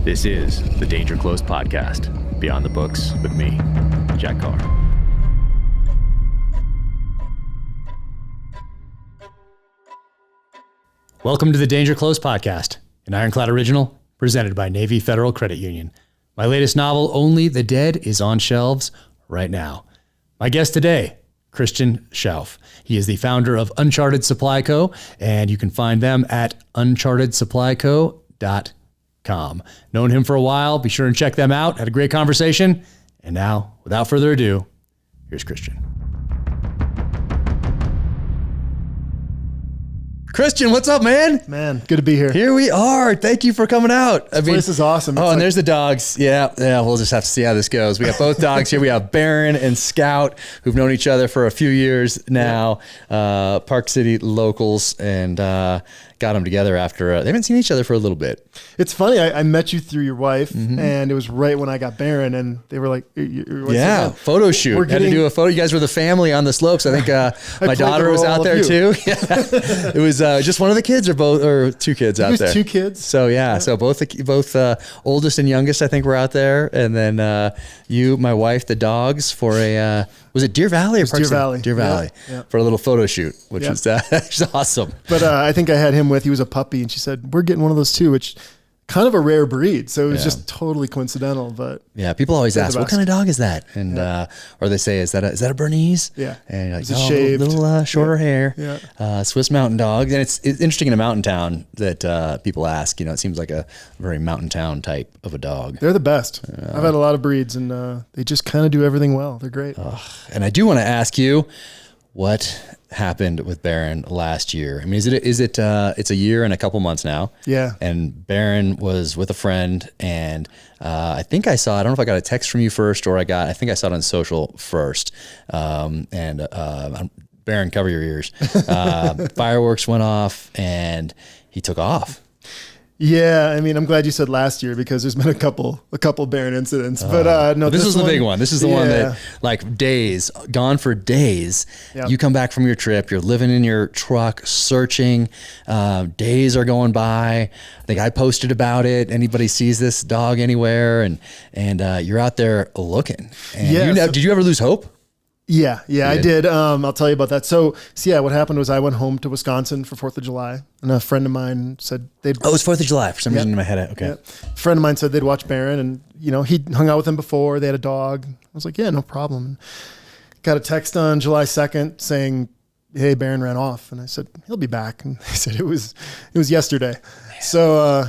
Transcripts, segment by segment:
This is the Danger Close podcast, Beyond the Books with me, Jack Carr. Welcome to the Danger Close podcast, an Ironclad original presented by Navy Federal Credit Union. My latest novel, Only the Dead, is on shelves right now. My guest today, Christian Schauf. He is the founder of Uncharted Supply Co, and you can find them at unchartedsupplyco.com. Known him for a while. Be sure and check them out. Had a great conversation. And now, without further ado, here's Christian. Christian, what's up, man? Man, good to be here. Here we are. Thank you for coming out. This place is awesome. And there's the dogs. Yeah, we'll just have to see how this goes. We got both dogs here. We have Baron and Scout, who've known each other for a few years now. Park City locals, and got them together after they haven't seen each other for a little bit. It's funny. I met you through your wife, and it was right when I got Baron, and they were like, "Yeah, photo shoot. Had to do a photo. You guys were the family on the slopes. I think my daughter was out there too. Yeah. It was just one of the kids, or two kids out there. 2 kids. So yeah. So both oldest and youngest, I think, were out there, and then you, my wife, the dogs for a was it Deer Valley or Park City? Deer Valley? Deer Valley for a little photo shoot, which was awesome. But I think I had him with. He was a puppy, and she said, "We're getting one of those too," which kind of a rare breed. So it was just totally coincidental. But yeah, people always ask, "What kind of dog is that?" And or they say, "Is that a Bernese?" Yeah, and you're like, it's shaved, little shorter hair. Yeah, Swiss mountain dog. And it's interesting in a mountain town that people ask. You know, it seems like a very mountain town type of a dog. They're the best. I've had a lot of breeds, and they just kind of do everything well. They're great. And I do want to ask you, what happened with Baron last year? I mean, it's a year and a couple months now. Yeah. And Baron was with a friend, and I think I don't know if I got a text from you first, or I think I saw it on social first. Baron, cover your ears. Fireworks went off and he took off. Yeah, I mean, I'm glad you said last year, because there's been a couple Baron incidents, but no, this was the big one. This is the one that, like, gone for days. Yep. You come back from your trip, you're living in your truck, searching. Days are going by. I think I posted about it. Anybody sees this dog anywhere, and you're out there looking. And did you ever lose hope? Yeah, I did. I'll tell you about that. So what happened was I went home to Wisconsin for 4th of July, and a friend of mine said they'd... Oh, it was 4th of July for some reason in my head. Okay. A friend of mine said they'd watch Baron, and, he'd hung out with him before. They had a dog. I was like, yeah, no problem. Got a text on July 2nd saying, hey, Baron ran off. And I said, he'll be back. And they said it was yesterday. Man. So,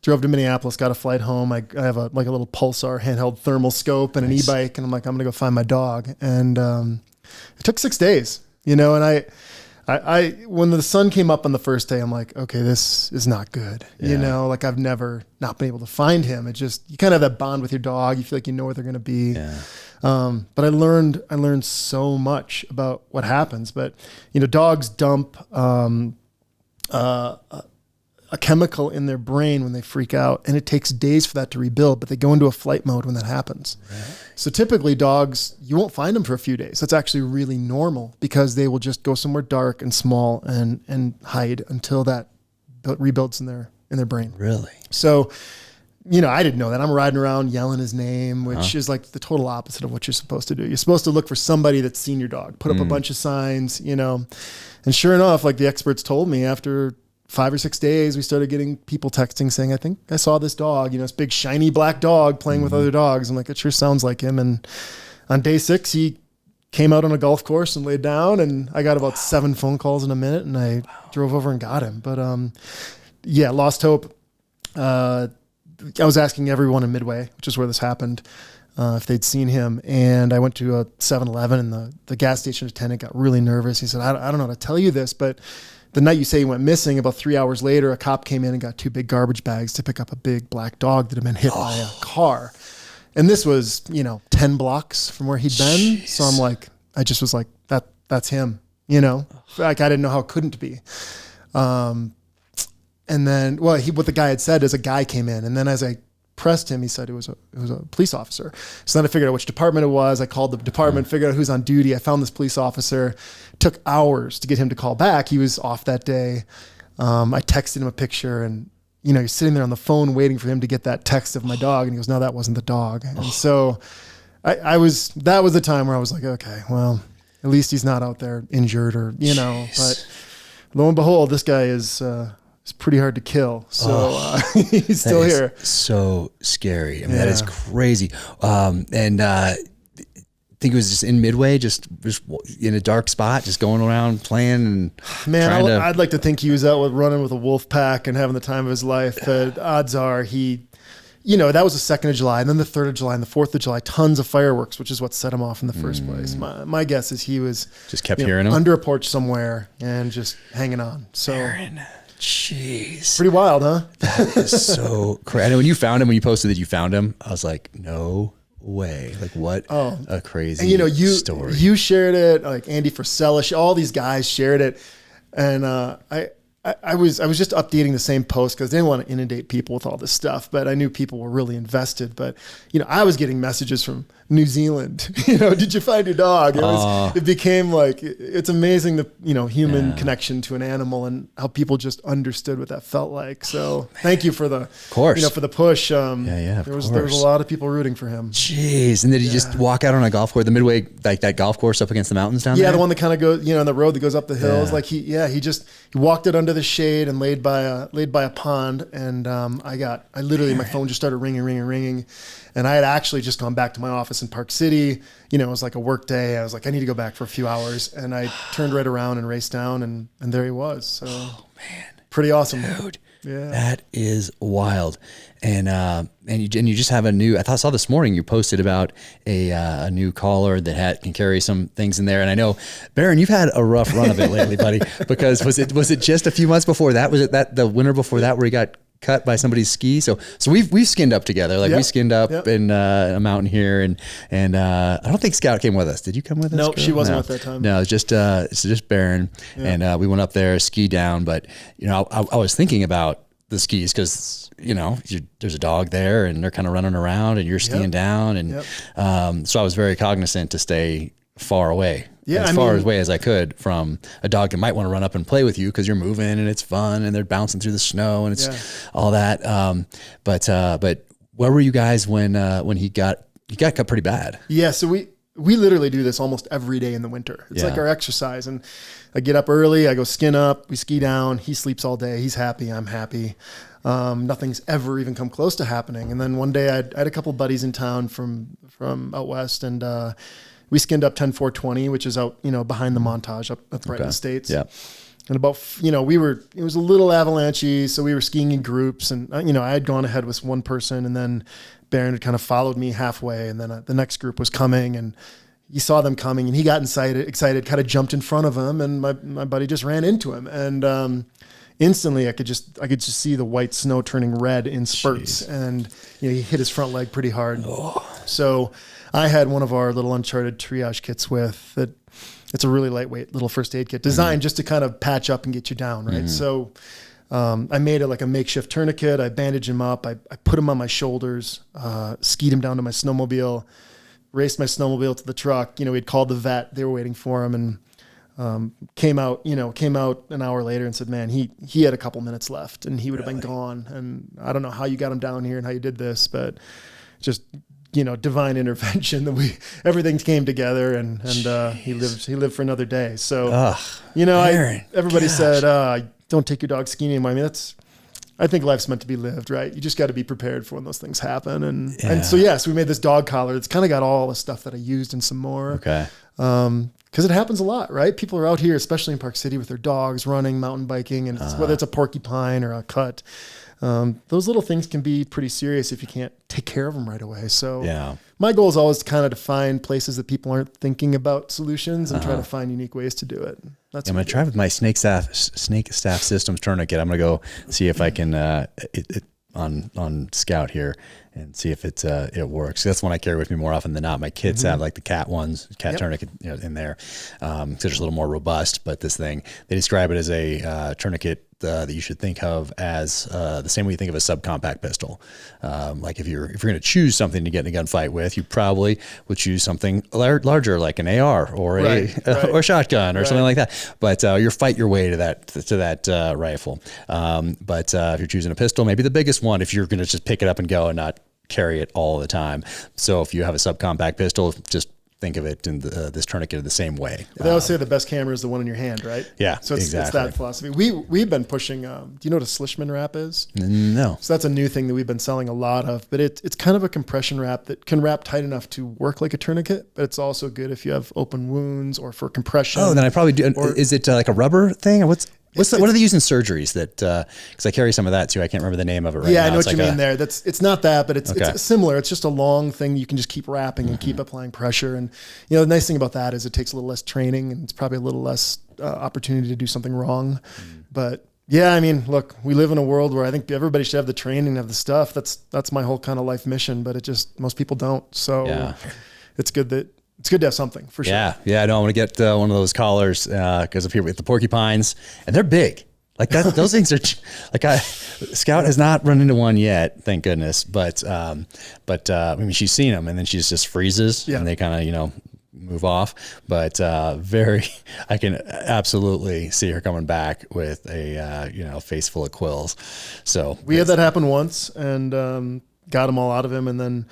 drove to Minneapolis, got a flight home. I have a little Pulsar handheld thermal scope and an e-bike, and I'm like, I'm gonna go find my dog. And it took 6 days, and I when the sun came up on the first day, I'm like, okay, this is not good. Like, I've never not been able to find him. It just, you kind of have that bond with your dog. You feel like you know where they're gonna be. Yeah. But I learned so much about what happens. But dogs dump a chemical in their brain when they freak out, and it takes days for that to rebuild, but they go into a flight mode when that happens. Right. So typically dogs, you won't find them for a few days. That's actually really normal, because they will just go somewhere dark and small and hide until that rebuilds in their brain. Really? So, I didn't know that. I'm riding around yelling his name, which is like the total opposite of what you're supposed to do. You're supposed to look for somebody that's seen your dog, put up a bunch of signs, and sure enough, like the experts told me, after 5 or 6 days, we started getting people texting saying, I think I saw this dog, this big shiny black dog playing with other dogs. I'm like, it sure sounds like him. And on day 6, he came out on a golf course and laid down, and I got about 7 phone calls in a minute, and I drove over and got him. But lost hope. I was asking everyone in Midway, which is where this happened, if they'd seen him. And I went to a 7-Eleven, and the gas station attendant got really nervous. He said, I don't know how to tell you this, but the night you say he went missing, about 3 hours later, a cop came in and got 2 big garbage bags to pick up a big black dog that had been hit by a car. And this was, 10 blocks from where he'd been. Jeez. So I'm like, I just was like, that's him, like, I didn't know how it couldn't be. And then, what the guy had said is a guy came in, and then as I pressed him, he said it was a police officer. So then I figured out which department it was. I called the department, figured out who's on duty. I found this police officer. It took hours to get him to call back. He was off that day. I texted him a picture, and you're sitting there on the phone waiting for him to get that text of my dog. And he goes, no, that wasn't the dog. And so that was the time where I was like, okay, well, at least he's not out there injured or, but lo and behold, this guy is pretty hard to kill. So he's still here. So scary. I mean, that is crazy. I think it was just in Midway, just in a dark spot, just going around playing and I'd like to think he was out running with a wolf pack and having the time of his life. But odds are that was the 2nd of July, and then the 3rd of July and the 4th of July, tons of fireworks, which is what set him off in the first place. My guess is he was just kept hearing them under a porch somewhere and just hanging on. So, Aaron, jeez, pretty wild, huh? That is so crazy. I know when you found him, when you posted that you found him, I was like, no way. Like, what a crazy story. You shared it, like Andy Frisella, all these guys shared it. And I was just updating the same post because I didn't want to inundate people with all this stuff, but I knew people were really invested. But, I was getting messages from New Zealand, did you find your dog? It became like, it's amazing the, human connection to an animal and how people just understood what that felt like. So thank you for the, for the push. There was a lot of people rooting for him. Jeez. And did he just walk out on a golf course, the Midway, like that golf course up against the mountains down there? Yeah, the one that kind of goes, on the road that goes up the hills. Like he walked it under the shade and laid by a pond. And my phone just started ringing. And I had actually just gone back to my office in Park City. It was like a work day. I was like, I need to go back for a few hours. And I turned right around and raced down and there he was. So pretty awesome. Dude, yeah. That is wild. And you just have I saw this morning you posted about a new collar that can carry some things in there. And I know, Baron, you've had a rough run of it lately, buddy, because was it just a few months before that? Was it the winter before that where you got cut by somebody's ski? So we've skinned up together. Like we skinned up in a mountain here, and I don't think Scout came with us. Did you come with us? Nope, she wasn't with that time. No, it's just Baron, and we went up there, ski down. But I was thinking about the skis because there's a dog there, and they're kind of running around, and you're skiing down, and so I was very cognizant to stay far away. As far away as I could from a dog that might want to run up and play with you because you're moving and it's fun and they're bouncing through the snow and it's all that. But where were you guys when he got cut pretty bad? Yeah. So we literally do this almost every day in the winter. It's like our exercise, and I get up early, I go skin up, we ski down, he sleeps all day. He's happy. I'm happy. Nothing's ever even come close to happening. And then one day I had a couple buddies in town from out west, and, we skinned up 10-4-20, which is out, behind the Montage up right in the States. Yeah. And about, it was a little avalanchy, so we were skiing in groups, and, I had gone ahead with one person, and then Baron had kind of followed me halfway, and then the next group was coming, and he saw them coming, and he got excited, kind of jumped in front of him, and my buddy just ran into him. And, instantly I could just see the white snow turning red in spurts. Jeez. And, he hit his front leg pretty hard. So I had one of our little Uncharted triage kits it's a really lightweight little first aid kit designed just to kind of patch up and get you down. Right. So, I made it like a makeshift tourniquet. I bandaged him up. I put him on my shoulders, skied him down to my snowmobile, raced my snowmobile to the truck. We'd called the vet, they were waiting for him, and, came out an hour later and said, man, he had a couple minutes left and he would have been gone. And I don't know how you got him down here and how you did this, but just, divine intervention everything came together and he lived for another day. So, everybody said, don't take your dog skiing anymore. I mean, I think life's meant to be lived, right? You just got to be prepared for when those things happen. And so we made this dog collar. It's kind of got all the stuff that I used and some more. Okay. Because it happens a lot, right? People are out here, especially in Park City, with their dogs running, mountain biking, and whether it's a porcupine or a cut, those little things can be pretty serious if you can't take care of them right away. So my goal is always kind of to find places that people aren't thinking about solutions and try to find unique ways to do it. I'm going to try with my snake staff systems tourniquet. I'm going to go see if I can on Scout here and see if it works. That's one I carry with me more often than not. My kids have like the cat tourniquet in there. So they're just a little more robust, but this thing, they describe it as a tourniquet that you should think of as the same way you think of a subcompact pistol. Like if you're going to choose something to get in a gunfight with, you probably would choose something larger, like an AR or or a shotgun or something like that. But you fight your way to that rifle. But if you're choosing a pistol, maybe the biggest one, if you're going to just pick it up and go and not carry it all the time. So if you have a subcompact pistol, just think of it in this tourniquet the same way. They always say the best camera is the one in your hand, right? Yeah, so it's that philosophy. We've been pushing. Do you know what a Slishman wrap is? No. So that's a new thing that we've been selling a lot of. But it's kind of a compression wrap that can wrap tight enough to work like a tourniquet. But it's also good if you have open wounds or for compression. Oh, then I probably do. Is it like a rubber thing? Or what do they use in surgeries? That because I carry some of that too. I can't remember the name of it right now. Yeah, I know what you mean there. It's not that, but it's similar. It's just a long thing you can just keep wrapping and keep applying pressure. And the nice thing about that is it takes a little less training and it's probably a little less opportunity to do something wrong. But yeah, I mean, look, we live in a world where I think everybody should have the training, have the stuff. That's my whole kind of life mission. But most people don't. So it's good to have something for sure. Yeah. I want to get one of those collars because up here with the porcupines, and they're big. Like that, those things are Scout has not run into one yet, thank goodness. But I mean, she's seen them, and then she just freezes, and they kind of move off. But I can absolutely see her coming back with a face full of quills. So we had that happen once, and got them all out of him, and then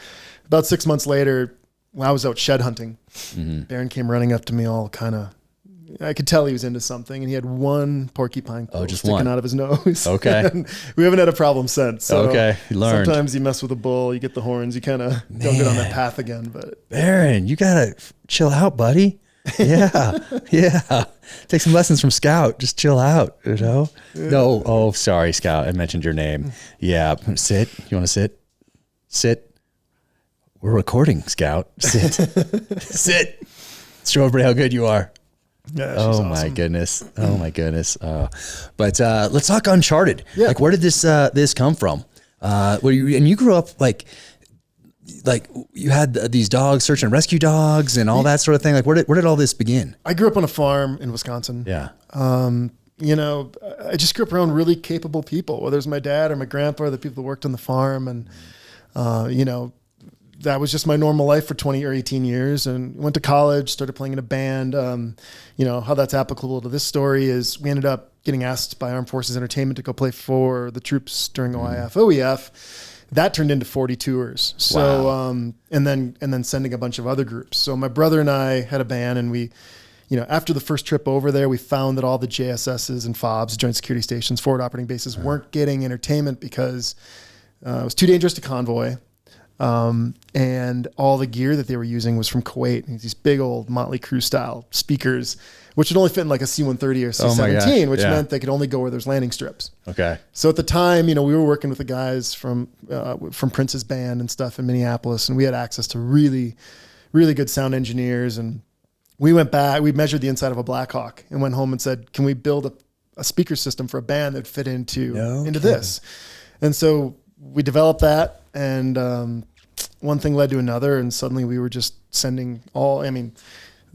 about 6 months later, when I was out shed hunting, Baron came running up to me all kind of, I could tell he was into something, and he had one porcupine sticking out of his nose. Okay. And we haven't had a problem since. So okay. You learned. Sometimes you mess with a bull, you get the horns, you kind of don't get on that path again. But Baron, you got to chill out, buddy. Yeah. Take some lessons from Scout. Just chill out, No. Oh, sorry, Scout. I mentioned your name. Yeah. Sit. You want to sit? Sit. We're recording, Scout. Sit. Sit. Show everybody how good you are. Yeah, awesome. My goodness. But let's talk Uncharted. Yeah. Like, where did this come from? And you grew up like you had these dogs, search and rescue dogs and all that sort of thing. Like, where did all this begin? I grew up on a farm in Wisconsin. Yeah. I just grew up around really capable people, whether it was my dad or my grandpa or the people that worked on the farm. And, that was just my normal life for 20 or 18 years, and went to college, started playing in a band. How that's applicable to this story is we ended up getting asked by Armed Forces Entertainment to go play for the troops during OEF. That turned into 40 tours. So, and then sending a bunch of other groups. So my brother and I had a band, and we, after the first trip over there, we found that all the JSSs and FOBs, Joint Security Stations, forward operating bases, weren't getting entertainment because it was too dangerous to convoy. And all the gear that they were using was from Kuwait. These big old Motley Crue style speakers, which would only fit in like a C-130 or C-17, which meant they could only go where there's landing strips. Okay. So at the time, we were working with the guys from Prince's band and stuff in Minneapolis, and we had access to really, really good sound engineers. And we went back, we measured the inside of a Blackhawk and went home and said, can we build a speaker system for a band that would fit into this? And so we developed that, and one thing led to another, and suddenly we were just sending the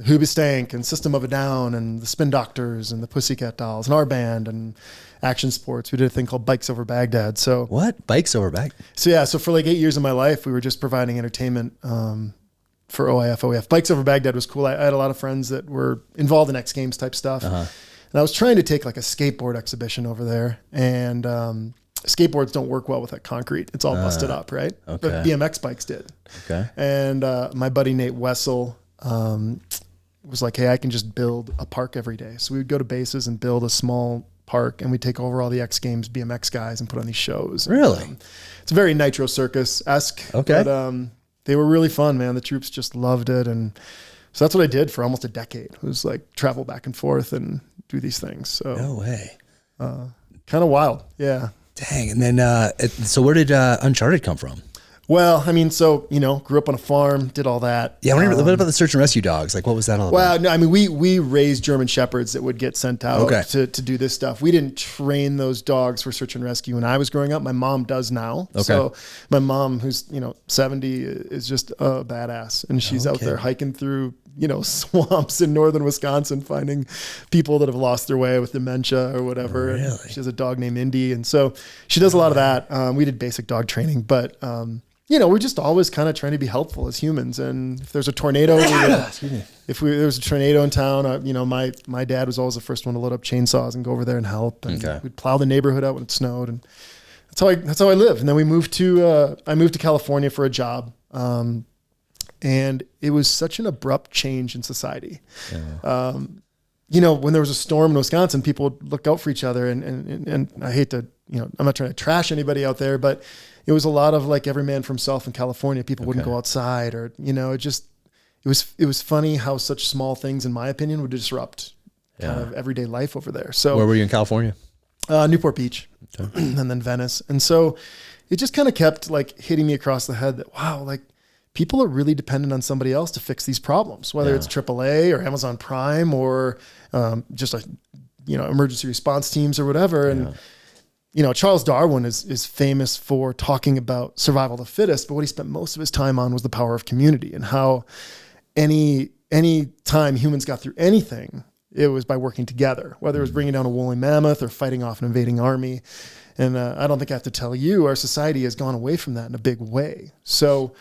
Hoobastank and System of a Down and the Spin Doctors and the Pussycat Dolls and our band and Action Sports. We did a thing called Bikes Over Baghdad. So what? Bikes Over Baghdad? So for like 8 years of my life, we were just providing entertainment for OEF. Bikes Over Baghdad was cool. I had a lot of friends that were involved in X Games type stuff. And I was trying to take like a skateboard exhibition over there, and skateboards don't work well with that concrete. It's all busted up, right? Okay. But BMX bikes did. Okay. And my buddy Nate Wessel was like, hey, I can just build a park every day. So we would go to bases and build a small park, and we'd take over all the X Games BMX guys and put on these shows. Really? And, it's very Nitro Circus-esque. Okay. But they were really fun, man. The troops just loved it. And so that's what I did for almost a decade. It was like travel back and forth and do these things. So no way. Kind of wild. Yeah. Dang. And then, so where did Uncharted come from? Well, I mean, so, grew up on a farm, did all that. Yeah. What about the search and rescue dogs? Like, what was that all about? Well, no, I mean, we raised German Shepherds that would get sent out Okay. to do this stuff. We didn't train those dogs for search and rescue when I was growing up. My mom does now. Okay. So my mom, who's, 70, is just a badass. And she's out there hiking through, swamps in northern Wisconsin, finding people that have lost their way with dementia or whatever. Really? And she has a dog named Indy. And so she does a lot of that. We did basic dog training, but, we're just always kind of trying to be helpful as humans. And if there's a tornado, there was a tornado in town, my dad was always the first one to load up chainsaws and go over there and help. And we'd plow the neighborhood out when it snowed. And that's how I lived. And then we moved to California for a job. And it was such an abrupt change in society. Yeah. When there was a storm in Wisconsin, people would look out for each other. And I hate to, I'm not trying to trash anybody out there, but it was a lot of like every man for himself in California. People wouldn't go outside, or, it was funny how such small things, in my opinion, would disrupt kind of everyday life over there. So where were you in California? Newport Beach, and then Venice. And so it just kind of kept like hitting me across the head that, wow, like people are really dependent on somebody else to fix these problems, whether it's AAA or Amazon Prime or just emergency response teams or whatever. And, Charles Darwin is famous for talking about survival of the fittest, but what he spent most of his time on was the power of community and how any time humans got through anything, it was by working together, whether it was bringing down a woolly mammoth or fighting off an invading army. And I don't think I have to tell you, our society has gone away from that in a big way. So,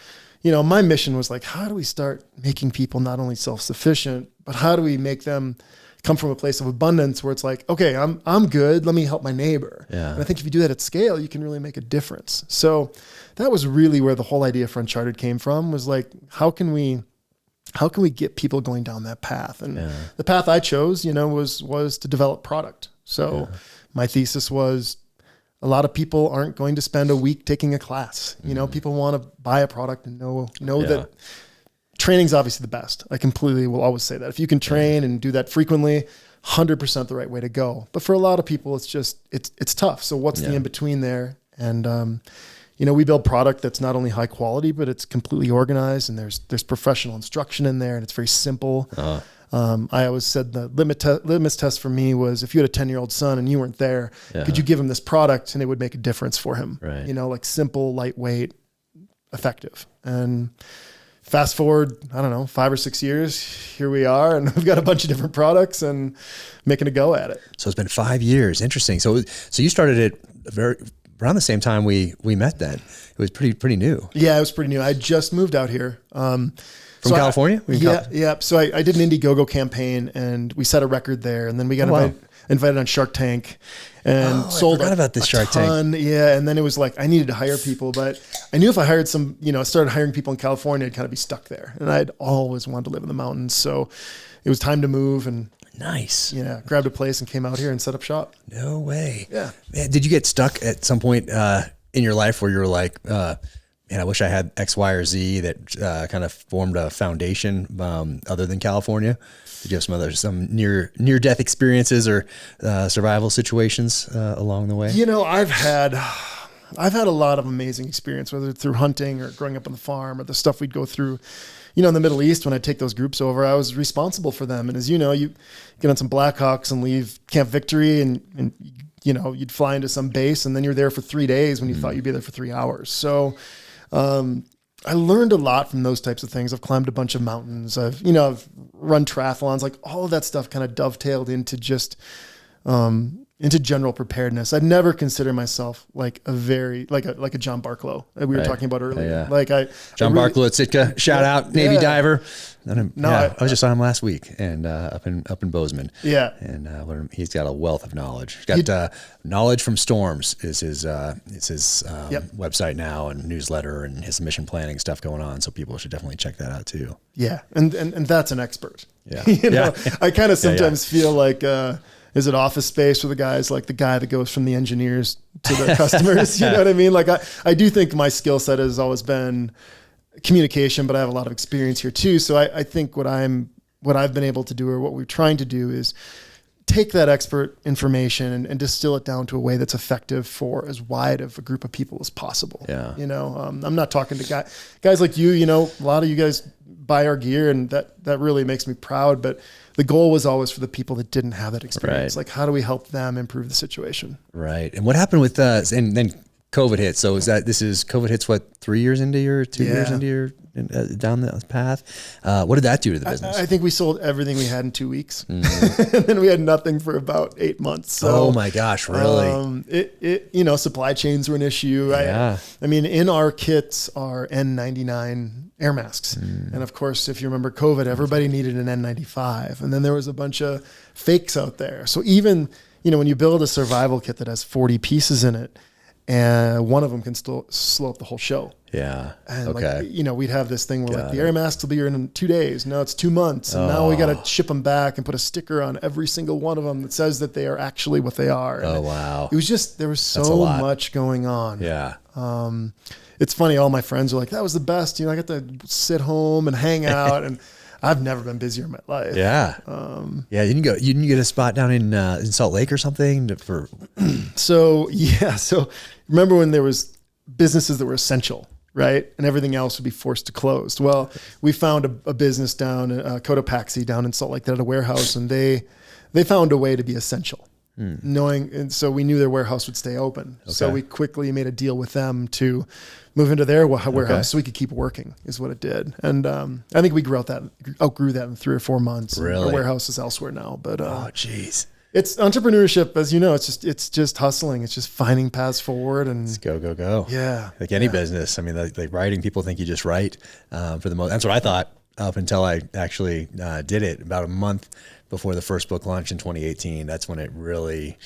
my mission was like, how do we start making people not only self-sufficient, but how do we make them come from a place of abundance where it's like, okay, I'm good. Let me help my neighbor. Yeah. And I think if you do that at scale, you can really make a difference. So that was really where the whole idea for Uncharted came from, was like, how can we get people going down that path? And the path I chose, was to develop product. So my thesis was, a lot of people aren't going to spend a week taking a class. People want to buy a product and know that training's obviously the best. I completely will always say that. If you can train and do that frequently, 100% the right way to go. But for a lot of people, it's tough. So what's the in between there? And, we build product that's not only high quality, but it's completely organized, and there's professional instruction in there, and it's very simple. I always said the litmus test for me was, if you had a 10-year-old son and you weren't there, could you give him this product and it would make a difference for him? Right. Like simple, lightweight, effective. And fast forward, 5 or 6 years, here we are, and we've got a bunch of different products and making a go at it. So it's been 5 years. Interesting. So you started it around the same time we met then. It was pretty new. Yeah, it was pretty new. I just moved out here. From California? Yeah. So I did an Indiegogo campaign, and we set a record there, and then we got invited on Shark Tank and sold about this Shark Tank. Yeah. And then it was like, I needed to hire people, but I knew if I hired started hiring people in California, I'd kind of be stuck there. And I'd always wanted to live in the mountains. So it was time to move, and nice. Yeah. Grabbed a place and came out here and set up shop. No way. Yeah. Man, did you get stuck at some point in your life where you were like, man, I wish I had X, Y, or Z that kind of formed a foundation other than California? Did you have some near death experiences or survival situations along the way? I've had a lot of amazing experience, whether it's through hunting or growing up on the farm or the stuff we'd go through. In the Middle East, when I'd take those groups over, I was responsible for them. And as you know, you get on some Blackhawks and leave Camp Victory, and you'd fly into some base, and then you're there for 3 days when you thought you'd be there for 3 hours. So I learned a lot from those types of things. I've climbed a bunch of mountains. I've run triathlons, like all of that stuff kind of dovetailed into just, into general preparedness. I'd never consider myself like a John Barklow we were talking about earlier. John Barklow at Sitka, shout out, Navy diver. I was just on him last week, and up in Bozeman. Yeah, and he's got a wealth of knowledge. He's got Knowledge from Storms is his website now, and newsletter, and his mission planning stuff going on. So people should definitely check that out too. Yeah, and that's an expert. Yeah, I kind of sometimes feel like. Is it Office Space for the guys, like the guy that goes from the engineers to the customers? You know what I mean? Like I do think my skill set has always been communication, but I have a lot of experience here too. So I think what I've been able to do, or what we're trying to do, is take that expert information and distill it down to a way that's effective for as wide of a group of people as possible. Yeah. You know, I'm not talking to guys like you know, a lot of you guys buy our gear, and that really makes me proud. But the goal was always for the people that didn't have that experience. Right. Like, how do we help them improve the situation? Right. And what happened with and then COVID hit. So COVID hits what, 3 years into your, 2 years into your down the path? What did that do to the business? I think we sold everything we had in 2 weeks, and then we had nothing for about 8 months. So, oh my gosh, really? You know, supply chains were an issue. Yeah. I mean, in our kits are N95 air masks. And of course, if you remember COVID, everybody needed an N95. And then there was a bunch of fakes out there. So even, you know, when you build a survival kit that has 40 pieces in it, and one of them can still slow up the whole show. Yeah. And okay. like, you know, we'd have this thing where like the air masks will be here in 2 days. No, it's 2 months. And now we got to ship them back and put a sticker on every single one of them that says that they are actually what they are. And wow. It was just, there was so much going on. Yeah. It's funny. All my friends are like, that was the best. You know, I got to sit home and hang out, and I've never been busier in my life. Yeah. You didn't get a spot down in Salt Lake or something So remember when there was businesses that were essential, right? And everything else would be forced to close. Well, we found a business down, Cotopaxi down in Salt Lake that had a warehouse, and they found a way to be essential. And so we knew their warehouse would stay open. Okay. So we quickly made a deal with them to move into their warehouse so we could keep working, is what it did. And I think we outgrew that in 3 or 4 months. Really? Our warehouse is elsewhere now. But oh, geez. It's entrepreneurship, as you know. It's just hustling. It's just finding paths forward and just go. Yeah, like any business. I mean, like writing, people think you just write for the most. That's what I thought up until I actually did it about a month before the first book launched in 2018. That's when it really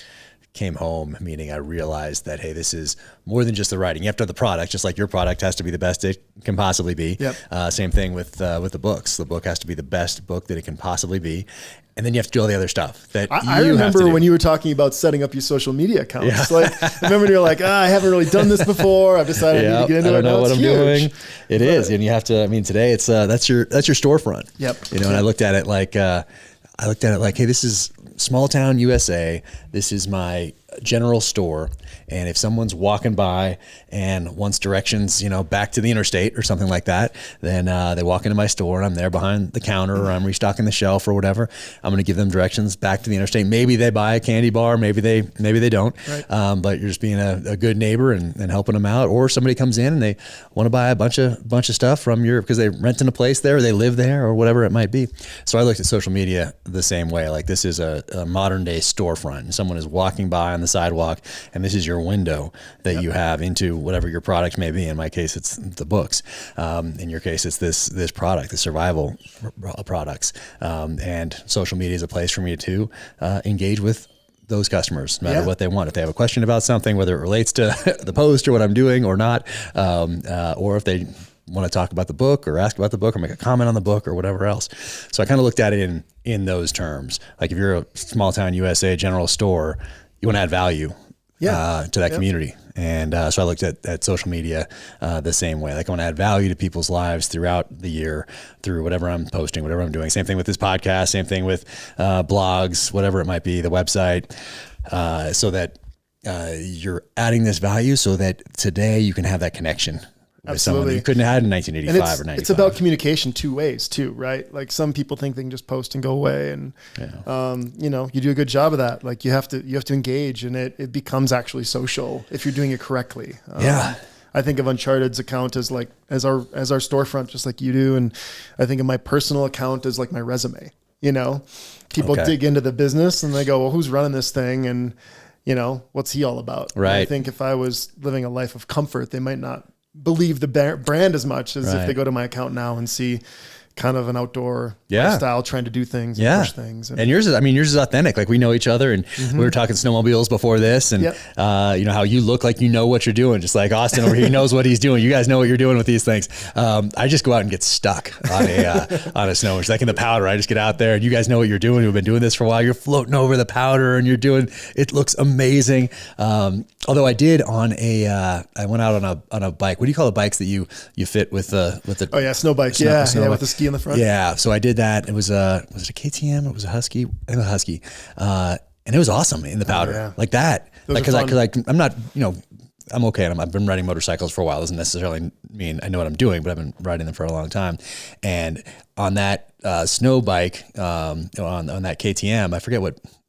came home, meaning I realized that, hey, this is more than just the writing. You have to have the product, just like your product has to be the best it can possibly be. Yep. Same thing with the books. The book has to be the best book that it can possibly be. And then you have to do all the other stuff that I remember when you were talking about setting up your social media accounts. Yeah. Like, I remember you're like, I haven't really done this before. I've decided I need to get into it. I don't know what I'm doing. It is. And you have to, I mean, today it's, that's your storefront. Yep. You know, and I looked at it like, hey, this is small town USA. This is my general store. And if someone's walking by and wants directions, you know, back to the interstate or something like that, then they walk into my store and I'm there behind the counter or I'm restocking the shelf or whatever. I'm going to give them directions back to the interstate. Maybe they buy a candy bar, maybe they don't. Right. But you're just being a good neighbor and helping them out. Or somebody comes in and they want to buy a bunch of stuff from because they're renting a place there or they live there or whatever it might be. So I looked at social media the same way. Like, this is a modern day storefront, and someone is walking by on the sidewalk and this is your window that you have into whatever your product may be. In my case, it's the books. In your case, it's this product, the survival products. And social media is a place for me to engage with those customers, no matter what they want. If they have a question about something, whether it relates to the post or what I'm doing or not, or if they want to talk about the book or ask about the book or make a comment on the book or whatever else. So I kind of looked at it in those terms. Like, if you're a small town USA general store, you want to add value to that community. And so I looked at social media the same way. Like, I want to add value to people's lives throughout the year through whatever I'm posting, whatever I'm doing. Same thing with this podcast, same thing with blogs, whatever it might be, the website, so that you're adding this value so that today you can have that connection with someone that you couldn't have had in 1985 or 95. It's about communication 2 ways too, right? Like, some people think they can just post and go away, and you know, you do a good job of that. Like, you have to engage, and it becomes actually social if you're doing it correctly. I think of Uncharted's account as our storefront, just like you do, and I think of my personal account as like my resume. You know, people dig into the business and they go, well, who's running this thing? And, you know, what's he all about? Right. And I think if I was living a life of comfort, they might not believe the brand as much as if they go to my account now and see kind of an outdoor style, trying to do things and push things. And yours is authentic. Like, we know each other, and we were talking snowmobiles before this, and you know how you look like you know what you're doing, just like Austin over here knows what he's doing. You guys know what you're doing with these things. I just go out and get stuck on a snow. It's like in the powder. I just get out there, and you guys know what you're doing. We've been doing this for a while. You're floating over the powder, and it looks amazing. Although I did on I went out on a bike. What do you call the bikes that you fit with the? Oh yeah, snow bike. Yeah, with the ski in the front. Yeah. So I did that. It was was it a KTM? It was a Husky. I think it was a Husky. And it was awesome in the powder like that. Because I'm not, I'm okay. I've been riding motorcycles for a while. Doesn't necessarily mean I know what I'm doing, but I've been riding them for a long time. And on that snow bike, on that KTM, I forget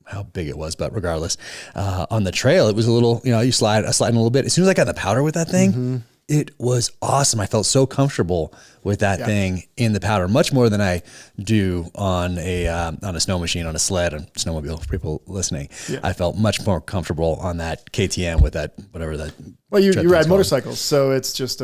how big it was, but regardless, on the trail, it was a little, you slide a little bit. As soon as I got in the powder with that thing, it was awesome. I felt so comfortable with that thing in the powder, much more than I do on a snow machine, on a sled, on snowmobile, for people listening. Yeah. I felt much more comfortable on that KTM with that, whatever that. Well, you ride motorcycles, so it's just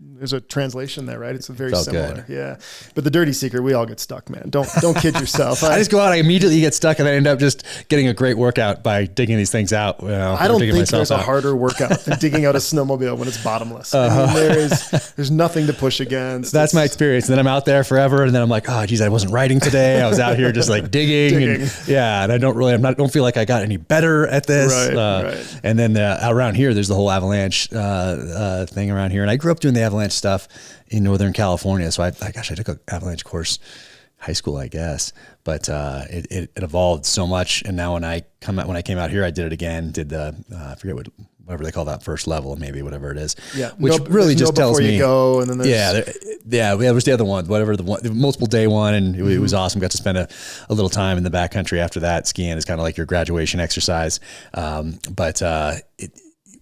there's a translation there, right? It's a very felt similar. Good. Yeah. But the dirty secret, we all get stuck, man. Don't kid yourself. I just go out, I immediately get stuck, and I end up just getting a great workout by digging these things out. I don't think there's a harder workout than digging out a snowmobile when it's bottomless. I mean, there's nothing to push against. That's my experience. And then I'm out there forever, and then I'm like, oh geez, I wasn't riding today. I was out here just like digging. And I don't feel like I got any better at this. Right. And then around here, there's the whole avalanche thing around here. And I grew up doing the avalanche stuff in Northern California. So I took an avalanche course high school, I guess, but it evolved so much. And now when I came out here, I did it again, did the, I forget whatever they call that first level, maybe whatever it is. Yeah. Which really just tells me, you go, and then there's, it was the other one, the multiple day one. And it was awesome. Got to spend a little time in the backcountry after that. Skiing is kind of like your graduation exercise. But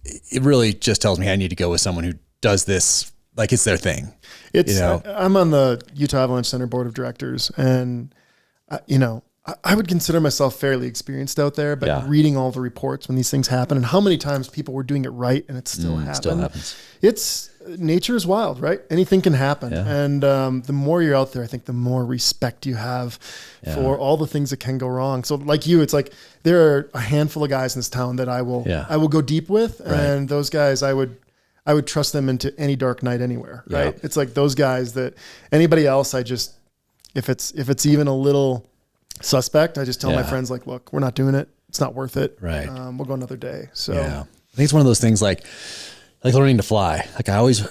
it really just tells me I need to go with someone who does this like it's their thing. I'm on the Utah Avalanche Center board of directors, and I would consider myself fairly experienced out there, but reading all the reports when these things happen and how many times people were doing it right and it still happened. Still happens. Nature is wild, right? Anything can happen. Yeah. And the more you're out there, I think the more respect you have for all the things that can go wrong. So like you, it's like there are a handful of guys in this town that I will go deep with. Right. And those guys, I would trust them into any dark night anywhere, right? It's like those guys that anybody else, if it's even a little suspect, I just tell my friends, like, look, we're not doing it. It's not worth it. Right. We'll go another day. So I think it's one of those things like learning to fly. Like I always,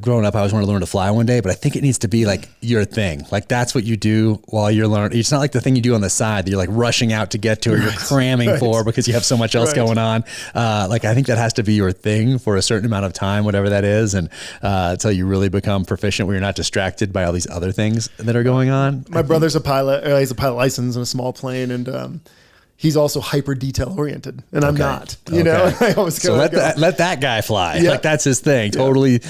growing up, I always wanted to learn to fly one day, but I think it needs to be like your thing. Like that's what you do while you're learning. It's not like the thing you do on the side that you're like rushing out to get to or you're cramming for because you have so much else going on. Like I think that has to be your thing for a certain amount of time, whatever that is. And until you really become proficient where you're not distracted by all these other things that are going on. My brother's a pilot. He's a pilot license in a small plane, and he's also hyper detail oriented, and I'm not. I always go. So let that guy fly. Yeah. Like that's his thing. Totally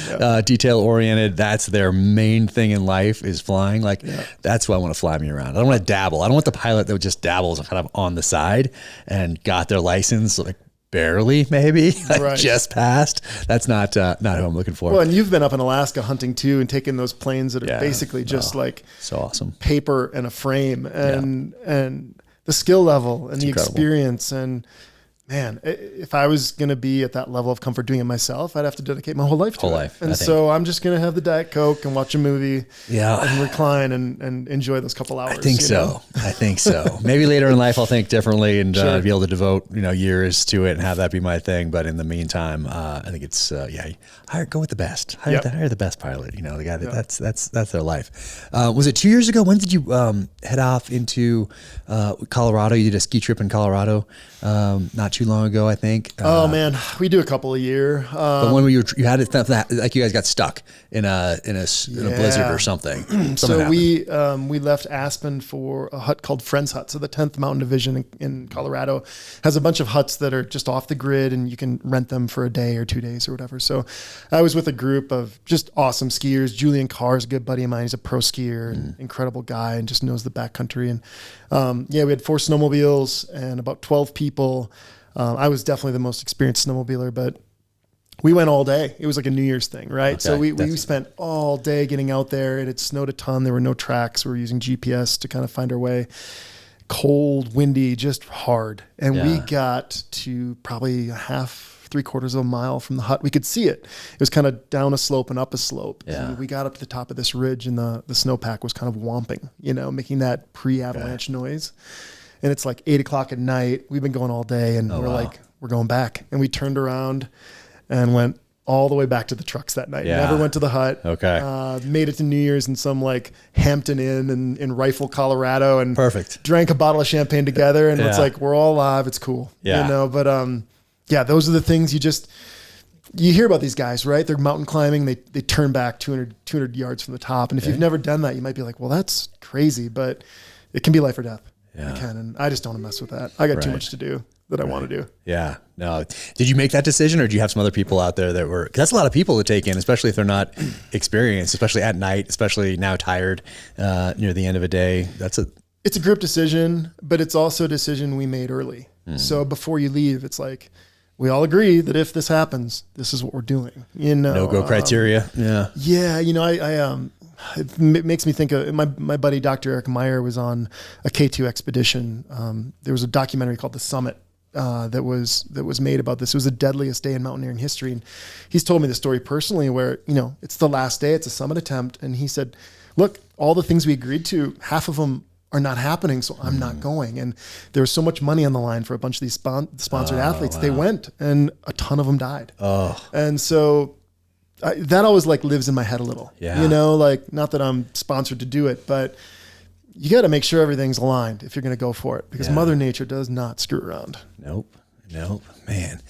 detail oriented. That's their main thing in life is flying. Like that's why I want to fly me around. I don't want to dabble. I don't want the pilot that just dabbles kind of on the side and got their license like barely, maybe just passed. That's not who I'm looking for. Well, and you've been up in Alaska hunting too, and taking those planes that are basically just like so awesome paper and a frame, and the skill level and the experience. And man, if I was going to be at that level of comfort doing it myself, I'd have to dedicate my whole life to it. And so I'm just going to have the Diet Coke and watch a movie and recline and enjoy those couple hours. I think so. Maybe later in life I'll think differently and be able to devote, years to it and have that be my thing. But in the meantime, I think it's, go with the best. Hire the best pilot, the guy that's their life. Was it 2 years ago? When did you head off into Colorado? You did a ski trip in Colorado not too long ago, I think. Oh man, we do a couple a year. But when you had it, like you guys got stuck in a blizzard or something. So we left Aspen for a hut called Friends Hut. So the 10th Mountain Division in Colorado has a bunch of huts that are just off the grid, and you can rent them for a day or 2 days or whatever. So I was with a group of just awesome skiers. Julian Carr is a good buddy of mine. He's a pro skier and incredible guy and just knows the backcountry. And we had 4 snowmobiles and about 12 people. I was definitely the most experienced snowmobiler, but we went all day. It was like a New Year's thing, right? Okay, so we spent all day getting out there. It had snowed a ton. There were no tracks. We were using GPS to kind of find our way. Cold, windy, just hard. And we got to probably 3/4 of a mile from the hut. We could see it. It was kind of down a slope and up a slope. Yeah. And we got up to the top of this ridge, and the snowpack was kind of whomping, making that pre-avalanche noise. and it's like 8:00 at night. We've been going all day, and we're going back. And we turned around and went all the way back to the trucks that night. Yeah. Never went to the hut. Okay. Made it to New Year's in some like Hampton Inn in Rifle, Colorado, and perfect. Drank a bottle of champagne together, and it's like, we're all alive. It's cool. Yeah. You know, but those are the things you hear about these guys, right? They're mountain climbing. They turn back 200 yards from the top. And if you've never done that, you might be like, well, that's crazy, but it can be life or death. Yeah. It can. And I just don't want to mess with that. I got too much to do that I want to do. Yeah. No. Did you make that decision, or do you have some other people out there that were, 'cause that's a lot of people to take in, especially if they're not experienced, especially at night, especially now tired, near the end of a day. It's a group decision, but it's also a decision we made early. So before you leave, it's like, we all agree that if this happens, this is what we're doing. You know, no-go criteria. Yeah. Yeah. You know, it makes me think of my buddy, Dr. Eric Meyer, was on a K2 expedition. There was a documentary called The Summit that was made about this. It was the deadliest day in mountaineering history. And he's told me the story personally where, you know, it's the last day, it's a summit attempt. And he said, look, all the things we agreed to, half of them are not happening, so I'm not going. And there was so much money on the line for a bunch of these sponsored athletes. Wow. They went, and a ton of them died. Oh, and so that always like lives in my head a little. Yeah, you know, like not that I'm sponsored to do it, but you got to make sure everything's aligned if you're going to go for it, because Mother Nature does not screw around. Nope, man.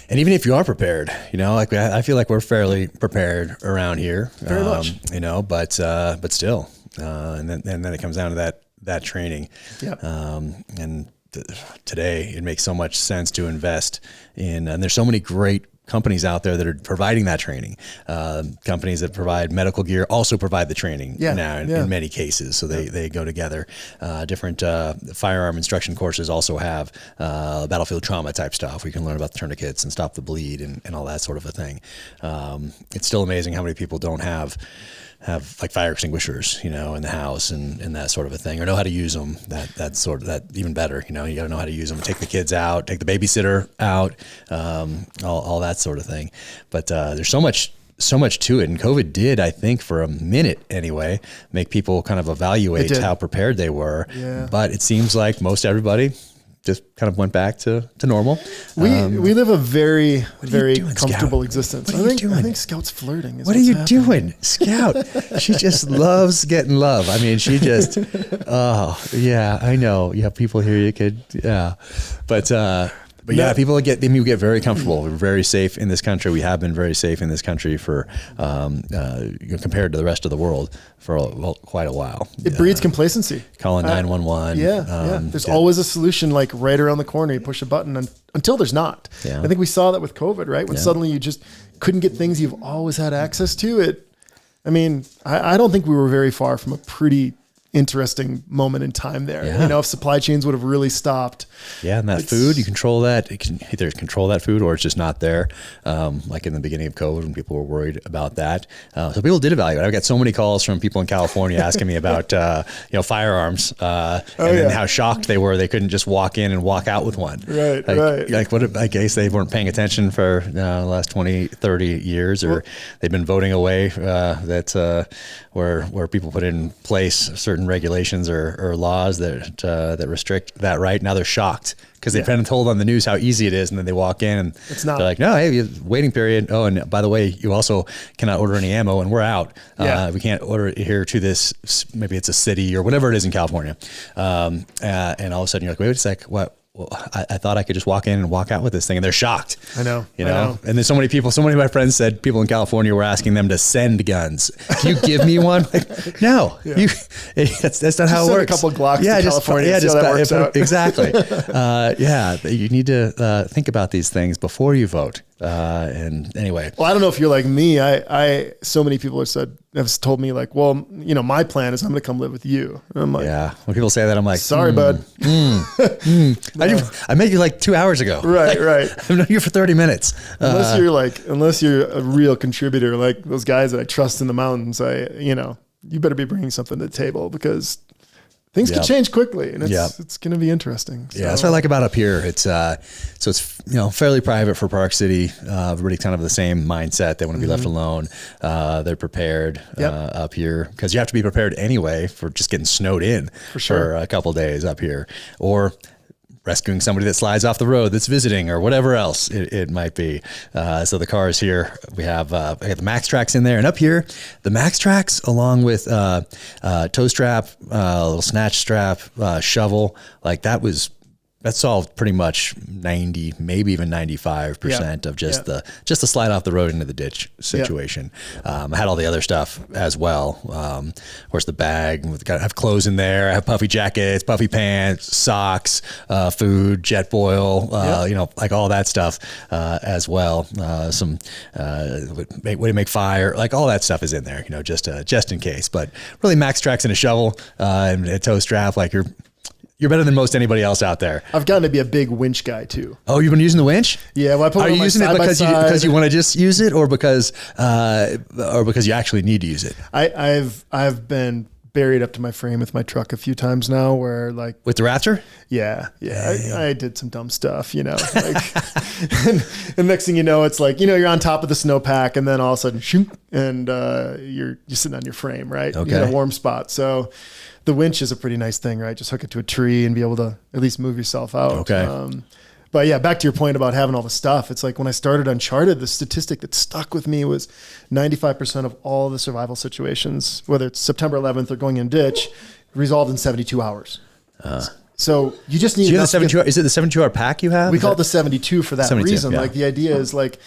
And even if you are prepared, you know, like I feel like we're fairly prepared around here. Very much, you know, but still, and then it comes down to that training. Yeah. Today it makes so much sense to invest in, and there's so many great companies out there that are providing that training. Companies that provide medical gear also provide the training now in many cases. So they go together. Different firearm instruction courses also have battlefield trauma type stuff where you can learn about the tourniquets and stop the bleed and all that sort of a thing. It's still amazing how many people don't have like fire extinguishers, you know, in the house and that sort of a thing, or know how to use them. That even better, you know, you got to know how to use them. Take the kids out, take the babysitter out, all that sort of thing. But there's so much to it. And COVID did, I think, for a minute anyway, make people kind of evaluate how prepared they were. Yeah. But it seems like most everybody just kind of went back to normal. We live a very, very comfortable existence. I think Scout's flirting. What are you doing, Scout? She just loves getting love. I mean, she just, oh yeah, I know. You have people here you could, but yeah, people get very comfortable. We're very safe in this country. We have been very safe in this country for compared to the rest of the world for quite a while. It breeds complacency. Calling 911. There's always a solution like right around the corner. You push a button until there's not. Yeah. I think we saw that with COVID, right? When suddenly you just couldn't get things you've always had access to. I mean, I don't think we were very far from a pretty interesting moment in time there. Yeah. You know, if supply chains would have really stopped. Yeah, and that food, you control that. You can either control that food or it's just not there. Like in the beginning of COVID when people were worried about that. So people did evaluate. I've got so many calls from people in California asking me about, firearms then how shocked they were. They couldn't just walk in and walk out with one. Right, Like what, I guess they weren't paying attention for the last 20, 30 years, or they've been voting away where people put in place certain regulations or laws that restrict that right. Now they're shocked because they've been told on the news how easy it is, and then they walk in and they're like, no, hey, you have waiting period. Oh, and by the way, you also cannot order any ammo, and we're out. We can't order it here to this. Maybe it's a city or whatever it is in California. And all of a sudden you're like, wait a sec, what? Well, I thought I could just walk in and walk out with this thing, and they're shocked. I know. And then so many of my friends said people in California were asking them to send guns. Can you give me one? Like, no, that's not how it works. A couple of Glocks to California. Just that works out. Exactly. You need to think about these things before you vote. And anyway, well, I don't know if you're like me. So many people have told me like, well, you know, my plan is I'm going to come live with you. And I'm like, yeah. When people say that, I'm like, sorry, bud. I met you like 2 hours ago. Right. I've known you for 30 minutes. Unless you're a real contributor, like those guys that I trust in the mountains, you better be bringing something to the table, because things could change quickly, and it's going to be interesting. So. Yeah, that's what I like about up here. It's so it's fairly private for Park City. Everybody kind of the same mindset. They want to be left alone. They're prepared up here because you have to be prepared anyway for just getting snowed in for a couple days up here, or rescuing somebody that slides off the road that's visiting or whatever else it might be. So the cars here, we have I got the Max Tracks in there, and up here, the Max Tracks along with tow strap, little snatch strap, shovel, like that solved pretty much 90, maybe even 95% of just the slide off the road into the ditch situation. I had all the other stuff as well. Of course, the bag, I have clothes in there. I have puffy jackets, puffy pants, socks, food, jet boil, like all that stuff as well. Some way to make fire, like all that stuff is in there, just in case. But really, Max Tracks and a shovel and a tow strap, like you're better than most anybody else out there. I've gotten to be a big winch guy too. Oh, you've been using the winch? Yeah. Well, are you using it because you want to just use it, or because you actually need to use it? I've been buried up to my frame with my truck a few times now, where like with the Raptor. Yeah. I did some dumb stuff, and next thing you know, it's like, you're on top of the snowpack, and then all of a sudden, shoot, and you're sitting on your frame, right? Okay. You got a warm spot. So the winch is a pretty nice thing, right? Just hook it to a tree and be able to at least move yourself out. Okay. But yeah, back to your point about having all the stuff. It's like when I started Uncharted, the statistic that stuck with me was 95% of all the survival situations, whether it's September 11th or going in ditch, resolved in 72 hours. So you just need. So is it the 72-hour pack you have? We call it the 72 for that 72, reason. yeah. Like the idea is like,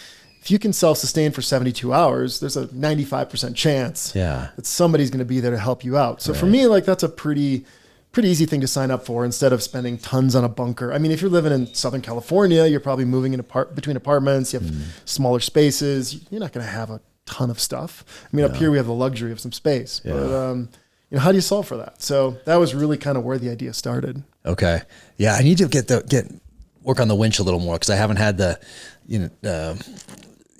if you can self-sustain for 72 hours, there's a 95% chance that somebody's going to be there to help you out. So for me, like that's a pretty easy thing to sign up for instead of spending tons on a bunker. I mean, if you're living in Southern California, you're probably moving in between apartments. You have smaller spaces. You're not going to have a ton of stuff. I mean, up here we have the luxury of some space. Yeah. But how do you solve for that? So that was really kind of where the idea started. Okay. Yeah, I need to work on the winch a little more because I haven't had the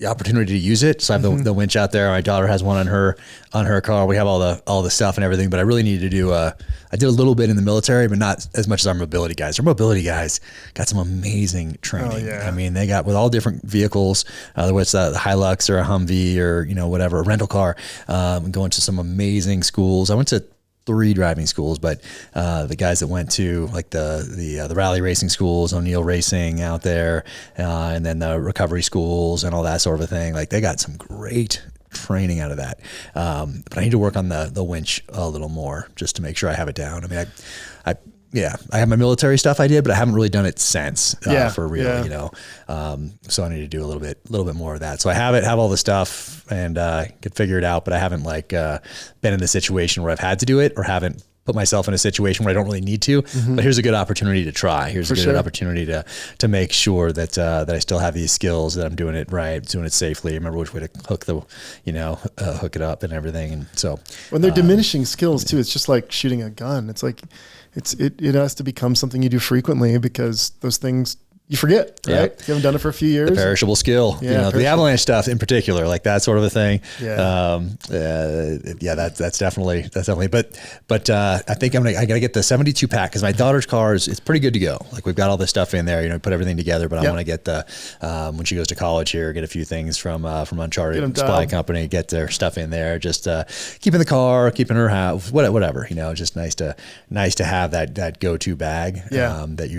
opportunity to use it. So I have the winch out there. My daughter has one on her car. We have all the stuff and everything, but I really need to do, I did a little bit in the military, but not as much as our mobility guys. Our mobility guys got some amazing training. Oh, yeah. I mean, they got with all different vehicles, whether it's the Hilux or a Humvee or, whatever, a rental car, going to some amazing schools. I went to 3 driving schools, but the guys that went to like the rally racing schools, O'Neill Racing out there, and then the recovery schools and all that sort of a thing, like they got some great training out of that. But I need to work on the winch a little more just to make sure I have it down. I mean, I have my military stuff I did, but I haven't really done it since for real, so I need to do a little bit more of that. So I have all the stuff and could figure it out, but I haven't been in the situation where I've had to do it or haven't put myself in a situation where I don't really need to, but here's a good opportunity to try. Here's a good opportunity to make sure that I still have these skills, that I'm doing it right, doing it safely. Remember which way to hook hook it up and everything. And so when they're diminishing skills too, it's just like shooting a gun. It's like, it has to become something you do frequently because those things you forget, right? Yep. You haven't done it for a few years. The perishable skill, the avalanche stuff in particular, like that sort of a thing. Yeah. That's definitely, but I think I got to get the 72 pack because my daughter's car it's pretty good to go. Like we've got all this stuff in there, put everything together, but I want to get when she goes to college here, get a few things from Uncharted Supply Company, get their stuff in there, just keeping the car, keeping her house, whatever, just nice to have that go-to bag that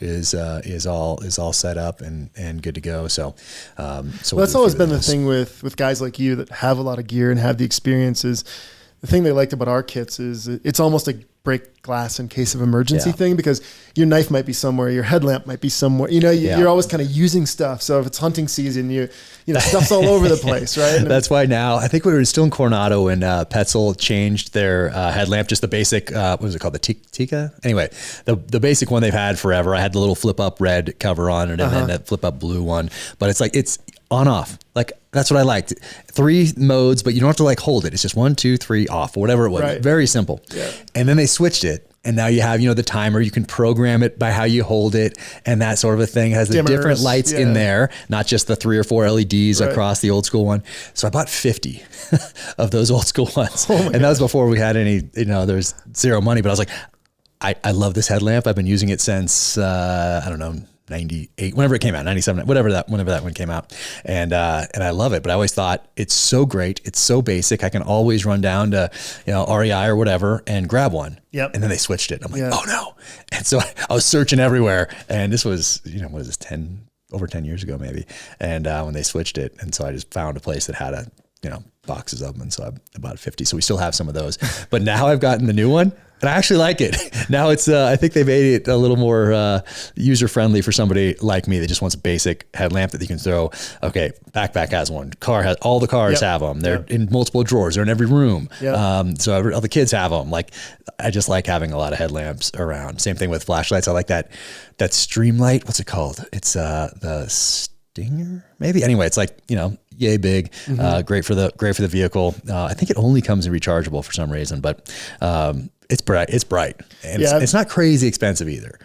is all set up and good to go. So that's always been the thing with guys like you that have a lot of gear and have the experiences. The thing they liked about our kits is it's almost a break glass in case of emergency thing, because your knife might be somewhere, your headlamp might be somewhere, you're always kind of using stuff. So if it's hunting season, stuff's all over the place, right? And that's why now I think we were still in Coronado when Petzl changed their headlamp, just the basic, what was it called? The Tika? Anyway, the basic one they've had forever. I had the little flip up red cover on it and then that flip up blue one, but it's on off. Like that's what I liked. 3 modes, but you don't have to hold it. It's just 1, 2, 3 off or whatever it was. Right. Very simple. Yeah. And then they switched it. And now you have, the timer, you can program it by how you hold it and that sort of a thing. It has the different lights in there, not just the 3 or 4 LEDs across the old school one. So I bought 50 of those old school ones. And that was before we had any, there's zero money, but I was like, I love this headlamp. I've been using it since, I don't know, 98, whenever it came out, 97, whenever that one came out. And I love it, but I always thought it's so great. It's so basic. I can always run down to, REI or whatever and grab one. Yep. And then they switched it. I'm like, oh no. And so I was searching everywhere, and this was, what is this, over 10 years ago, maybe. And when they switched it. And so I just found a place that had boxes of them. And so I bought 50. So we still have some of those, but now I've gotten the new one. And I actually like it. Now it's, I think they made it a little more user-friendly for somebody like me that just wants a basic headlamp that you can throw. Okay, backpack has one. All the cars have them. They're in multiple drawers. They're in every room. Yep. So all the kids have them. Like, I just like having a lot of headlamps around. Same thing with flashlights. I like that streamlight. What's it called? It's the Stinger, maybe. Anyway, it's like, yay big, great for the vehicle. I think it only comes in rechargeable for some reason, but it's bright, and it's not crazy expensive either.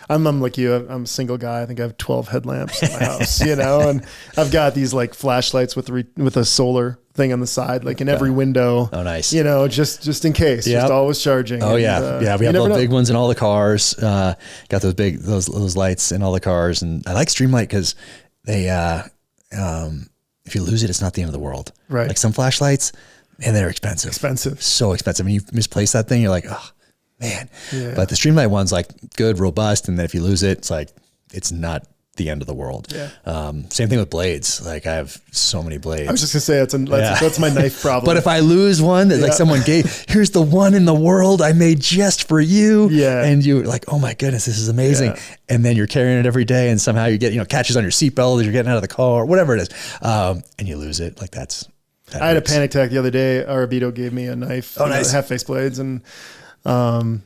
I'm like you. I'm a single guy. I think I have 12 headlamps in my house, and I've got these like flashlights with a solar thing on the side, like in every window. Oh, nice. Just in case, just always charging. Oh, and, we have the big ones in all the cars. Got those big, those lights in all the cars. And I like Streamlight because they, if you lose it, it's not the end of the world. Right. Like some flashlights, and they're expensive. So expensive. And you misplace that thing, you're like, oh man. Yeah. But the Streamlight one's like good, robust. And then if you lose it, it's like, it's not the end of the world. Yeah. Same thing with blades. Like I have so many blades. I was just gonna say that's my knife problem. But if I lose one that like someone gave, here's the one in the world I made just for you. Yeah. And you're like, oh my goodness, this is amazing. Yeah. And then you're carrying it every day and somehow you get, catches on your seatbelt as you're getting out of the car or whatever it is. And you lose it. Like I had a panic attack the other day. Arabito gave me a knife. Oh, nice. Half face blades. And I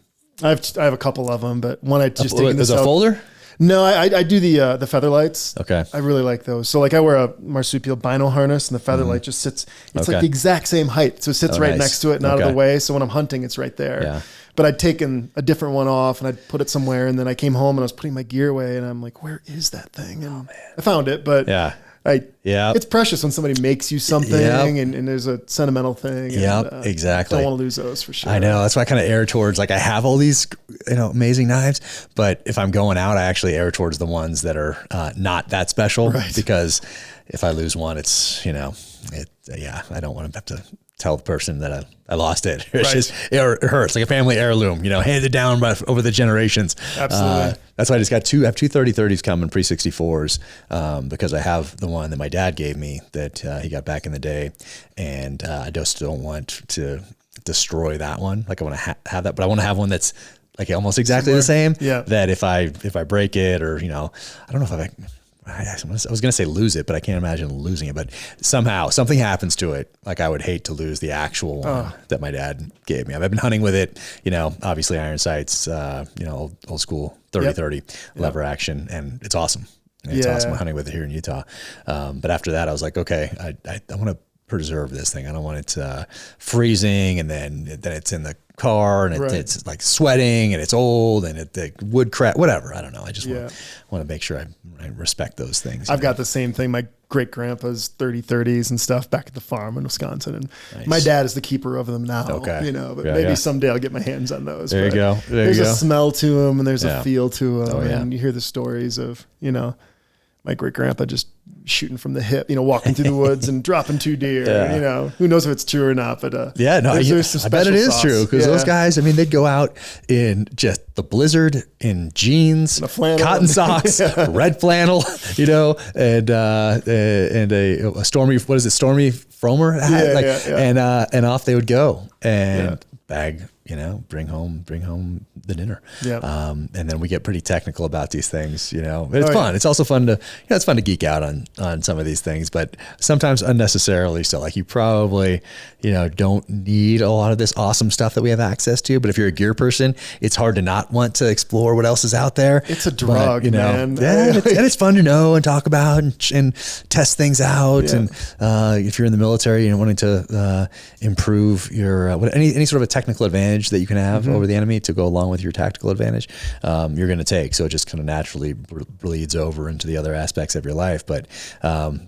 have a couple of them, but one I just taken this out. Is a folder? No, I do the feather lights. Okay. I really like those. So like I wear a marsupial bino harness and the feather light just sits, it's like the exact same height. So it sits right next to it and out of the way. So when I'm hunting, it's right there. Yeah. But I'd taken a different one off and I'd put it somewhere. And then I came home and I was putting my gear away and I'm like, where is that thing? And I found it, but it's precious when somebody makes you something and there's a sentimental thing. Exactly. Don't want to lose those for sure. I know. That's why I kind of err towards, like I have all these, amazing knives, but if I'm going out, I actually err towards the ones that are not that special because if I lose one, it's, I don't want to have to tell the person that I lost it. It hurts like a family heirloom, handed down over the generations. Absolutely. That's why I just got I have two 30-30s coming, pre-64s, because I have the one that my dad gave me that he got back in the day. And I just don't want to destroy that one. Like I want to have that, but I want to have one that's like almost exactly the same. Yeah. That if I break it or, I don't know if I was going to say lose it, but I can't imagine losing it. But somehow something happens to it. Like I would hate to lose the actual one that my dad gave me. I've been hunting with it, obviously iron sights, old school 30-30 lever action. And it's awesome. It's awesome hunting with it here in Utah. But after that, I was like, okay, I want to preserve this thing. I don't want it freezing and then it's in the car and it's like sweating and it's old and the wood crack, whatever. I don't know. I just want to make sure I respect those things. I've got the same thing. My great grandpa's 30-30s and stuff back at the farm in Wisconsin. And my dad is the keeper of them now, but maybe someday I'll get my hands on those. There you go. There's a smell to them and there's a feel to them. And you hear the stories of, my great grandpa just shooting from the hip, walking through the woods and dropping 2 deer. And, who knows if it's true or not, but there's some I bet it is true because those guys, they'd go out in just the blizzard in jeans, cotton socks, red flannel, and a stormy, what is it? Stormy Fromer hat, and off they would go and bag, bring home the dinner. And then we get pretty technical about these things, but it's fun. It's also fun to, it's fun to geek out on some of these things, but sometimes unnecessarily so. Like you probably, don't need a lot of this awesome stuff that we have access to, but if you're a gear person, it's hard to not want to explore what else is out there. It's a drug, man. Yeah, and it's fun to know and talk about and test things out. And if you're in the military and wanting to improve your, any sort of a technical advantage that you can have over the enemy to go along with your tactical advantage, you're going to take. So it just kind of naturally bleeds over into the other aspects of your life. But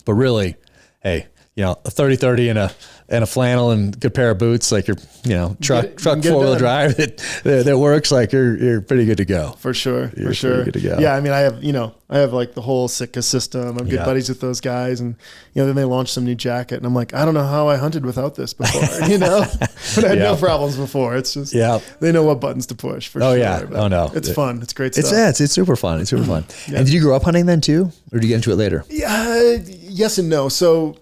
really, hey, a 30-30 and a flannel and a good pair of boots, like your, truck 4-wheel drive that works, like you're pretty good to go. For sure. You're for sure. Good to go. Yeah. I mean, I have like the whole Sitka system. I'm good buddies with those guys. And, then they launched some new jacket and I'm like, I don't know how I hunted without this before, but I had no problems before. It's just, they know what buttons to push for sure. Yeah. Oh no. It's fun. It's great stuff. It's super fun. It's super fun. And did you grow up hunting then too? Or did you get into it later? Yeah. Yes and no. So,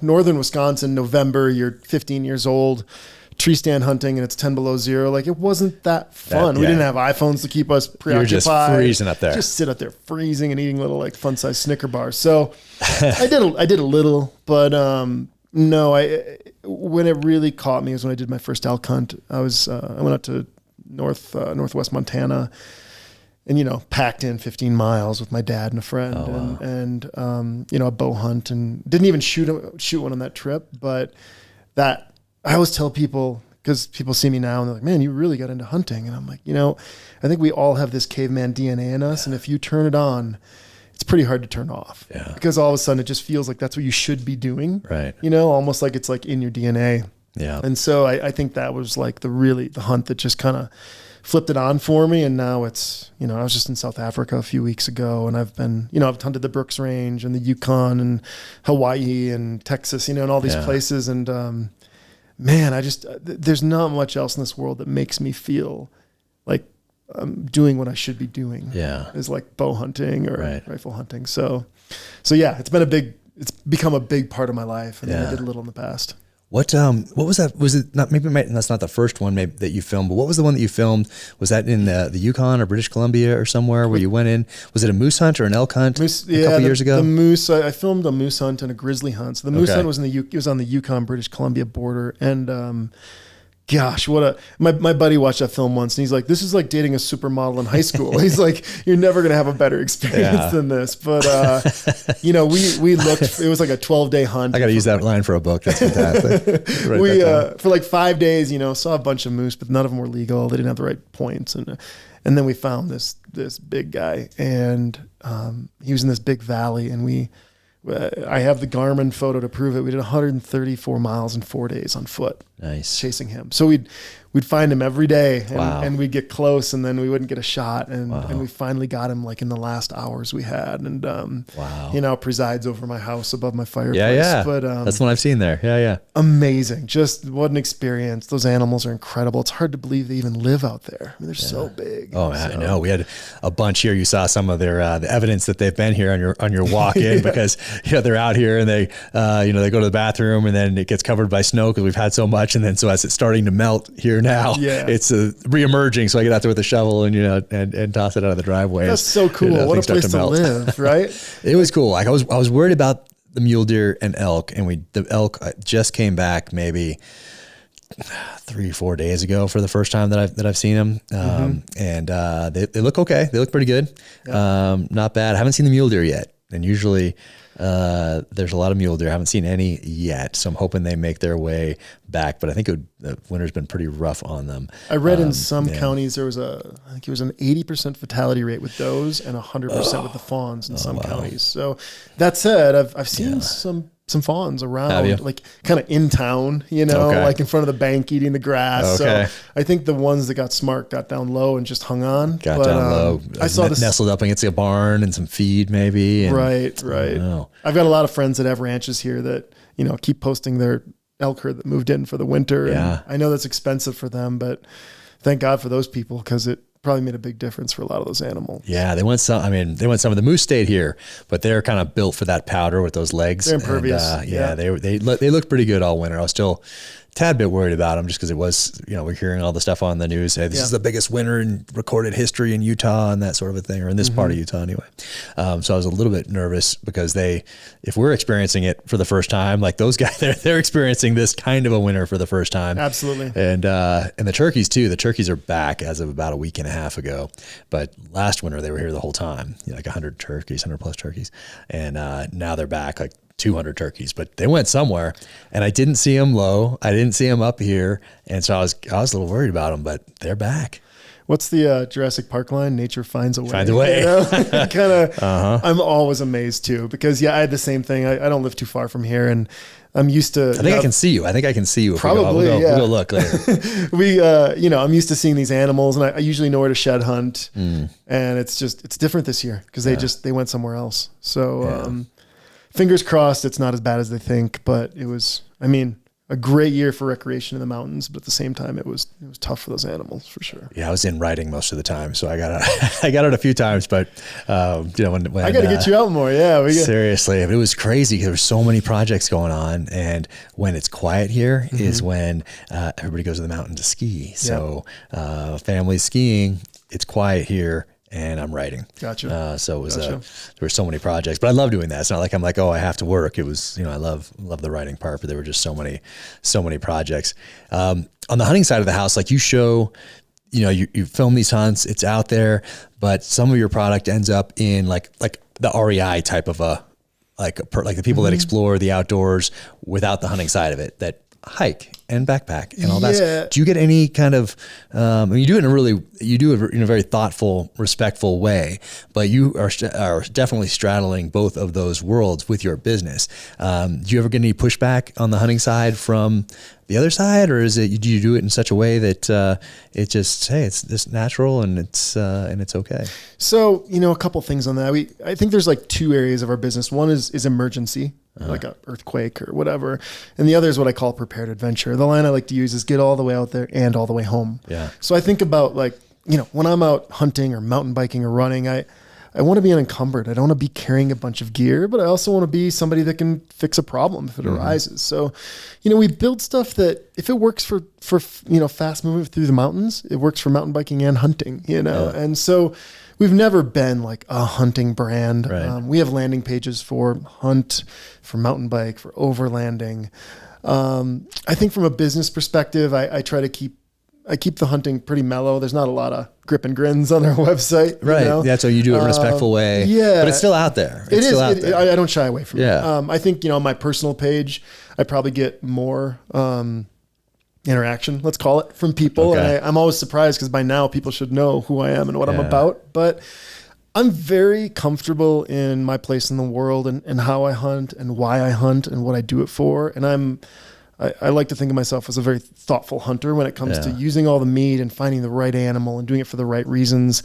northern Wisconsin, November, you're 15 years old, tree stand hunting, and it's 10 below zero. Like, it wasn't that fun. We didn't have iPhones to keep us preoccupied. You're just freezing up there. Just sit up there freezing and eating little like fun-sized Snicker bars. So I did a little, but no, when it really caught me was when I did my first elk hunt. I went out to northwest Montana and, packed in 15 miles with my dad and a friend and a bow hunt, and didn't even shoot one on that trip. But that I always tell people, because people see me now and they're like, man, you really got into hunting. And I'm like, I think we all have this caveman DNA in us. And if you turn it on, it's pretty hard to turn off because all of a sudden it just feels like that's what you should be doing. Right. Almost like it's like in your DNA. Yeah. And so I think that was like the hunt that just kind of flipped it on for me. And now it's, I was just in South Africa a few weeks ago, and I've been, I've hunted the Brooks Range and the Yukon and Hawaii and Texas, and all these places. And, man, there's not much else in this world that makes me feel like I'm doing what I should be doing. Yeah. Is like bow hunting or rifle hunting. So yeah, it's become a big part of my life. And I did a little in the past. What was that? Was it not, that's not the first one maybe that you filmed, but what was the one that you filmed? Was that in the Yukon or British Columbia or somewhere where you went in? Was it a moose hunt or an elk hunt a couple years ago? The moose, I filmed a moose hunt and a grizzly hunt. So the moose hunt was it was on the Yukon, British Columbia border. And, gosh, my buddy watched that film once and he's like, this is like dating a supermodel in high school. He's like, you're never going to have a better experience than this. But, we looked, it was like a 12-day hunt. I got to use that line for a book. That's fantastic. For like 5 days, saw a bunch of moose, but none of them were legal. They didn't have the right points. And then we found this big guy, and he was in this big valley, and I have the Garmin photo to prove it. We did 134 miles in 4 days on foot. Nice. Chasing him. So we'd find him every day, and we'd get close, and then we wouldn't get a shot. And we finally got him like in the last hours we had. And, he now presides over my house above my fireplace. Yeah. But, that's what I've seen there. Yeah. Amazing. Just what an experience. Those animals are incredible. It's hard to believe they even live out there. I mean, they're so big. Oh, man, I know. We had a bunch here. You saw some of their, the evidence that they've been here on your walk in because, they're out here and they, they go to the bathroom and then it gets covered by snow because we've had so much. And then so as it's starting to melt here now, it's reemerging. So I get out there with a shovel and, and toss it out of the driveway. That's so cool. What a place to live, right? It was cool. Like I was worried about the mule deer and elk, and the elk just came back maybe 3-4 days ago for the first time that I've seen them. And they look okay. They look pretty good. Not bad. I haven't seen the mule deer yet. And usually, there's a lot of mule deer. I haven't seen any yet, so I'm hoping they make their way back. But I think the winter's been pretty rough on them. I read in some counties there was I think it was an 80% fatality rate with does and 100% with the fawns in some counties. So that said, I've seen some fawns around, like kind of in town, like in front of the bank eating the grass. So I think the ones that got smart got down low and just hung on. Down low. I saw this nestled up against a barn and some feed maybe. And, right. I've got a lot of friends that have ranches here that, keep posting their elk herd that moved in for the winter. And I know that's expensive for them, but thank God for those people because it probably made a big difference for a lot of those animals. Yeah, they went some of the moose stayed here, but they're kind of built for that powder with those legs. They're impervious. And, they looked pretty good all winter. I was still a tad bit worried about them just because it was, we're hearing all the stuff on the news. Hey, this is the biggest winter in recorded history in Utah and that sort of a thing, or in this part of Utah anyway. So I was a little bit nervous because if we're experiencing it for the first time, like those guys, they're experiencing this kind of a winter for the first time. Absolutely. And the turkeys too. The turkeys are back as of about a week and a half ago, but last winter they were here the whole time, like 100 plus turkeys. And now they're back like 200 turkeys, but they went somewhere and I didn't see them low. I didn't see them up here. And so I was a little worried about them, but they're back. What's the Jurassic Park line? Nature finds a way. Finds a way. You know? Kind of. I'm always amazed too, because I had the same thing. I don't live too far from here, and I'm used to. I think I can see you. I think I can see you. Probably. We'll go look later. I'm used to seeing these animals, and I usually know where to shed hunt, and it's different this year because they went somewhere else. So fingers crossed, it's not as bad as they think. But it was, a great year for recreation in the mountains, but at the same time, it was tough for those animals for sure. Yeah, I was in riding most of the time, so I got it a few times, but when I got to get you out more. Yeah, seriously, it was crazy. There were so many projects going on, and when it's quiet here is when everybody goes to the mountain to ski. So families skiing, it's quiet here. And I'm writing. Gotcha. So it was, there were so many projects, but I love doing that. It's not like I'm like, oh, I have to work. It was, I love the writing part, but there were just so many projects. On the hunting side of the house, like you show, you film these hunts, it's out there, but some of your product ends up in like the REI type of like the people that explore the outdoors without the hunting side of it, that hike and backpack and all that. Do you get any kind of, you do it in a very thoughtful, respectful way, but you are definitely straddling both of those worlds with your business. Do you ever get any pushback on the hunting side from the other side, or do you do it in such a way that it just, hey, it's just natural and it's okay? So, a couple things on that. I think there's like two areas of our business. One is emergency, like an earthquake or whatever. And the other is what I call prepared adventure. The line I like to use is get all the way out there and all the way home. Yeah. So I think about when I'm out hunting or mountain biking or running, I want to be unencumbered. I don't want to be carrying a bunch of gear, but I also want to be somebody that can fix a problem if it arises. So, we build stuff that if it works for fast moving through the mountains, it works for mountain biking and hunting, And so we've never been like a hunting brand. Right. We have landing pages for hunt, for mountain bike, for overlanding. I think from a business perspective, I try to keep the hunting pretty mellow. There's not a lot of grip and grins on our website. Right. Yeah. So you do it in a respectful way. Yeah. But it's still out there. I don't shy away from it. I think, on my personal page, I probably get more interaction, let's call it, from people. Okay. And I'm always surprised because by now people should know who I am and what I'm about. But I'm very comfortable in my place in the world and how I hunt and why I hunt and what I do it for. And I like to think of myself as a very thoughtful hunter when it comes to using all the meat and finding the right animal and doing it for the right reasons.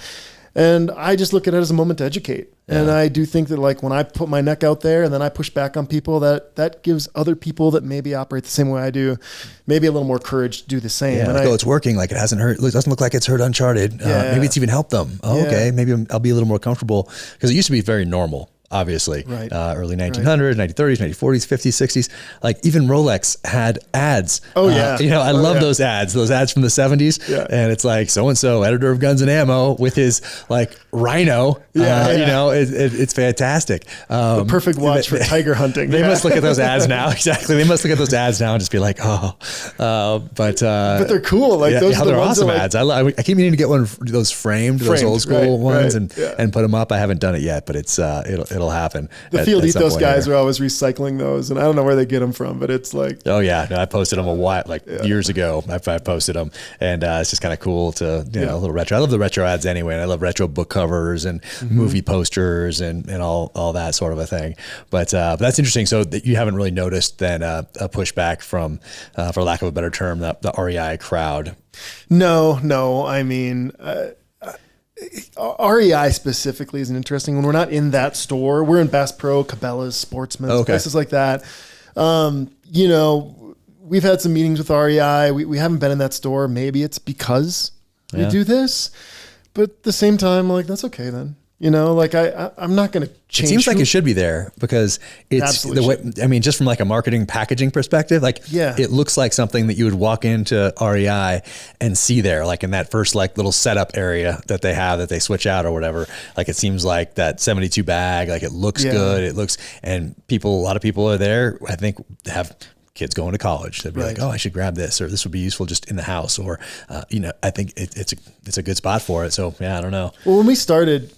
And I just look at it as a moment to educate. Yeah. And I do think that when I put my neck out there and then I push back on people, that gives other people that maybe operate the same way I do, maybe a little more courage to do the same. Yeah, and it's working. Like it hasn't hurt. It doesn't look like it's hurt Uncharted. Maybe it's even helped them. Okay. Maybe I'll be a little more comfortable, because it used to be very normal. Obviously, right. Early 1900s, 1930s, 1940s, 50s, 60s, like even Rolex had ads. Oh yeah. I love those ads from the 70s. Yeah. And it's like, so-and-so editor of Guns and Ammo with his like Rhino. It's fantastic. The perfect watch for tiger hunting. They must look at those ads now. Exactly. They must look at those ads now and just be like, but they're cool. Like those are the they're ones awesome ads. I keep meaning to get one of those framed, those old school ones and put them up. I haven't done it yet, but it's, it'll happen. The Field Ethos guys are always recycling those, and I don't know where they get them from, but it's like, oh yeah, no, I posted them years ago. I posted them, and it's just kind of cool to a little retro. I love the retro ads anyway, and I love retro book covers and movie posters and all that sort of a thing. But that's interesting. So that you haven't really noticed then a pushback from, for lack of a better term, the REI crowd. No. I mean. REI specifically is an interesting one. We're not in that store. We're in Bass Pro, Cabela's, Sportsman's, places like that. We've had some meetings with REI. We haven't been in that store. Maybe it's because we do this, but at the same time, that's okay then. I'm not going to change. It seems like it should be there because it's the way, just from like a marketing packaging perspective, it looks like something that you would walk into REI and see there, like in that first little setup area that they have that they switch out or whatever. Like it seems like that 72 bag, it looks good. And a lot of people are there, I think, have kids going to college. They'd be like, oh, I should grab this, or this would be useful just in the house, or, I think it's a good spot for it. So yeah, I don't know. Well, when we started,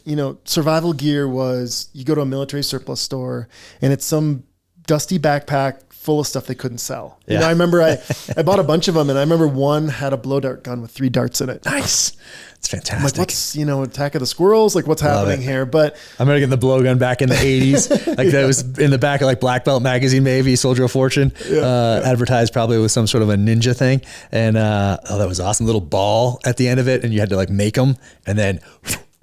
survival gear was, you go to a military surplus store and it's some dusty backpack full of stuff they couldn't sell. I remember I bought a bunch of them, and I remember one had a blow dart gun with 3 darts in it. Nice. It's fantastic. I'm like, what's, Attack of the Squirrels? Like, what's happening here? But I'm going to get the blowgun back in the 80s. Like that was in the back of like Black Belt magazine, maybe Soldier of Fortune, advertised probably with some sort of a ninja thing. And, that was awesome. Little ball at the end of it. And you had to like make them and then,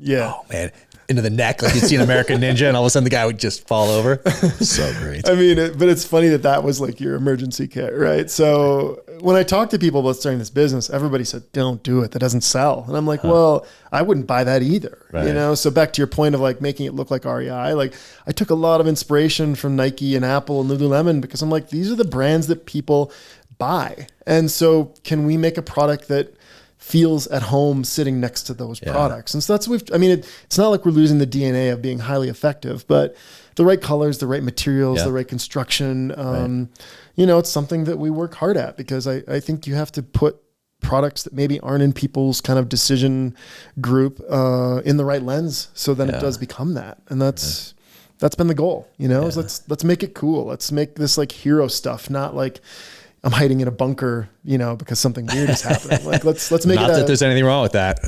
oh man, into the neck, like you'd see an American Ninja, and all of a sudden the guy would just fall over. So great. I mean, but it's funny that was like your emergency kit, right? So when I talk to people about starting this business, everybody said, don't do it. That doesn't sell. And I'm like, well, I wouldn't buy that either. Right. So back to your point of like making it look like REI, like I took a lot of inspiration from Nike and Apple and Lululemon because I'm like, these are the brands that people buy. And so can we make a product that feels at home sitting next to those products? And so that's it's not like we're losing the DNA of being highly effective, but the right colors, the right materials, the right construction, it's something that we work hard at because I think you have to put products that maybe aren't in people's kind of decision group in the right lens. So then it does become that. And that's been the goal, is let's make it cool. Let's make this like hero stuff, not like I'm hiding in a bunker, because something weird is happening. Like let's make not that there's anything wrong with that.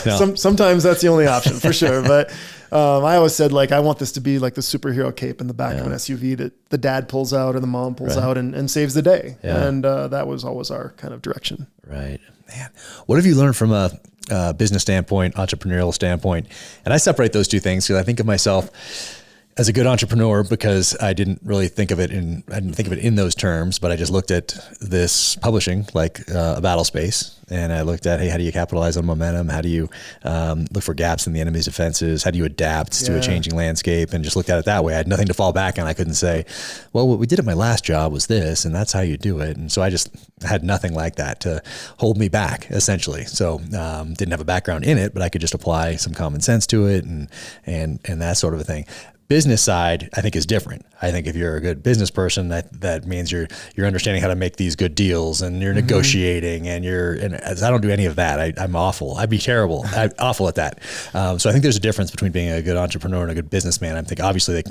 No. Sometimes that's the only option for sure. But I always said like I want this to be like the superhero cape in the back of an SUV that the dad pulls out or the mom pulls out and saves the day. Yeah. And that was always our kind of direction. Right, man. What have you learned from a business standpoint, entrepreneurial standpoint? And I separate those two things because I think of myself as a good entrepreneur because I didn't really think of it in those terms, but I just looked at this publishing like a battle space. And I looked at, hey, how do you capitalize on momentum? How do you look for gaps in the enemy's defenses? How do you adapt to a changing landscape? And just looked at it that way. I had nothing to fall back on. I couldn't say, well, what we did at my last job was this, and that's how you do it. And so I just had nothing like that to hold me back, essentially. So didn't have a background in it, but I could just apply some common sense to it and that sort of a thing. Business side, I think, is different. I think if you're a good business person, that means you're understanding how to make these good deals and you're negotiating and as I don't do any of that. I'm awful. I'd be terrible. I'm awful at that. So I think there's a difference between being a good entrepreneur and a good businessman. I think obviously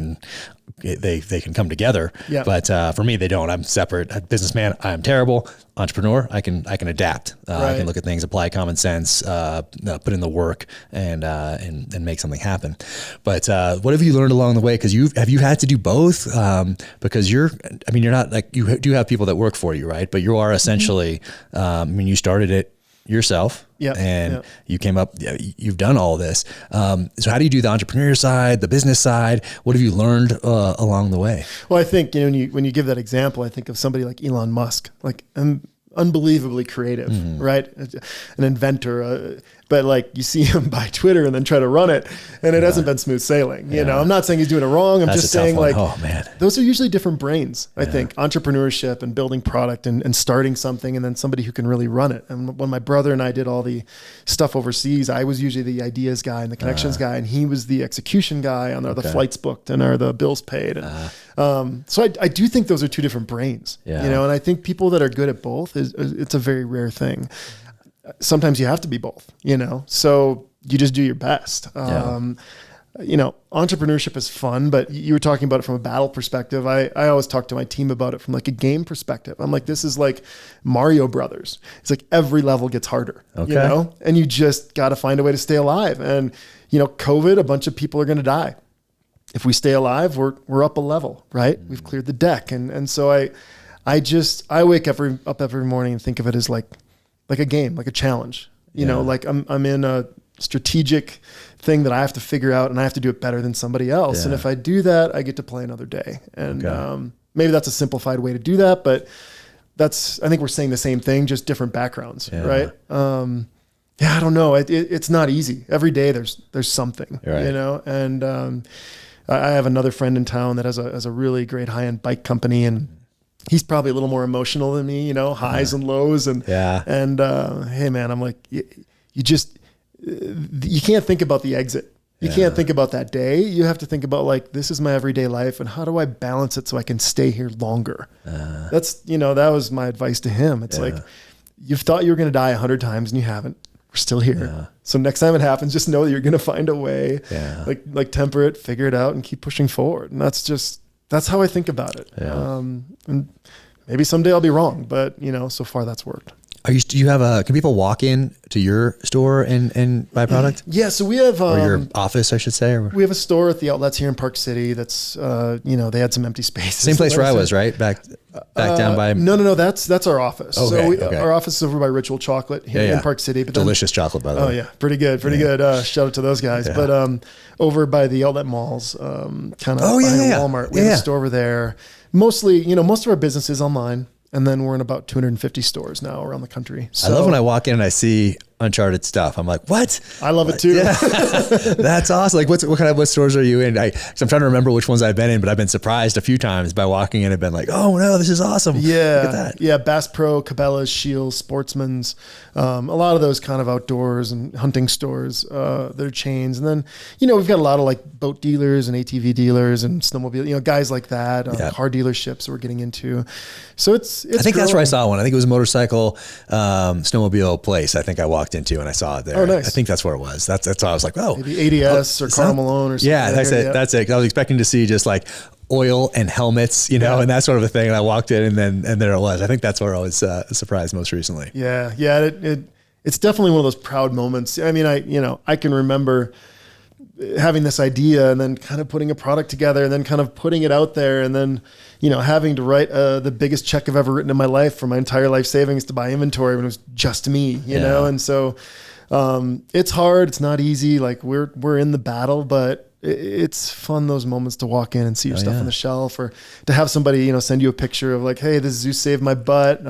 they can come together, but for me, they don't. I'm separate. A businessman, I'm terrible. Entrepreneur, I can adapt. I can look at things, apply common sense, put in the work, and make something happen. But what have you learned along the way? Because have you had to do both? Because you're not like you do have people that work for you, right? But you are essentially, you started it yourself, you came up, you've done all this. So how do you do the entrepreneur side, the business side? What have you learned along the way? Well, I think when you give that example, I think of somebody like Elon Musk, like unbelievably creative, right? An inventor, but like you see him buy Twitter and then try to run it, and it hasn't been smooth sailing. I'm not saying he's doing it wrong. I'm just saying like, those are usually different brains. I think entrepreneurship and building product and starting something, and then somebody who can really run it. And when my brother and I did all the stuff overseas, I was usually the ideas guy and the connections guy, and he was the execution guy on the flights booked and the bills paid. And so I do think those are two different brains. And I think people that are good at both it's a very rare thing. Sometimes you have to be both, so you just do your best. Entrepreneurship is fun, but you were talking about it from a battle perspective. I always talk to my team about it from like a game perspective. I'm like, this is like Mario Brothers. It's like every level gets harder, and you just got to find a way to stay alive. And, COVID, a bunch of people are going to die. If we stay alive, we're up a level, right? We've cleared the deck. And so I wake up every morning and think of it as like a game, like a challenge, like I'm in a strategic thing that I have to figure out and I have to do it better than somebody else. And if I do that, I get to play another day. And maybe that's a simplified way to do that, but I think we're saying the same thing, just different backgrounds. Right. I don't know. It's not easy. Every day there's something, and I have another friend in town that has a really great high-end bike company, and he's probably a little more emotional than me, highs and lows. And hey man, I'm like, you can't think about the exit. You can't think about that day. You have to think about like, this is my everyday life and how do I balance it so I can stay here longer? That's, that was my advice to him. It's like, you've thought you were going to die 100 times and you haven't. We're still here. So next time it happens, just know that you're going to find a way, like temper it, figure it out and keep pushing forward. And that's how I think about it. And maybe someday I'll be wrong, but so far that's worked. Do you have can people walk in to your store and buy product? Yeah. So we have, or your office, I should say. We have a store at the outlets here in Park City. That's, they had some empty spaces. Same place where I was, right? Back down by. No. That's our office. Okay, so our office is over by Ritual Chocolate here in Park City. But delicious chocolate, by the way. Oh yeah. Pretty good. Shout out to those guys. Yeah. But, over by the outlet malls, kind of behind Walmart, we have a store over there. Mostly, most of our business is online. And then we're in about 250 stores now around the country. So, I love when I walk in and I see Uncharted stuff. I'm like, what? I love it too. Yeah. That's awesome. Like what stores are you in? So I'm trying to remember which ones I've been in, but I've been surprised a few times by walking in and been like, oh no, this is awesome. Yeah. Look at that. Yeah. Bass Pro, Cabela's, Shields, Sportsman's, a lot of those kind of outdoors and hunting stores, they're chains. And then, we've got a lot of like boat dealers and ATV dealers and snowmobile, guys like that, car dealerships we're getting into. So it's I think that's where I saw one. I think it was a motorcycle, snowmobile place. I think I walked into and I saw it there. Oh, nice. I think that's where it was. That's why I was like, oh, maybe ADS or Carl Malone or something. Yeah, that's it. That's it. I was expecting to see just like oil and helmets, and that sort of a thing. And I walked in and there it was. I think that's where I was surprised most recently. Yeah. It's definitely one of those proud moments. I mean, I can remember having this idea and then kind of putting a product together and then kind of putting it out there and then, having to write the biggest check I've ever written in my life for my entire life savings to buy inventory when it was just me, you know? And so, it's hard. It's not easy. Like we're in the battle, but it's fun, those moments to walk in and see your stuff on the shelf, or to have somebody, send you a picture of like, hey, this Zeus saved my butt.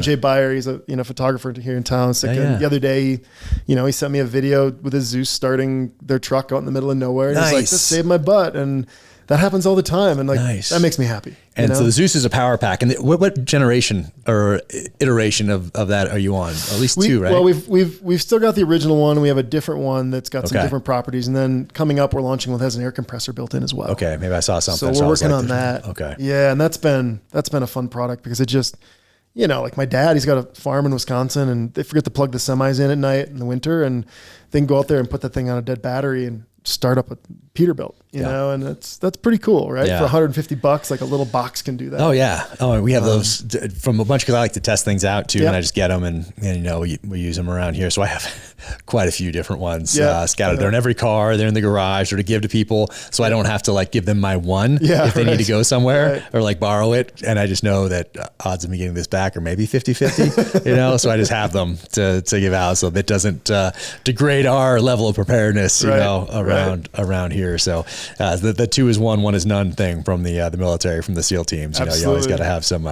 Jay Beyer, he's a, photographer here in town. The other day, he sent me a video with his Zeus starting their truck out in the middle of nowhere. And he's like, this saved my butt. And that happens all the time. And that makes me happy. And so the Zeus is a power pack. And what generation or iteration of that are you on? At least two, right? Well, we've still got the original one. We have a different one that's got some different properties. And then coming up, we're launching one that has an air compressor built in as well. Okay, maybe I saw something. So we're working on that. Okay. Yeah, and that's been a fun product because it just, like my dad, he's got a farm in Wisconsin and they forget to plug the semis in at night in the winter, and they can go out there and put that thing on a dead battery and start up a Peterbilt, you know, and that's pretty cool, right? For $150, like a little box can do that. Oh yeah. Oh, and we have those from a bunch, because I like to test things out too, and I just get them and we use them around here. So I have quite a few different ones scattered. They're in every car, they're in the garage, or to give to people, so I don't have to like give them my one if they need to go somewhere or like borrow it. And I just know that odds of me getting this back are maybe 50-50, so I just have them to give out so that doesn't degrade our level of preparedness, around here. So the 2 is 1, 1 is none thing from the military, from the SEAL teams. You always got to have some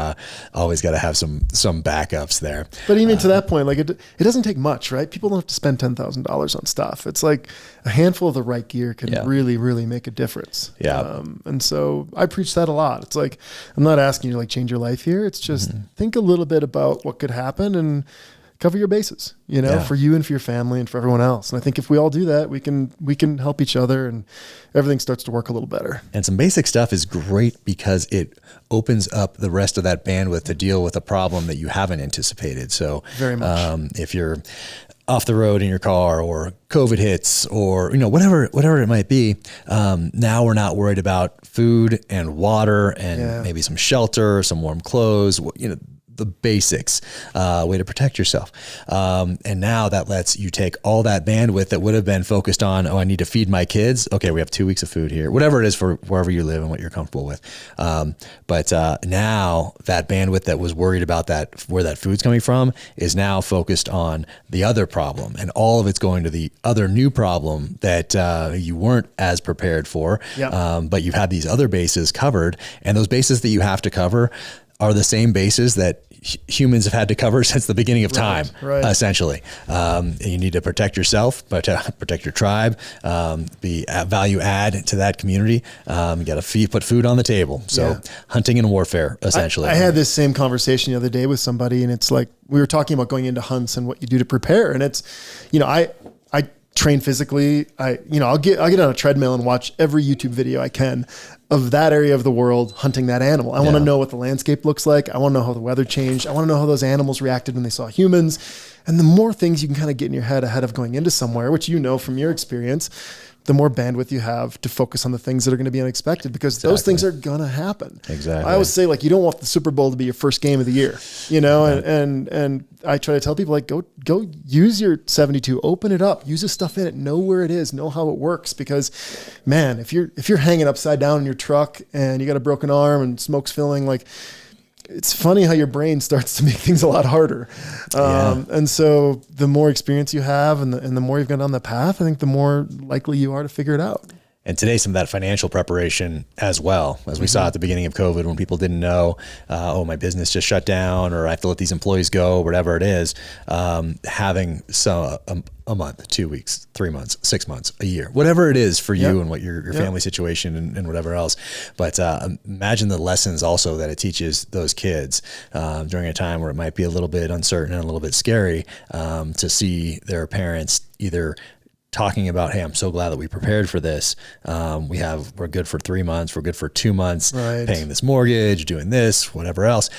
backups there. But even to that point, like it doesn't take much, right? People don't have to spend $10,000 on stuff. It's like a handful of the right gear can really, really make a difference. And so I preach that a lot. It's like, I'm not asking you to like change your life here. It's just think a little bit about what could happen and cover your bases, for you and for your family and for everyone else. And I think if we all do that, we can help each other and everything starts to work a little better. And some basic stuff is great because it opens up the rest of that bandwidth to deal with a problem that you haven't anticipated. So very much. If you're off the road in your car, or COVID hits, or whatever it might be, now we're not worried about food and water and maybe some shelter, some warm clothes, the basics, way to protect yourself. And now that lets you take all that bandwidth that would have been focused on, I need to feed my kids. Okay, we have 2 weeks of food here, whatever it is for wherever you live and what you're comfortable with. But now that bandwidth that was worried about where that food's coming from is now focused on the other problem, and all of it's going to the other new problem that you weren't as prepared for. But you've had these other bases covered, and those bases that you have to cover are the same bases that humans have had to cover since the beginning of time, essentially. You need to protect yourself, but protect your tribe, be a value add to that community. You got to put food on the table. So hunting and warfare, essentially. I had this same conversation the other day with somebody, and it's like, we were talking about going into hunts and what you do to prepare. And it's, I train physically. I'll get on a treadmill and watch every YouTube video I can of that area of the world hunting that animal. I want to know what the landscape looks like. I want to know how the weather changed. I want to know how those animals reacted when they saw humans. And the more things you can kind of get in your head ahead of going into somewhere, which from your experience, the more bandwidth you have to focus on the things that are going to be unexpected, because those things are going to happen. Exactly. I always say, like, you don't want the Super Bowl to be your first game of the year, you know, and I try to tell people, like, go use your 72, open it up, use the stuff in it, know where it is, know how it works. Because, man, if you're hanging upside down in your truck and you got a broken arm and smoke's filling, like, it's funny how your brain starts to make things a lot harder. And so the more experience you have and the more you've gone down the path, I think the more likely you are to figure it out. And today, some of that financial preparation as well, as we saw at the beginning of COVID, when people didn't know, my business just shut down, or I have to let these employees go, whatever it is, having a month, 2 weeks, 3 months, 6 months, a year, whatever it is for you and what your family situation and whatever else. But imagine the lessons also that it teaches those kids during a time where it might be a little bit uncertain and a little bit scary, to see their parents either talking about, hey, I'm so glad that we prepared for this. We're good for 3 months. We're good for 2 months, paying this mortgage, doing this, whatever else.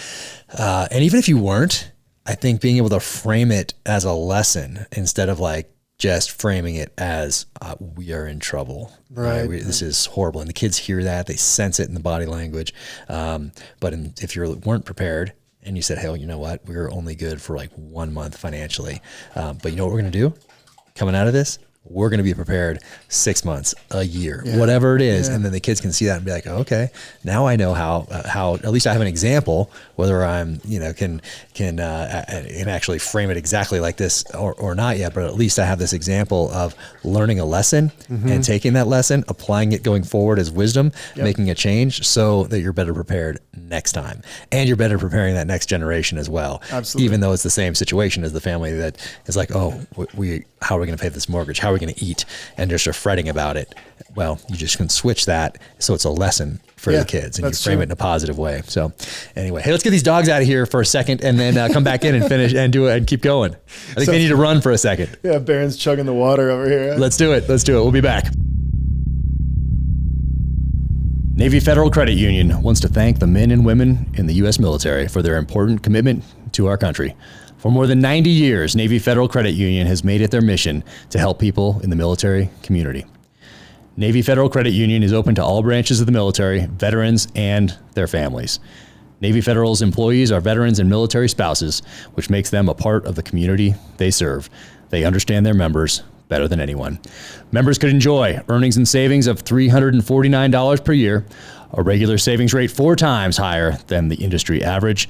And even if you weren't, I think being able to frame it as a lesson instead of like just framing it as we are in trouble. This is horrible. And the kids hear that, they sense it in the body language. If you weren't prepared and you said, hey, well, you know what? We're only good for like 1 month financially. But you know what we're going to do coming out of this? We're going to be prepared 6 months, a year, whatever it is. And then the kids can see that and be like, oh, okay, now I know how at least I have an example, whether I'm, can actually frame it exactly like this or not yet, but at least I have this example of learning a lesson and taking that lesson, applying it going forward as wisdom, making a change so that you're better prepared next time. And you're better preparing that next generation as well. Absolutely. Even though it's the same situation as the family that is like, oh, how are we going to pay this mortgage? How are we going to eat? And just are fretting about it. Well, you just can switch that so it's a lesson for the kids, and you frame it in a positive way. So anyway, hey, let's get these dogs out of here for a second and then come back in and finish and do it and keep going. I think they need to run for a second. Yeah, Baron's chugging the water over here. Let's do it. We'll be back. Navy Federal Credit Union wants to thank the men and women in the U.S. military for their important commitment to our country. For more than 90 years, Navy Federal Credit Union has made it their mission to help people in the military community. Navy Federal Credit Union is open to all branches of the military, veterans, and their families. Navy Federal's employees are veterans and military spouses, which makes them a part of the community they serve. They understand their members better than anyone. Members could enjoy earnings and savings of $349 per year, a regular savings rate 4 times higher than the industry average,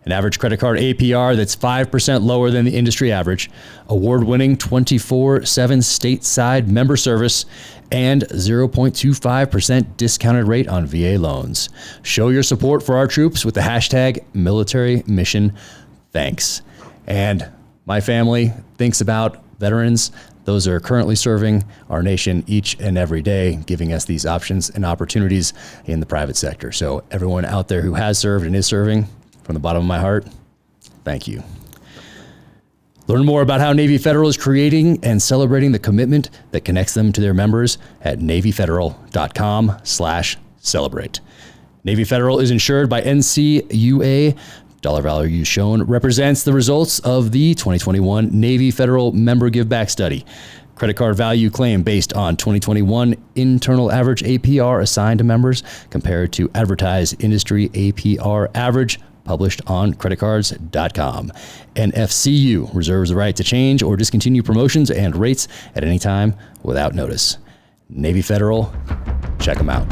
an average credit card APR that's 5% lower than the industry average, award-winning 24/7 stateside member service, and 0.25% discounted rate on VA loans. Show your support for our troops with the hashtag #MilitaryMissionThanks. And my family thinks about veterans, those that are currently serving our nation each and every day, giving us these options and opportunities in the private sector. So everyone out there who has served and is serving, from the bottom of my heart, thank you. Learn more about how Navy Federal is creating and celebrating the commitment that connects them to their members at NavyFederal.com/celebrate. Navy Federal is insured by NCUA. Dollar value shown represents the results of the 2021 Navy Federal Member Giveback Study. Credit card value claim based on 2021 internal average APR assigned to members compared to advertised industry APR average, published on creditcards.com. NFCU reserves the right to change or discontinue promotions and rates at any time without notice. Navy Federal, check them out.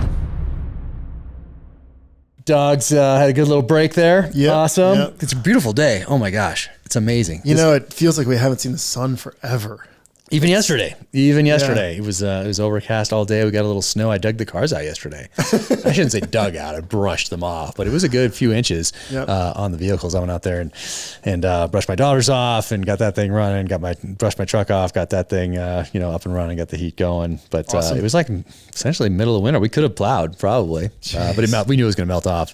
Dogs had a good little break there. Yep, awesome. yep. It's a beautiful day. Oh my gosh. It's amazing. It feels like we haven't seen the sun forever. Even yesterday, it was overcast all day. We got a little snow. I dug the cars out yesterday. I shouldn't say dug out. I brushed them off, but it was a good few inches on the vehicles. I went out there and brushed my daughters off and got that thing running. Brushed my truck off. Got that thing up and running. Got the heat going. But awesome. It was like essentially middle of winter. We could have plowed probably, but we knew it was going to melt off.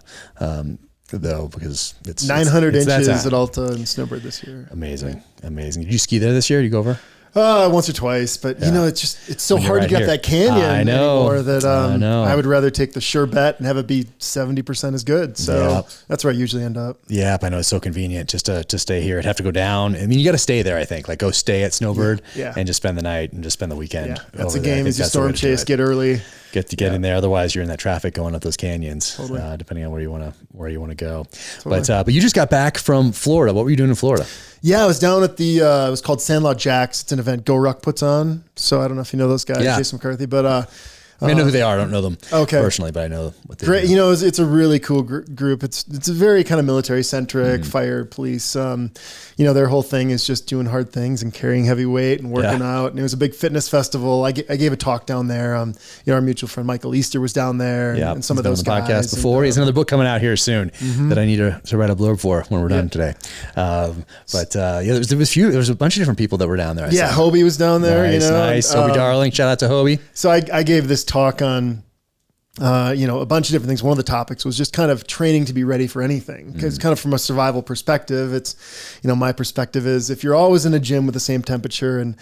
Though, because it's 900 inches at Alta and Snowbird this year. Amazing. Did you ski there this year? Did you go over? Once or twice, but it's so hard to get that canyon anymore that I would rather take the sure bet and have it be 70% as good. So that's where I usually end up. Yeah, I know it's so convenient just to stay here. I'd have to go down. I mean, you got to stay there, I think. Like go stay at Snowbird and just spend the night and just spend the weekend. Yeah, that's a game as you storm chase, get early. Get in there. Otherwise you're in that traffic going up those canyons, depending on where you want to go. Totally. But you just got back from Florida. What were you doing in Florida? Yeah, I was down at the, it was called Sandlot Jacks. It's an event Go Ruck puts on. So I don't know if you know those guys, Jason McCarthy, but I know who they are. I don't know them personally, but I know what they do. You know, it's a really cool group. It's a very kind of military centric, fire, police. You know, their whole thing is just doing hard things and carrying heavy weight and working out. And it was a big fitness festival. I gave a talk down there. You know, our mutual friend Michael Easter was down there, and some of those guys. Podcast before. He has another book coming out here soon that I need to write a blurb for when we're done today. There was a bunch of different people that were down there. Hobie was down there. Nice. Hobie Darling. Shout out to Hobie. So I gave this talk on a bunch of different things. One of the topics was just kind of training to be ready for anything. Because kind of from a survival perspective, it's, my perspective is if you're always in a gym with the same temperature and,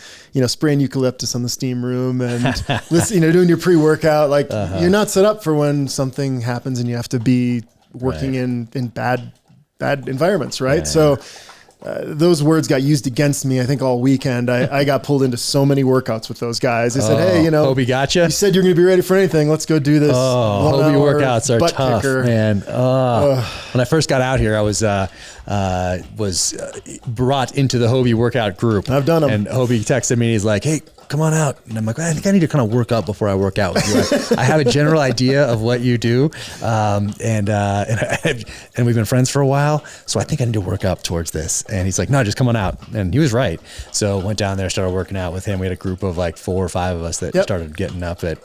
spraying eucalyptus on the steam room and, doing your pre-workout, like you're not set up for when something happens and you have to be working in bad environments. Right. So, those words got used against me, I think, all weekend. I got pulled into so many workouts with those guys. They said, hey, Hobie gotcha. You said you're going to be ready for anything. Let's go do this. Hobie workouts are tough, man. When I first got out here, I was brought into the Hobie workout group. I've done them. And Hobie texted me. He's like, hey, come on out. And I'm like, I think I need to kind of work out before I work out with you. I have a general idea of what you do. And we've been friends for a while. So I think I need to work up towards this. And he's like, no, just come on out. And he was right. So went down there, started working out with him. We had a group of like 4 or 5 of us that started getting up at,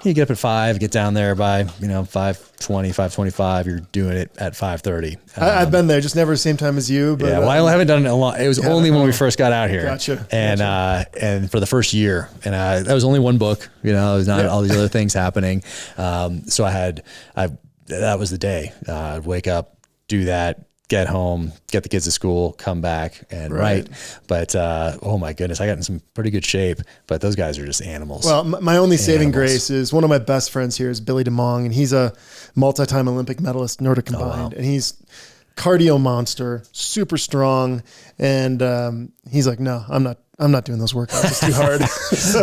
you get up at 5, get down there by, 5:20, 5:25. You're doing it at 5:30. I've been there, just never the same time as you. But, I haven't done it in a long. It was only when we first got out here. Gotcha. And for the first year, and that was only one book. It was not all these other things happening. So that was the day. I'd wake up, do that. Get home, get the kids to school, come back and write. But, oh my goodness, I got in some pretty good shape, but those guys are just animals. Well, my only saving grace is one of my best friends here is Billy DeMong, and he's a multi-time Olympic medalist, Nordic combined. And he's cardio monster, super strong. And he's like, no, I'm not doing those workouts. It's too hard.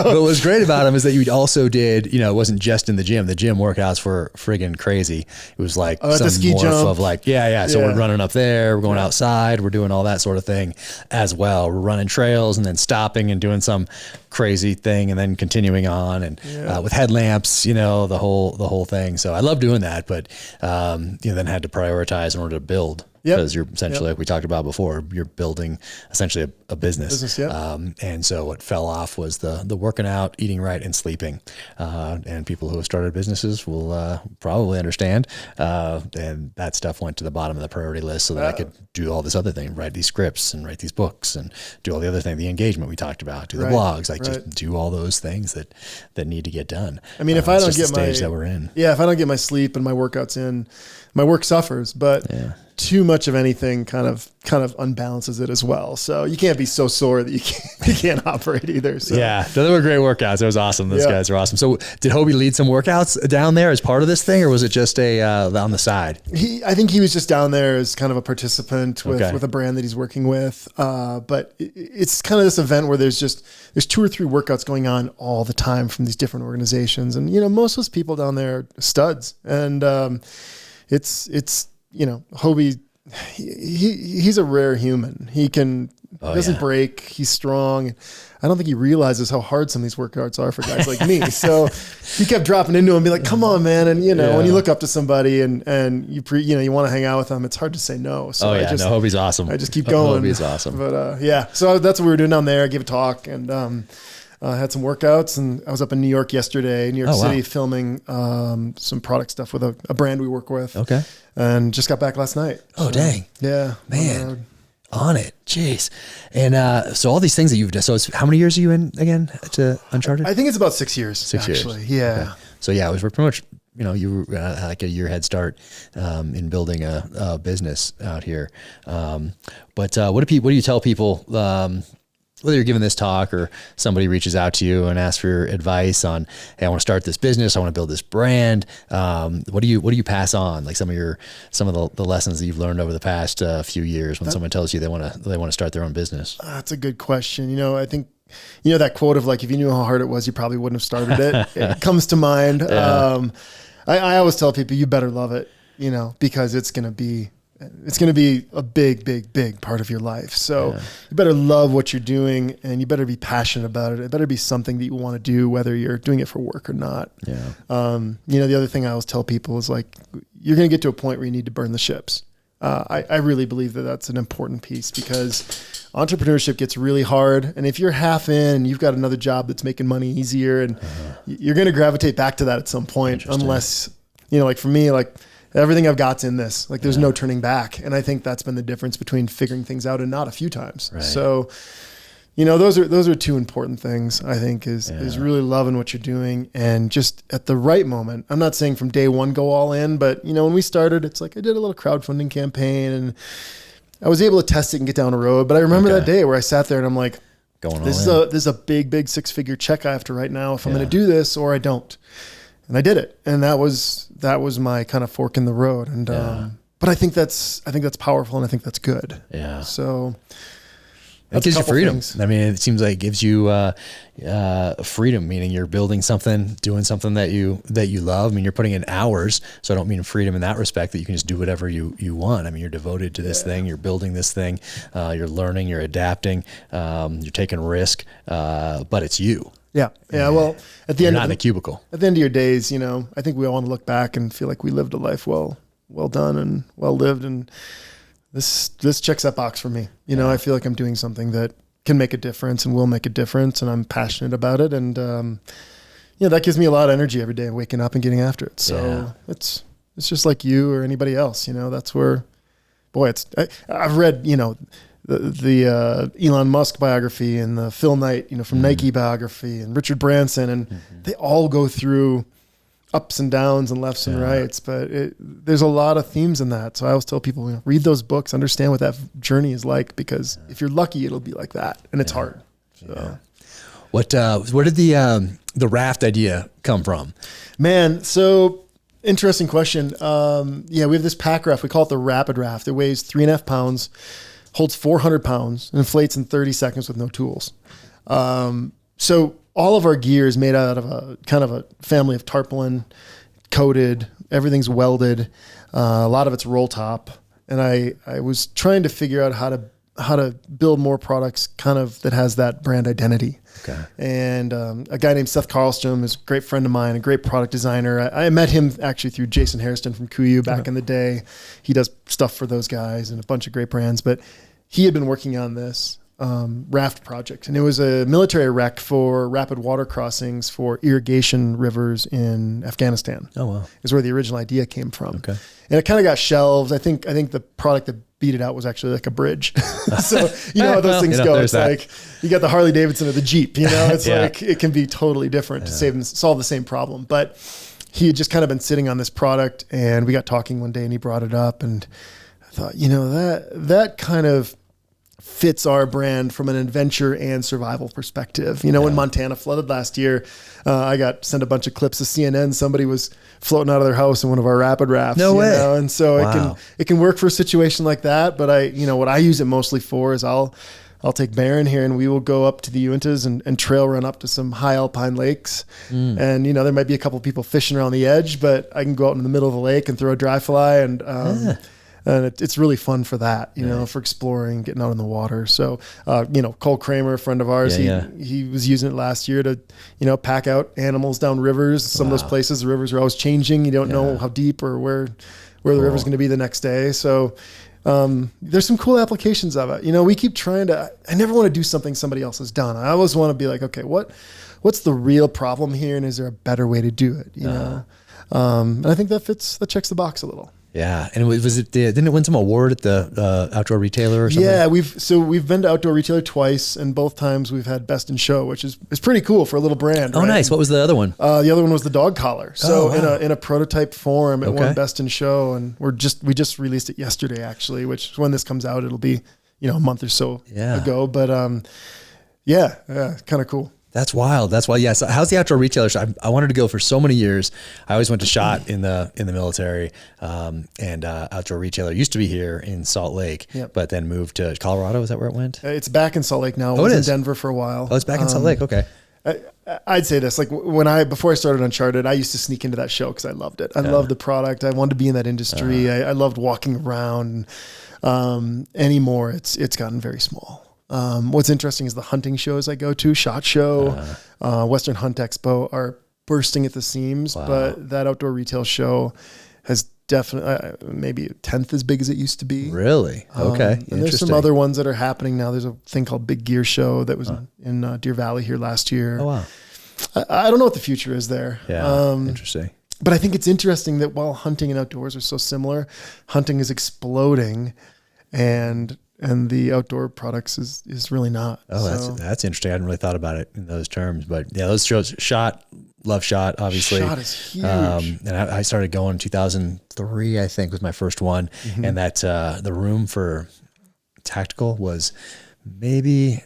But what was great about him is that you also did, it wasn't just in the gym. The gym workouts were friggin' crazy. It was like some the ski morph jump. of like, So we're running up there, we're going outside, we're doing all that sort of thing as well. We're running trails and then stopping and doing some crazy thing and then continuing on and with headlamps, the whole thing. So I love doing that, but then had to prioritize in order to build. Because you're essentially, like we talked about before, you're building essentially a business. And so what fell off was the working out, eating right, and sleeping. And people who have started businesses will probably understand. And that stuff went to the bottom of the priority list so that I could do all this other thing, write these scripts and write these books and do all the other thing, the engagement we talked about, do the blogs, just do all those things that need to get done. I mean, if I don't get the stage that we're in. If I don't get my sleep and my workouts in, my work suffers, but too much of anything kind of unbalances it as well. So you can't be so sore that you can't operate either. So. Yeah, they were great workouts. It was awesome. Those guys are awesome. So did Hobie lead some workouts down there as part of this thing, or was it just on the side? I think he was just down there as kind of a participant with a brand that he's working with. But it's kind of this event where there's 2 or 3 workouts going on all the time from these different organizations. And, most of those people down there are studs. And it's Hobie, he's a rare human. He doesn't break. He's strong. I don't think he realizes how hard some of these workouts are for guys like me. So he kept dropping into him and be like, come on, man. And, when you look up to somebody and you want to hang out with them, it's hard to say no. So Hobie's awesome. I just keep going. Hobie's awesome. But so that's what we were doing down there. I gave a talk and had some workouts, and I was up in New York yesterday, New York City, filming some product stuff with a brand we work with. Okay. And just got back last night. Oh, dang. Yeah. Man. On it. Jeez. And so all these things that you've done. So how many years are you in again to Uncharted? I think it's about 6 years. 6 years. Yeah. Okay. So it was pretty much, you were like a year head start in building a business out here. But what do you tell people whether you're giving this talk or somebody reaches out to you and asks for your advice on, hey, I want to start this business, I want to build this brand. What do you pass on? Like some of the lessons that you've learned over the past few years when someone tells you they want to start their own business? That's a good question. I think, that quote of like, if you knew how hard it was, you probably wouldn't have started it. It comes to mind. Yeah. I always tell people, you better love it, because it's going to be a big, big, big part of your life. So you better love what you're doing, and you better be passionate about it. It better be something that you want to do, whether you're doing it for work or not. Yeah. The other thing I always tell people is like, you're going to get to a point where you need to burn the ships. I really believe that that's an important piece, because entrepreneurship gets really hard. And if you're half in and you've got another job that's making money easier, and you're going to gravitate back to that at some point, unless, like for me, like everything I've got's in this, like there's no turning back. And I think that's been the difference between figuring things out and not a few times. Right. So, those are two important things, I think, is really loving what you're doing, and just at the right moment. I'm not saying from day one go all in, but when we started, it's like I did a little crowdfunding campaign and I was able to test it and get down the road. But I remember that day where I sat there and I'm like, this is a big 6-figure check I have to write now if I'm going to do this, or I don't. And I did it. And that was my kind of fork in the road. And, but I think that's powerful, and I think that's good. Yeah. So it gives you freedom. Things. I mean, it seems like it gives you freedom, meaning you're building something, doing something that you love. I mean, you're putting in hours, so I don't mean freedom in that respect that you can just do whatever you want. I mean, you're devoted to this thing, you're building this thing, you're learning, you're adapting, you're taking risk, but it's you. Yeah. Yeah. Well, at the end, not in a cubicle. At the end of your days, I think we all want to look back and feel like we lived a life well done and well lived, and this checks that box for me. I feel like I'm doing something that can make a difference and will make a difference, and I'm passionate about it. And, that gives me a lot of energy every day, waking up and getting after it. So it's just like you or anybody else, that's where, boy, I've read, the Elon Musk biography and the Phil Knight, from Nike biography, and Richard Branson, and they all go through ups and downs and lefts and rights, but there's a lot of themes in that. So I always tell people, read those books, understand what that journey is like, because if you're lucky, it'll be like that, and it's hard. So. Where did the raft idea come from? Man, so interesting question. We have this pack raft. We call it the Rapid Raft. It weighs 3.5 pounds, holds 400 pounds, and inflates in 30 seconds with no tools. So all of our gear is made out of a kind of a family of tarpaulin, coated. Everything's welded. A lot of it's roll top. And I was trying to figure out how to build more products kind of that has that brand identity. Okay. And a guy named Seth Carlstrom is a great friend of mine, a great product designer. I met him actually through Jason Hairston from Kuyu back in the day. He does stuff for those guys and a bunch of great brands, but he had been working on this raft project, and it was a military wreck for rapid water crossings for irrigation rivers in Afghanistan. Oh wow! Is where the original idea came from. Okay, and it kind of got shelved. I think the product that beat it out was actually like a bridge. So how those things go. It's like you got the Harley Davidson or the Jeep. It's like it can be totally different to solve the same problem. But he had just kind of been sitting on this product, and we got talking one day, and he brought it up, and I thought, that kind of fits our brand from an adventure and survival perspective. When Montana flooded last year, I got sent a bunch of clips of CNN. Somebody was floating out of their house in one of our rapid rafts. No way. And so it can work for a situation like that. But what I use it mostly for is I'll take Barron here, and we will go up to the Uintas and trail run up to some high alpine lakes. And, there might be a couple of people fishing around the edge, but I can go out in the middle of the lake and throw a dry fly, and it's really fun for that, for exploring, getting out in the water. So, Cole Kramer, a friend of ours, he was using it last year to, pack out animals down rivers. Some of those places, the rivers are always changing. You don't know how deep or where the river's going to be the next day. So, there's some cool applications of it. We keep trying I never want to do something somebody else has done. I always want to be like, okay, what's the real problem here? And is there a better way to do it? And I think that checks the box a little. Yeah, and didn't it win some award at the Outdoor Retailer or something? Yeah, we've been to Outdoor Retailer twice, and both times we've had Best in Show, which is pretty cool for a little brand. Oh, right? Nice. What was the other one? The other one was the dog collar. So in a prototype form, it won Best in Show, and we just released it yesterday actually, which when this comes out, it'll be a month or so ago. But Yeah, kind of cool. That's wild. That's why. Yeah. So how's the outdoor retailer? I wanted to go for so many years. I always went to SHOT in the military, and outdoor retailer used to be here in Salt Lake, but then moved to Colorado. Is that where it went? It's back in Salt Lake now. It was in Denver for a while. Oh, it's back in Salt Lake. Okay. I'd say this, like before I started Uncharted, I used to sneak into that show because I loved it. I loved the product. I wanted to be in that industry. I loved walking around. Anymore, it's gotten very small. What's interesting is the hunting shows I go to, SHOT Show, Western Hunt Expo, are bursting at the seams. Wow. But that outdoor retail show has definitely maybe a tenth as big as it used to be. Really? Okay. And there's some other ones that are happening now. There's a thing called Big Gear Show that was in Deer Valley here last year. Oh, wow. I don't know what the future is there. Yeah. Interesting. But I think it's interesting that while hunting and outdoors are so similar, hunting is exploding and the outdoor products is really not. Oh, so that's interesting. I hadn't really thought about it in those terms, but yeah, those shows, love SHOT, obviously. SHOT is huge. And I started going in 2003, I think was my first one. Mm-hmm. And that, the room for tactical was maybe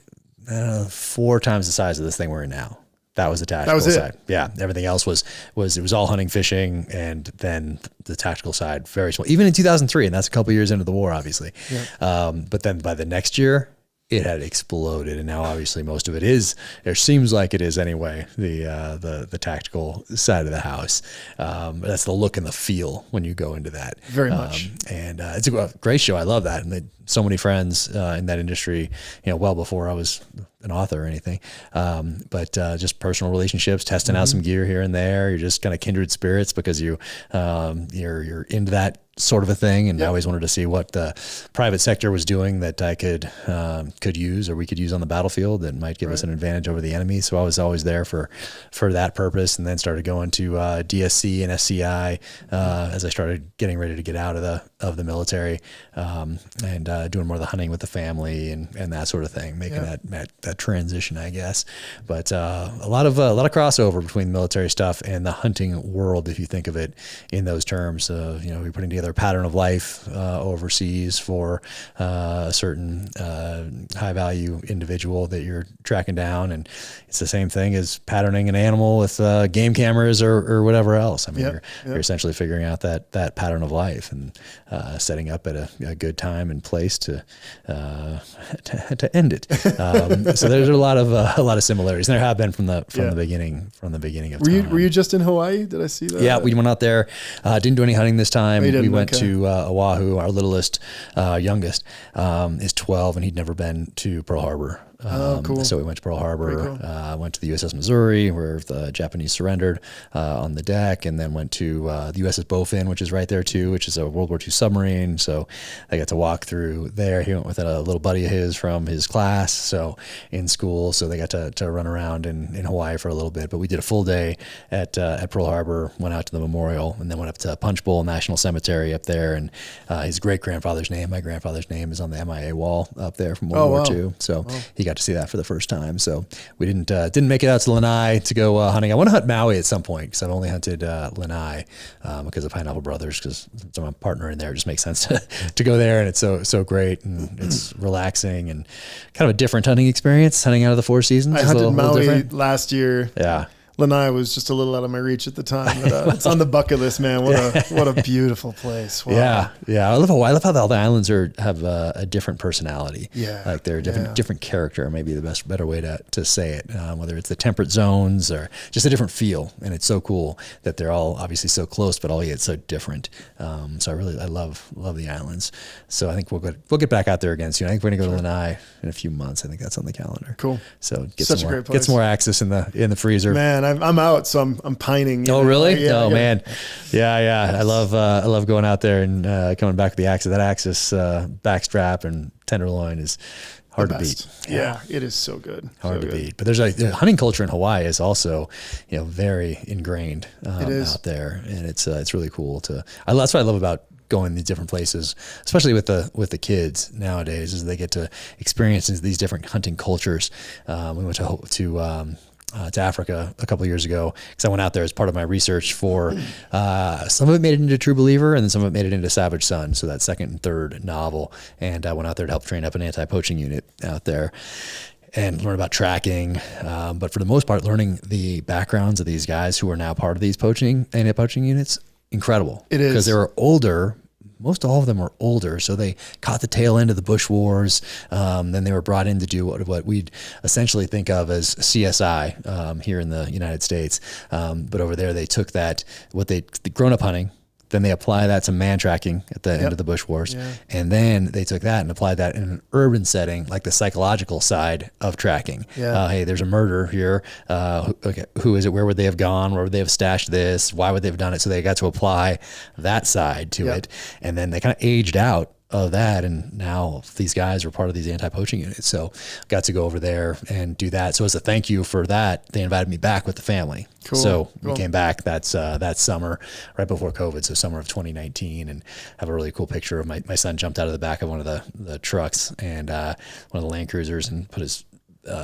4 times the size of this thing we're in now. That was the tactical side. Yeah. Everything else was it was all hunting, fishing, and then the tactical side, very small. Even in 2003, and that's a couple years into the war, obviously. Yeah. But then by the next year, it had exploded, and now obviously most of it is, or seems like it is anyway, the tactical side of the house. That's the look and the feel when you go into that. Very much. And it's a great show. I love that, and so many friends in that industry. Well before I was an author or anything, but just personal relationships, testing out some gear here and there. You're just kind of kindred spirits because you're into that sort of a thing, and I always wanted to see what the private sector was doing that I could use or we could use on the battlefield that might give us an advantage over the enemy. So I was always there for that purpose, and then started going to DSC and SCI as I started getting ready to get out of the military, and doing more of the hunting with the family and that sort of thing, making that transition, I guess. But a lot of crossover between the military stuff and the hunting world, if you think of it in those terms. You're putting together a pattern of life overseas for a certain high value individual that you're tracking down, and it's the same thing as patterning an animal with game cameras or whatever else. I mean, you're essentially figuring out that pattern of life and setting up at a good time and place to end it. So there's a lot of similarities, and there have been from the beginning of time. Were you just in Hawaii? Did I see that? Yeah, we went out there. Didn't do any hunting this time. We went to Oahu. Our littlest, youngest, is 12, and he'd never been to Pearl Harbor. Cool. So we went to Pearl Harbor, cool. Went to the USS Missouri, where the Japanese surrendered on the deck, and then went to the USS Bowfin, which is right there too, which is a World War II submarine. So I got to walk through there. He went with a little buddy of his from his class, so in school. So they got to run around in Hawaii for a little bit. But we did a full day at Pearl Harbor, went out to the memorial, and then went up to Punch Bowl National Cemetery up there. And his great-grandfather's name, my grandfather's name, is on the MIA wall up there from World War II. So he got to see that for the first time. So we didn't make it out to Lanai to go hunting. I want to hunt Maui at some point because I've only hunted Lanai because of Pineapple Brothers, because I'm a partner in there. It just makes sense to go there, and it's so great, and it's relaxing and kind of a different hunting experience, hunting out of the Four Seasons. I hunted Maui last year. Yeah. Lanai was just a little out of my reach at the time, but it's on the bucket list, man. What a beautiful place. Wow. Yeah. I love how all the islands have a different personality. Yeah. Like they're different character, maybe the better way to say it, whether it's the temperate zones or just a different feel. And it's so cool that they're all obviously so close, but all yet so different. So I love the islands. So I think we'll get back out there again soon. I think we're gonna go to Lanai in a few months. I think that's on the calendar. Cool. So a great place. Get some more access in the freezer. Man, I'm out, so I'm pining. Oh, really? Man. Yeah. I love going out there and coming back with the Axis. That Axis backstrap and tenderloin is hard to beat. Yeah, it is so good. Hard to beat. But there's the hunting culture in Hawaii is also, very ingrained out there, and it's really cool that's what I love about going to different places, especially with the kids nowadays, is they get to experience these different hunting cultures. We went to Africa a couple of years ago because I went out there as part of my research for some of it made it into True Believer, and then some of it made it into Savage Son, so that second and third novel. And I went out there to help train up an anti-poaching unit out there. and learn about tracking. But for the most part, learning the backgrounds of these guys who are now part of these anti-poaching units, incredible. It is. Because they were older. Most all of them were older, so they caught the tail end of the bush wars. Then they were brought in to do what we'd essentially think of as CSI here in the United States. But over there, they took that, the grown-up hunting, then they apply that to man tracking at the end of the bush wars. Yeah. And then they took that and applied that in an urban setting, like the psychological side of tracking. Yeah. Hey, there's a murder here. Who is it? Where would they have gone? Where would they have stashed this? Why would they have done it? So they got to apply that side to it. And then they kind of aged out of that, and now these guys are part of these anti-poaching units. So got to go over there and do that. So as a thank you for that, they invited me back with the family. Cool. So we came back that summer, right before COVID, so summer of 2019, and have a really cool picture of my son jumped out of the back of one of the trucks and one of the Land Cruisers and put his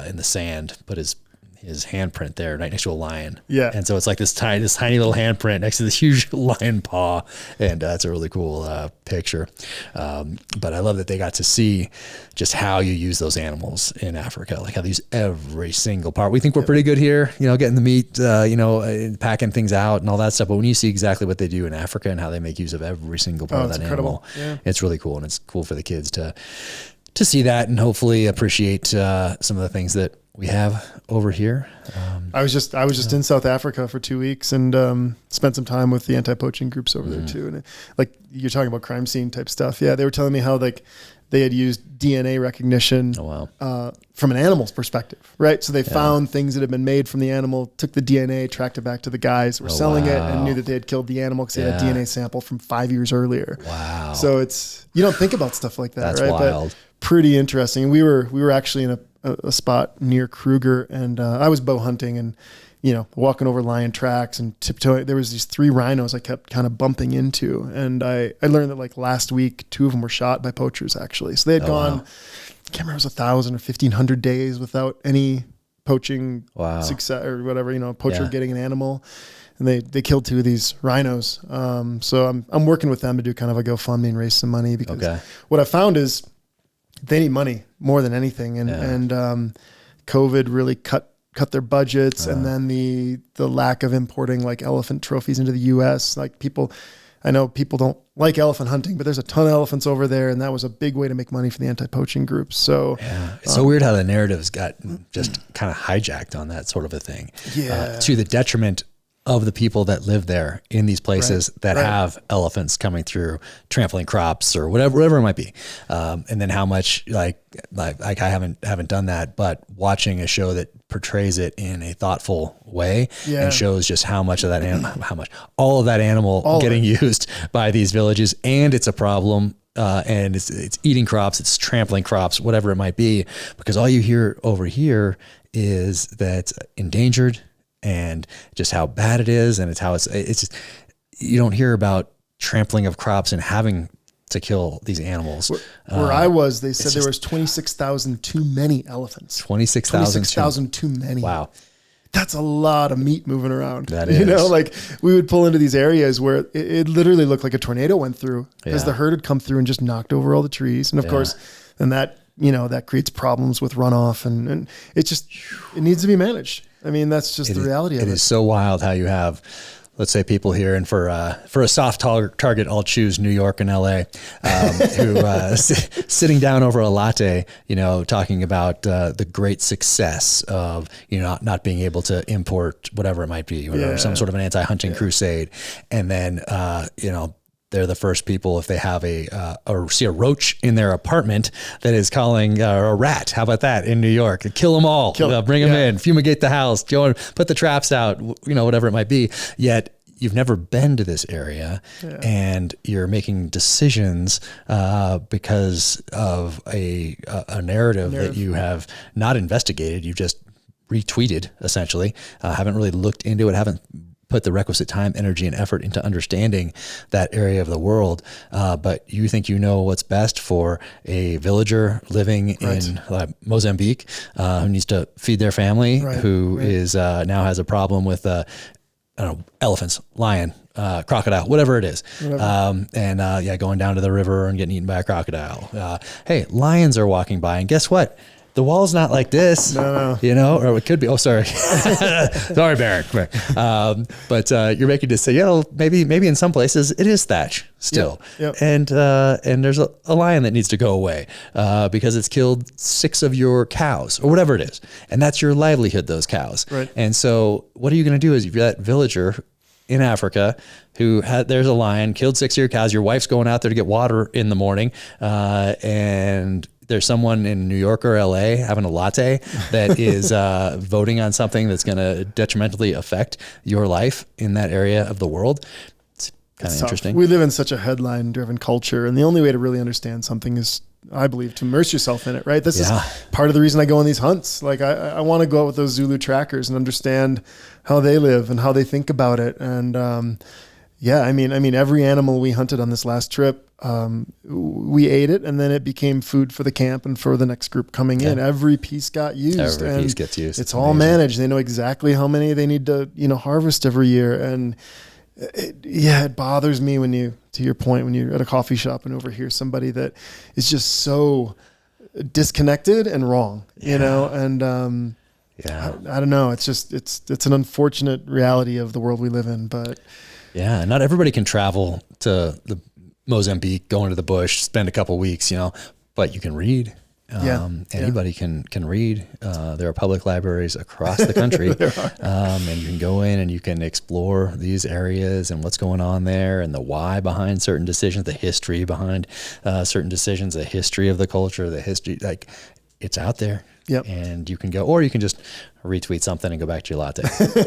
in the sand, put his handprint there right next to a lion. Yeah. And so it's like this tiny little handprint next to this huge lion paw. And it's a really cool picture. But I love that they got to see just how you use those animals in Africa, like how they use every single part. We think we're pretty good here, getting the meat, packing things out and all that stuff. But when you see exactly what they do in Africa and how they make use of every single part of that animal, it's really cool. And it's cool for the kids to see that and hopefully appreciate some of the things that we have over here. I was just in South Africa for 2 weeks and spent some time with the anti-poaching groups over there too. And like you're talking about crime scene type stuff. Yeah, they were telling me how like they had used DNA recognition from an animal's perspective, right? So they found things that had been made from the animal, took the DNA, tracked it back to the guys who were selling it, and knew that they had killed the animal because they had a DNA sample from 5 years earlier. Wow! So you don't think about stuff like that, That's right? Wild. But pretty interesting. We were actually in a spot near Kruger, and I was bow hunting and walking over lion tracks and tiptoeing. There was these 3 rhinos I kept kind of bumping into, and I learned that like last week 2 of them were shot by poachers actually. So they had gone, I can't remember, it was 1,000 or 1,500 days without any poaching success or whatever. Poacher getting an animal, and they killed 2 of these rhinos. So I'm working with them to do kind of a GoFundMe and raise some money because what I found is they need money more than anything. And COVID really cut their budgets. And then the lack of importing like elephant trophies into the US, like I know people don't like elephant hunting, but there's a ton of elephants over there. And that was a big way to make money for the anti-poaching groups. So it's so weird how the narratives got just kind of hijacked on that sort of a thing to the detriment of the people that live there in these places that have elephants coming through, trampling crops or whatever it might be. And then how much like I haven't done that, but watching a show that portrays it in a thoughtful way and shows just how much of that all of that animal getting used by these villages. And it's a problem. And it's eating crops, it's trampling crops, whatever it might be, because all you hear over here is that it's endangered, and just how bad it is. And it's just, you don't hear about trampling of crops and having to kill these animals. Where I was, they said there was 26,000 too many elephants. 26,000 too many. Wow. That's a lot of meat moving around. That is. Like we would pull into these areas where it literally looked like a tornado went through because the herd had come through and just knocked over all the trees. And of course, then that creates problems with runoff and it needs to be managed. I mean, that's just the reality of it. It is so wild how you have, let's say, people here, and for a soft target, I'll choose New York and LA, who sitting down over a latte, talking about the great success of not being able to import whatever it might be, or some sort of an anti-hunting crusade, and then they're the first people, if they have or see a roach in their apartment, that is calling a rat. How about that in New York? Kill them all, bring them in, fumigate the house, put the traps out, whatever it might be. Yet you've never been to this area and you're making decisions because of a narrative that you have not investigated. You've just retweeted, essentially, haven't really looked into it, haven't put the requisite time, energy, and effort into understanding that area of the world. But you think what's best for a villager living in Mozambique who needs to feed their family, who is now has a problem with elephants, lion, crocodile, whatever it is. Going down to the river and getting eaten by a crocodile. Hey, lions are walking by, and guess what? the wall's not like this, No. you know, or it could be. Oh, sorry. Sorry, Baron. But you're making this say, maybe in some places it is thatch still. Yep. And there's a lion that needs to go away because it's killed 6 of your cows or whatever it is. And that's your livelihood, those cows. Right. And so what are you going to do is you've got that villager in Africa who there's a lion, killed 6 of your cows. Your wife's going out there to get water in the morning. And there's someone in New York or LA having a latte that is voting on something that's going to detrimentally affect your life in that area of the world. It's kind of interesting. We live in such a headline driven culture. And the only way to really understand something is, I believe, to immerse yourself in it, right? This is part of the reason I go on these hunts. Like I want to go out with those Zulu trackers and understand how they live and how they think about it. And I mean, every animal we hunted on this last trip, we ate it, and then it became food for the camp and for the next group coming in. Every piece got used. Every piece gets used. It's all managed. They know exactly how many they need to, harvest every year. And it bothers me to your point, when you're at a coffee shop and overhear somebody that is just so disconnected and wrong, and I don't know. It's just, it's an unfortunate reality of the world we live in, but not everybody can travel to the Mozambique, go into the bush, spend a couple weeks, but you can read. Anybody can read. There are public libraries across the country, and you can go in and you can explore these areas and what's going on there and the why behind certain decisions, the history behind certain decisions, the history of the culture, the history, like it's out there. Yep. And you can go, or you can just retweet something and go back to your latte.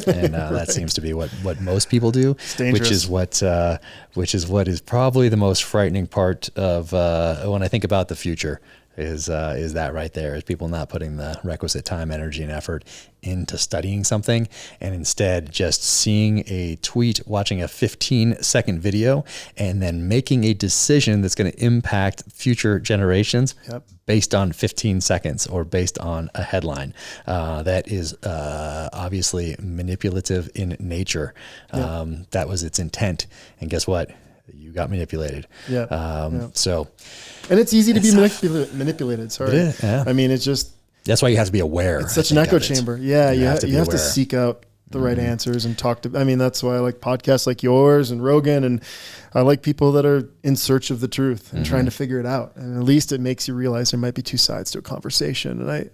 And that seems to be what most people do, which is what is probably the most frightening part of when I think about the future. Is that right there? Is people not putting the requisite time, energy, and effort into studying something, and instead just seeing a tweet, watching a 15-second video, and then making a decision that's going to impact future generations based on 15 seconds or based on a headline that is obviously manipulative in nature. That was its intent, and guess what? You got manipulated. So. And it's easy to be manipulated. Sorry. I mean, it's just. That's why you have to be aware. It's such an echo chamber. Yeah. You have to seek out the right answers and talk to. I mean, that's why I like podcasts like yours and Rogan. And I like people that are in search of the truth and trying to figure it out. And at least it makes you realize there might be 2 sides to a conversation. And I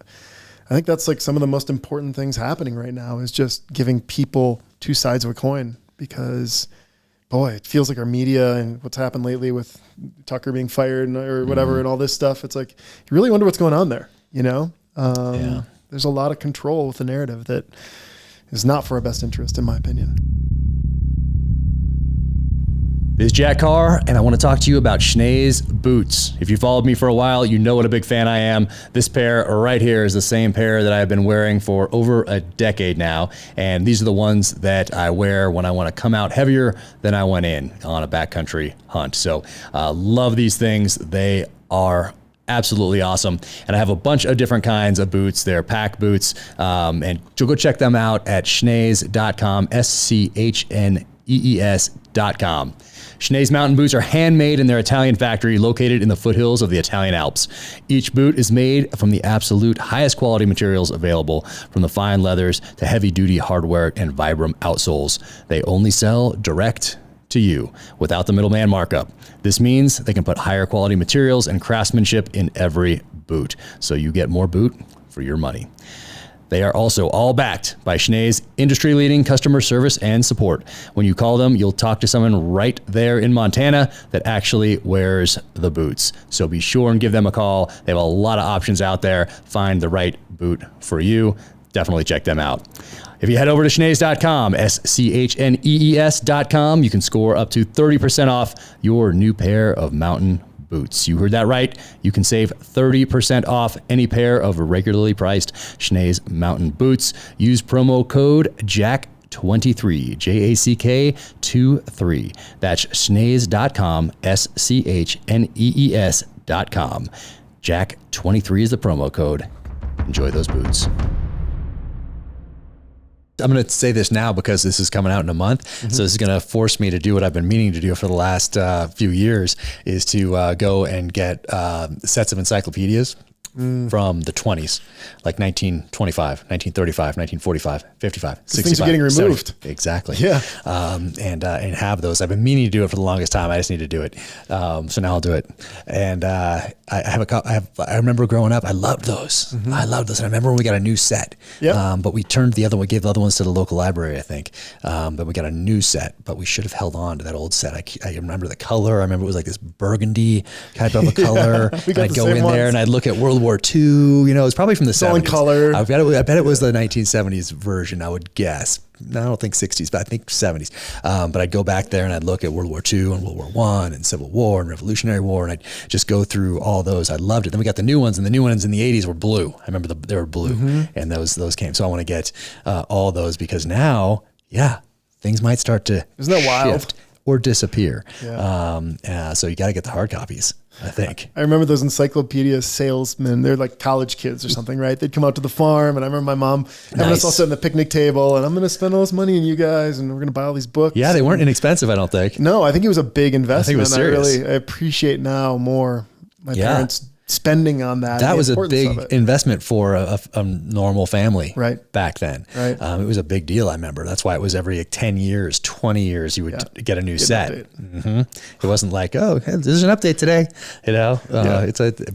think that's like some of the most important things happening right now is just giving people 2 sides of a coin, because boy, it feels like our media and what's happened lately with Tucker being fired or whatever and all this stuff. It's like, you really wonder what's going on there. There's a lot of control with the narrative that is not for our best interest, in my opinion. This is Jack Carr, and I want to talk to you about Schnee's boots. If you followed me for a while, you know what a big fan I am. This pair right here is the same pair that I've been wearing for over a decade now, and these are the ones that I wear when I want to come out heavier than I went in on a backcountry hunt. So love these things. They are absolutely awesome. And I have a bunch of different kinds of boots. They're pack boots, and you'll go check them out at schnees.com, SCHNEES.com. Schnee's mountain boots are handmade in their Italian factory located in the foothills of the Italian Alps. Each boot is made from the absolute highest quality materials available, from the fine leathers to heavy-duty hardware and Vibram outsoles. They only sell direct to you without the middleman markup. This means they can put higher quality materials and craftsmanship in every boot, so you get more boot for your money. They are also all backed by Schnee's industry-leading customer service and support. When you call them, you'll talk to someone right there in Montana that actually wears the boots. So be sure and give them a call. They have a lot of options out there. Find the right boot for you. Definitely check them out. If you head over to schnees.com, SCHNEES.com, you can score up to 30% off your new pair of mountain boots. You heard that right. You can save 30% off any pair of regularly priced Schnee's mountain boots. Use promo code JACK23, JACK23. That's schnees.com, SCHNEES.com. JACK23 is the promo code. Enjoy those boots. I'm going to say this now because this is coming out in a month. So this is going to force me to do what I've been meaning to do for the last few years, is to go and get sets of encyclopedias from the 20s, like 1925, 1935, 1945, 55, 65. Things are getting removed. 70. Exactly. Yeah. And have those. I've been meaning to do it for the longest time. I just need to do it. So now I'll do it. And I remember growing up, I loved those. I loved those. And I remember when we got a new set, but we turned the other one, gave the other ones to the local library, I think. But we got a new set, but we should have held on to that old set. I remember the color. I remember it was like this burgundy type of a color. And I'd go in there and I'd look at World War II, you know, it was probably from the 70s. In color. I bet it was the 1970s version, I would guess. No, I don't think 60s, but I think 70s. But I'd go back there and I'd look at World War II and World War I and Civil War and Revolutionary War, and I'd just go through all those. I loved it. Then we got the new ones, and the new ones in the 80s were blue. I remember they were blue, and those came. So I want to get all those, because now, things might start to Isn't that wild? shift or disappear. So you got to get the hard copies, I think. I remember those encyclopedia salesmen. They're like college kids or something, right? They'd come out to the farm, and I remember my mom having us all sit on the picnic table, and I'm going to spend all this money on you guys, and we're going to buy all these books. Yeah, they weren't inexpensive, I don't think. No, I think it was a big investment. I think it was serious. I appreciate now more my parents spending on that. That was a big investment for a normal family back then. Right. It was a big deal, I remember. That's why it was every 10 years, 20 years, you would get a new set. It wasn't like, oh, hey, there's an update today. You know,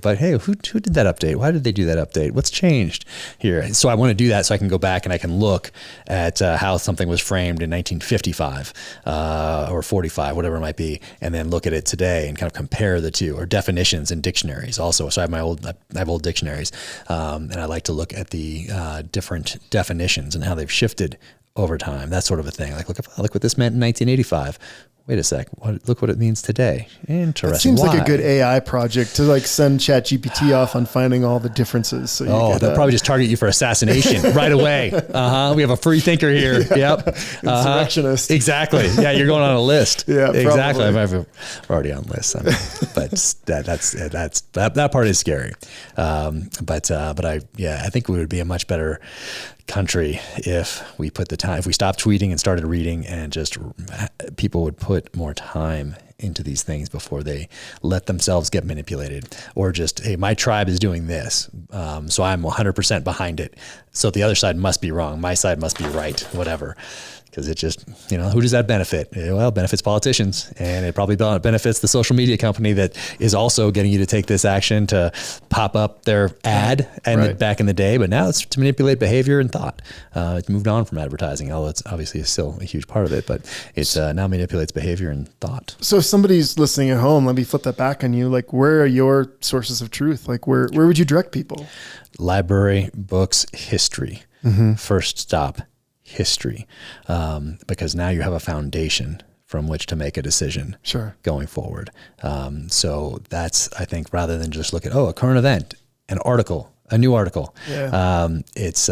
but hey, who did that update? Why did they do that update? What's changed here? So I want to do that so I can go back and I can look at how something was framed in 1955 or 45, whatever it might be, and then look at it today and kind of compare the two, or definitions in dictionaries also. So I have old dictionaries, and I like to look at the different definitions and how they've shifted over time. That sort of a thing. Like, look what this meant in 1985. Wait a sec. Look what it means today. Interesting. It seems like a good AI project to like send ChatGPT off on finding all the differences. So they'll probably just target you for assassination right away. We have a free thinker here. Yep. Insurrectionist. Exactly. Yeah, you're going on a list. Yeah, exactly. We're already on lists, but that part is scary. But I think we would be a much better country if we stopped tweeting and started reading, and just people would put more time into these things before they let themselves get manipulated, or just, hey, my tribe is doing this, so I'm 100% behind it, so the other side must be wrong, my side must be right, whatever. Because it just, who does that benefit? Well, it benefits politicians, and it probably benefits the social media company that is also getting you to take this action to pop up their ad back in the day. But now it's to manipulate behavior and thought. It's moved on from advertising, although it's obviously still a huge part of it, but it's now manipulates behavior and thought. So if somebody's listening at home, let me flip that back on you. Like, where are your sources of truth? Like, where would you direct people? Library, books, history. First stop. History, because now you have a foundation from which to make a decision going forward. So that's, I think, rather than just look at, a current event, an article, a new article. It's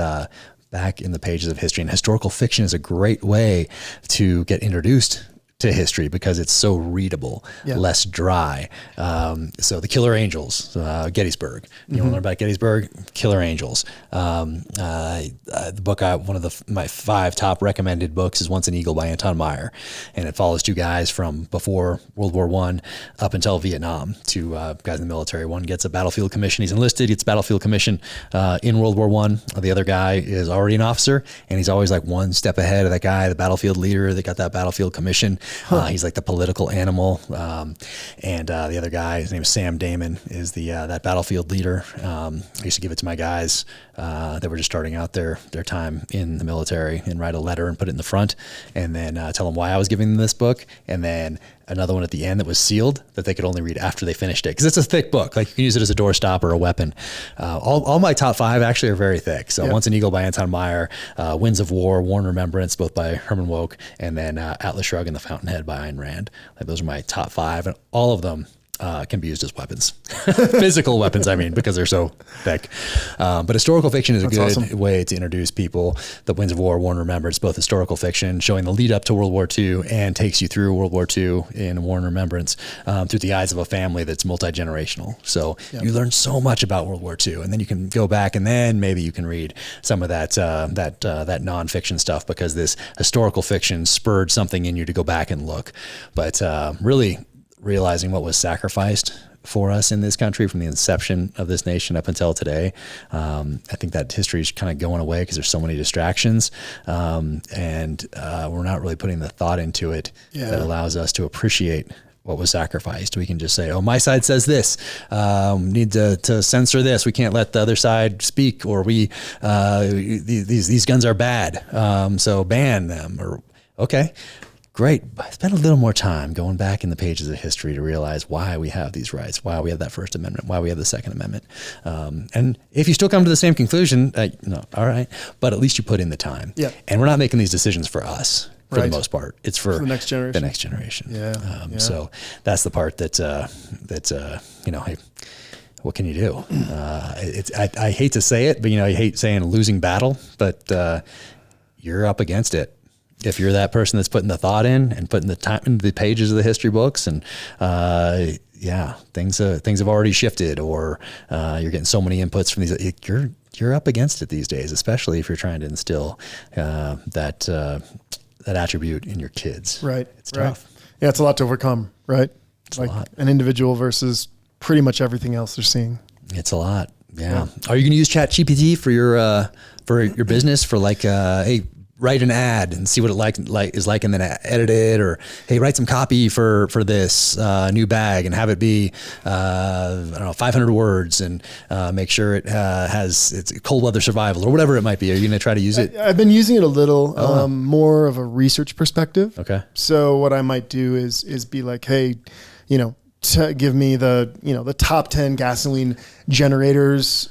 back in the pages of history, and historical fiction is a great way to get introduced to history because it's so readable, less dry. So the Killer Angels, Gettysburg. You want to learn about Gettysburg? Killer Angels. The book, one of my 5 top recommended books is Once an Eagle by Anton Meyer. And it follows 2 guys from before World War I up until Vietnam. 2 guys in the military. One gets a battlefield commission. He's enlisted, gets a battlefield commission in World War I. The other guy is already an officer, and he's always like one step ahead of that guy, the battlefield leader that got that battlefield commission. He's like the political animal. And the other guy, his name is Sam Damon, is that battlefield leader. I used to give it to my guys that were just starting out their time in the military, and write a letter and put it in the front, and then tell them why I was giving them this book. And then another one at the end that was sealed that they could only read after they finished it. Because it's a thick book. Like, you can use it as a doorstop or a weapon. All my top 5 actually are very thick. So Once an Eagle by Anton Meyer, Winds of War, War and Remembrance, both by Herman Wouk, and then Atlas Shrugged and The Fountainhead by Ayn Rand. Like, those are my top 5, and all of them can be used as weapons. Physical weapons, I mean, because they're so thick. But historical fiction is a good way to introduce people. The Winds of War, War and Remembrance, both historical fiction, showing the lead up to World War II, and takes you through World War II in War and Remembrance through the eyes of a family that's multi-generational. So you learn so much about World War II, and then you can go back, and then maybe you can read some of that nonfiction stuff, because this historical fiction spurred something in you to go back and look. But really realizing what was sacrificed for us in this country from the inception of this nation up until today. I think that history is kind of going away because there's so many distractions, and we're not really putting the thought into it that allows us to appreciate what was sacrificed. We can just say, oh, my side says this, need to censor this. We can't let the other side speak, or these guns are bad. So ban them, or okay, great. Spend a little more time going back in the pages of history to realize why we have these rights, why we have that First Amendment, why we have the Second Amendment. And if you still come to the same conclusion, no, all right, but at least you put in the time. Yeah. And we're not making these decisions for us. For the most part, it's for the next generation. Yeah. So that's the part that hey, what can you do? I hate to say it, but I hate saying losing battle, but you're up against it. If you're that person that's putting the thought in and putting the time into the pages of the history books, and things have already shifted, or you're getting so many inputs from these, you're up against it these days, especially if you're trying to instill that attribute in your kids. Right. It's tough. Yeah. It's a lot to overcome, right? It's a lot. An individual versus pretty much everything else they're seeing. It's a lot. Yeah. Are you going to use ChatGPT for your business for hey, write an ad and see what it is like, and then edit it, or hey, write some copy for this new bag and have it be 500 words, and make sure it it's cold weather survival or whatever it might be. Are you going to try to use it? I've been using it a little, more of a research perspective. Okay. So what I might do is be like, hey, to give me the top 10 gasoline generators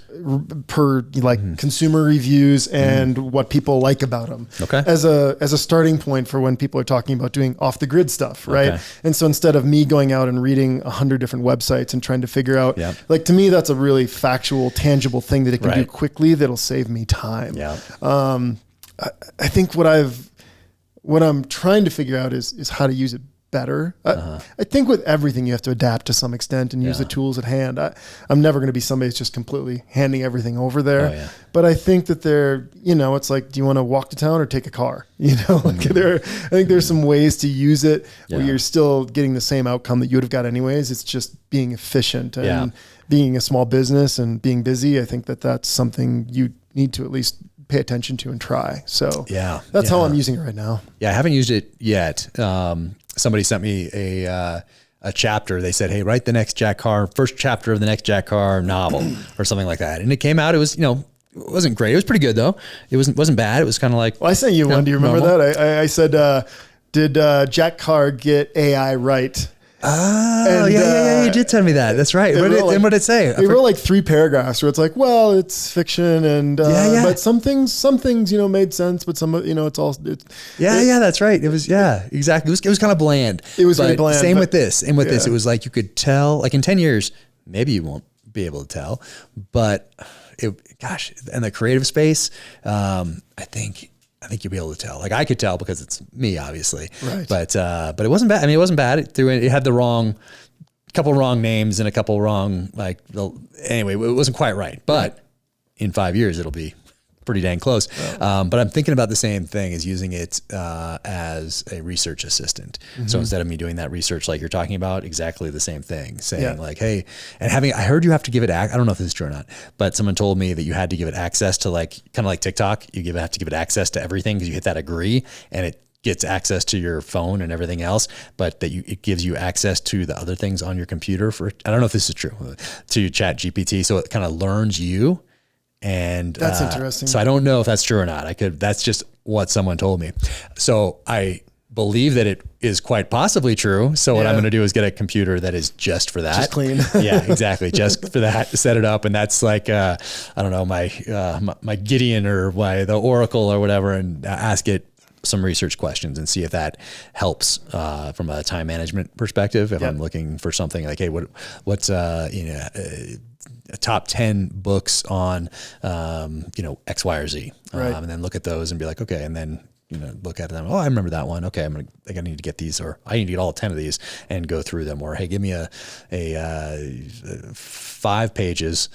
per consumer reviews and what people like about them. Okay. As a starting point for when people are talking about doing off the grid stuff. Right. Okay. And so instead of me going out and reading 100 different websites and trying to figure out, to me, that's a really factual, tangible thing that it can do quickly. That'll save me time. Yeah. I think what I'm trying to figure out is how to use it better. I think with everything you have to adapt to some extent and use the tools at hand. I'm never going to be somebody that's just completely handing everything over there. Oh, yeah. But I think that it's like, do you want to walk to town or take a car? I think there's some ways to use it where you're still getting the same outcome that you would have got anyways. It's just being efficient and being a small business and being busy. I think that's something you need to at least pay attention to and try. So that's how I'm using it right now. Yeah. I haven't used it yet. Somebody sent me a chapter. They said, hey, write the next first chapter of the next Jack Carr novel or something like that. And it came out, it was, it wasn't great. It was pretty good though. It wasn't bad. It was kind of like, well, I sent you one. Do you remember that? I said, did Jack Carr get AI right? Oh, yeah, you did tell me that. That's right. What did it say? They wrote 3 paragraphs where it's like, well, it's fiction, and but some things made sense, but some it's all that's right. It was exactly. It was kind of bland. It was really bland. Same with this, and with this, it was like you could tell. Like in 10 years, maybe you won't be able to tell, but in the creative space, I think you'll be able to tell. Like I could tell because it's me, obviously. Right. But it wasn't bad. I mean, it wasn't bad. It had the couple wrong names and a couple wrong anyway, it wasn't quite right. But in 5 years, it'll be pretty dang close. Wow. But I'm thinking about the same thing as using it as a research assistant. Mm-hmm. So instead of me doing that research like you're talking about, exactly the same thing, saying hey, and I heard you have to give it, I don't know if this is true or not, but someone told me that you had to give it access to kind of like TikTok, have to give it access to everything because you hit that agree and it gets access to your phone and everything else, but it gives you access to the other things on your computer I don't know if this is true, to ChatGPT. So it kind of learns you. And that's interesting. So I don't know if that's true or not. That's just what someone told me. So I believe that it is quite possibly true. So what I'm going to do is get a computer that is just for that. Just clean. Yeah, exactly. Just for that, set it up. And that's like, I don't know, my Gideon or the Oracle or whatever, and ask it some research questions and see if that helps from a time management perspective. If I'm looking for something like, hey, what's top 10 books on, X, Y, or Z, and then look at those and be like, okay. And then, look at them. Oh, I remember that one. Okay. I need to get these, or I need to get all 10 of these and go through them. Or, hey, give me a 5 pages,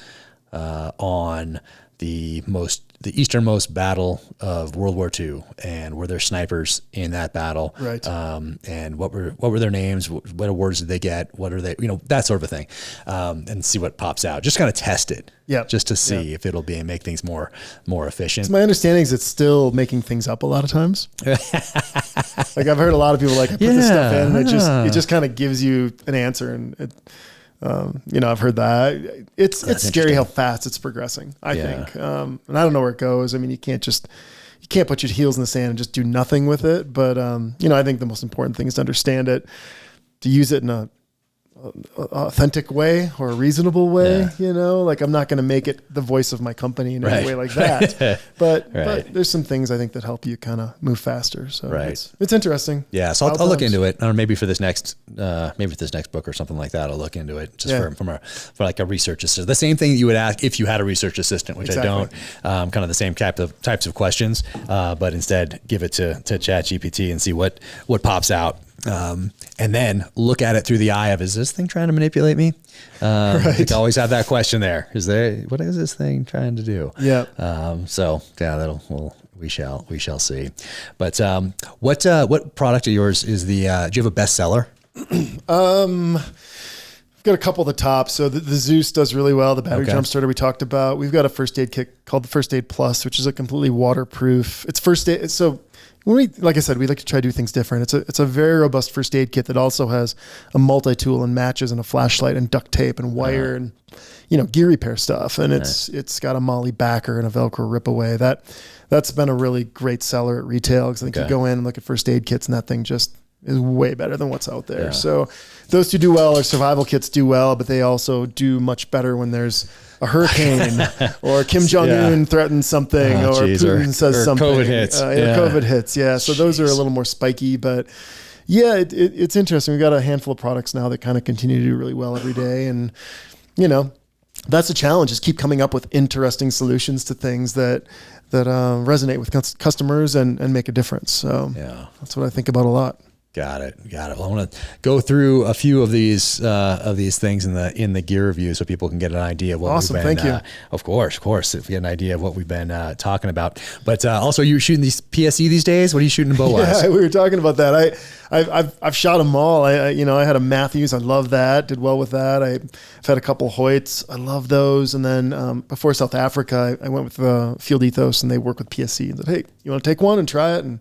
on the most the easternmost battle of World War II, and were there snipers in that battle? Right. And what were their names? What awards did they get? What are they? That sort of a thing, and see what pops out. Just kind of test it. Yeah. Just to see if it'll make things more efficient. So my understanding is it's still making things up a lot of times. Like I've heard a lot of people like I put this stuff in, and it just kind of gives you an answer, and it. I've heard that it's scary how fast it's progressing, I think. And I don't know where it goes. I mean, you can't put your heels in the sand and just do nothing with it. But, I think the most important thing is to understand it, to use it in a authentic way or a reasonable way, like I'm not going to make it the voice of my company in any way like that, but there's some things I think that help you kind of move faster. So it's interesting. Yeah. So I'll look into it, or maybe for this next book or something like that, I'll look into it just for like a research assistant. The same thing that you would ask if you had a research assistant, which I don't, kind of the same types of questions, but instead give it to ChatGPT and see what pops out. And then look at it through the eye of, is this thing trying to manipulate me? You always have that question there. What is this thing trying to do? Yeah. We shall see. But, what product of yours is do you have a bestseller? I've got a couple of the top. So the Zeus does really well. The battery jump starter we talked about. We've got a first aid kit called the First Aid Plus, which is a completely waterproof. It's first aid. So like I said, we like to try to do things different. It's a very robust first aid kit that also has a multi-tool and matches and a flashlight and duct tape and wire and, gear repair stuff. And it's got a Molly backer and a Velcro rip away. That's been a really great seller at retail, because I think you go in and look at first aid kits and that thing just is way better than what's out there. Yeah. So those two do well. Our survival kits do well, but they also do much better when there's a hurricane or Kim Jong-un threatens something or Putin says something. COVID hits. COVID hits. Yeah. So those are a little more spiky, but it's interesting. We've got a handful of products now that kind of continue to do really well every day. And, that's the challenge, is keep coming up with interesting solutions to things that resonate with customers and make a difference. So that's what I think about a lot. Got it. Well, I want to go through a few of these things in the gear review so people can get an idea of what we've been. Thank you. Of course, if you get an idea of what we've been talking about. But also, you're shooting these PSE these days. What are you shooting bow wise? Yeah, we were talking about that. I've shot them all. I had a Matthews. I love that. Did well with that. I've had a couple Hoyts. I love those. And then before South Africa, I went with Field Ethos, and they work with PSE. And said, hey, you want to take one and try it? And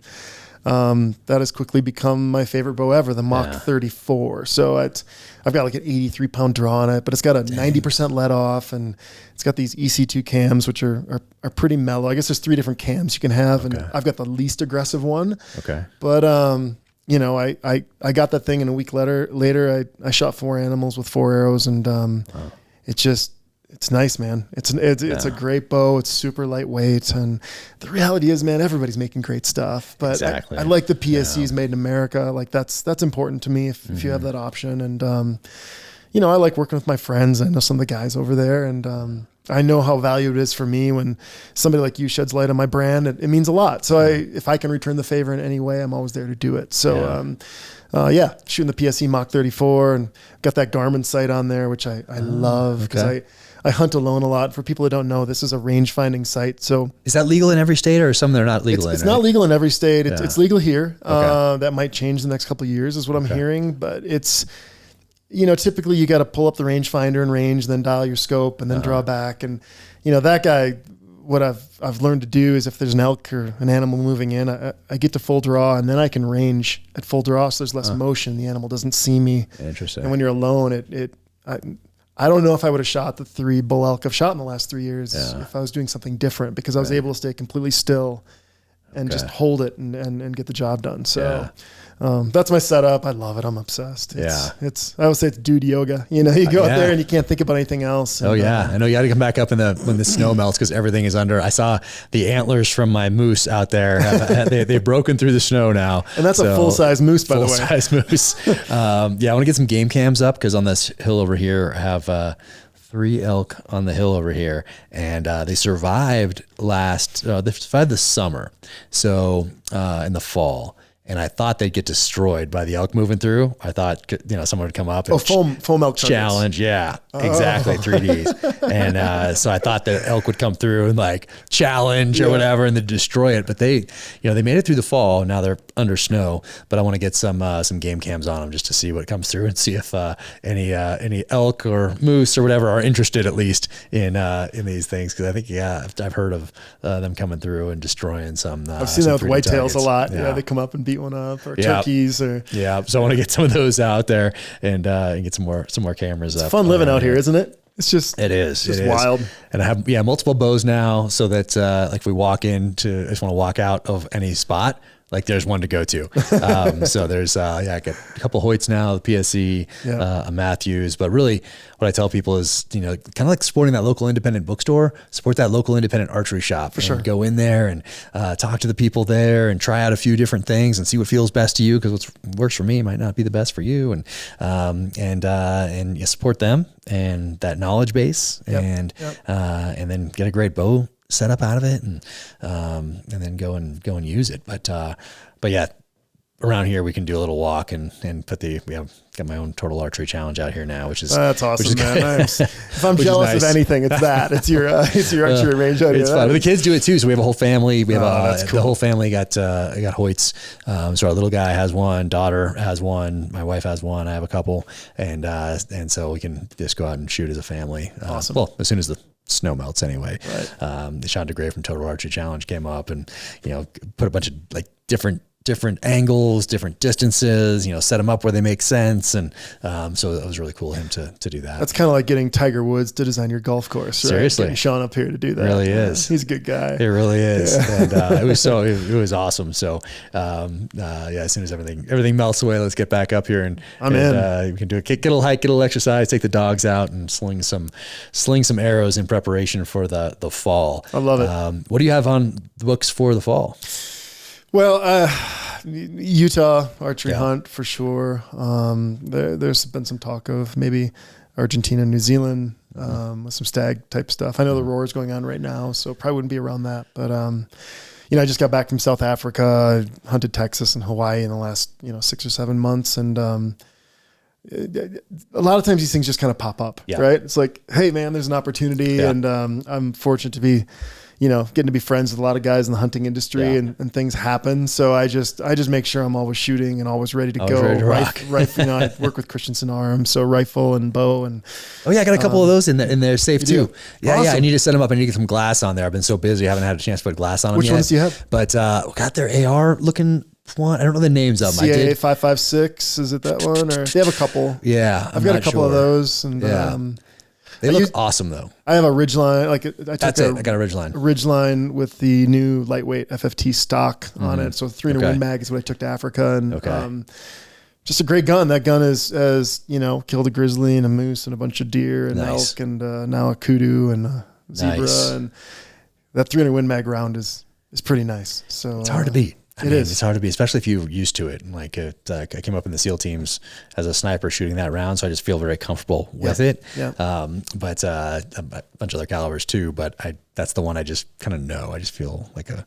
that has quickly become my favorite bow ever, the Mach 34. So I've got like an 83 pound draw on it, but it's got a 90% let off, and it's got these EC2 cams, which are pretty mellow. I guess there's 3 different cams you can have, and I've got the least aggressive one. Okay. But, I got that thing, and a week later I shot 4 animals with 4 arrows, and it's nice, man. It's a great bow. It's super lightweight. And the reality is, man, everybody's making great stuff, but I like the PSEs made in America. Like that's important to me if you have that option. And, I like working with my friends. I know some of the guys over there, and, I know how valuable it is for me when somebody like you sheds light on my brand. It means a lot. So if I can return the favor in any way, I'm always there to do it. So, shooting the PSE Mach 34, and got that Garmin sight on there, which I love, because I hunt alone a lot. For people who don't know, this is a range finding site. So is that legal in every state, or some that are not legal? It's not legal in every state. It's legal here. That might change the next couple of years, is what I'm hearing. But it's, typically you got to pull up the rangefinder and range, then dial your scope, and then draw back. And that guy, what I've learned to do is, if there's an elk or an animal moving in, I get to full draw, and then I can range at full draw, so there's less motion. The animal doesn't see me. Interesting. And when you're alone, I don't know if I would have shot the 3 bull elk I've shot in the last 3 years if I was doing something different, because I was able to stay completely still and just hold it and get the job done. So that's my setup. I love it. I'm obsessed. I would say it's dude yoga. You go out there and you can't think about anything else. And, I know you got to come back up when the snow melts, because everything is under. I saw the antlers from my moose out there. They've broken through the snow now. And that's a full-size moose, by the way. Full-size moose. I want to get some game cams up, because on this hill over here, I have 3 elk on the hill over here, and they survived the summer, so in the fall. and I thought they'd get destroyed by the elk moving through. I thought, someone would come up and foam elk challenge. Yeah, exactly. 3Ds. And so I thought the elk would come through and like challenge or whatever and then destroy it. But they made it through the fall. Now they're under snow, but I want to get some game cams on them just to see what comes through and see if any elk or moose or whatever are interested at least in these things. Cause I think, I've heard of them coming through and destroying some. I've seen that with whitetails a lot. Yeah. They come up and beat one up, or turkeys so I want to get some of those out there and get some more cameras. It's fun living out here, isn't it? It's just wild. And I have multiple bows now, so that like if we walk into, I just want to walk out of any spot, like there's one to go to. So there's I got a couple Hoyts now, the PSE, a Matthews. But really, what I tell people is, kind of like supporting that local independent bookstore, support that local independent archery shop. For sure. Go in there and talk to the people there and try out a few different things and see what feels best to you, because what works for me might not be the best for you. And you support them and that knowledge base, and then get a great bow set up out of it, and then go and use it. But yeah, around here we can do a little walk and got my own total archery challenge out here now, which is that's awesome, man. If I'm jealous of anything, it's that. It's your archery range out here. It's fun. But the kids do it too. So we have a whole family. We have the whole family got Hoyts. So our little guy has one, daughter has one, my wife has one, I have a couple, and so we can just go out and shoot as a family. Awesome. Well, as soon as the snow melts anyway. Right. Sean DeGray from Total Archery Challenge came up and, put a bunch of like different angles, different distances, set them up where they make sense. And so it was really cool of him to do that. That's kind of like getting Tiger Woods to design your golf course. Right? Seriously. Getting Sean up here to do that. It really is. He's a good guy. It really is. Yeah. And it was awesome. So as soon as everything melts away, let's get back up here and we can do get a little hike, get a little exercise, take the dogs out and sling some arrows in preparation for the fall. I love it. What do you have on the books for the fall? Well, Utah archery hunt for sure. There's been some talk of maybe Argentina, New Zealand, with some stag type stuff. I know the roar is going on right now, so probably wouldn't be around that. But I just got back from South Africa. I hunted Texas and Hawaii in the last 6 or 7 months, and a lot of times these things just kind of pop up, right? It's like, hey man, there's an opportunity, and I'm fortunate to be getting to be friends with a lot of guys in the hunting industry, and things happen. So I just make sure I'm always shooting and always ready to go. Ready to rock. I work with Christian Arms, so rifle and bow and. Oh yeah, I got a couple of those in there safe too. Yeah, awesome. I need to set them up. I need to get some glass on there. I've been so busy, I haven't had a chance to put glass on them Which yet. ones do you have? But got their AR looking one. I don't know the names of them. CA 5.56, is it that one? Or they have a couple. Yeah, I've got a couple of those, and they look awesome though. I have a Ridgeline. I got a Ridgeline. Ridgeline with the new lightweight FFT stock on it. So 300 Win Mag is what I took to Africa, and just a great gun. That gun has killed a grizzly and a moose and a bunch of deer and elk and now a kudu and a zebra, and that 300 Win Mag round is pretty nice. So it's hard to beat. It is. It's hard to be, especially if you're used to it. And I came up in the SEAL teams as a sniper shooting that round, so I just feel very comfortable with it. Yeah. But a bunch of other calibers too. But that's the one I just kind of know. I just feel like a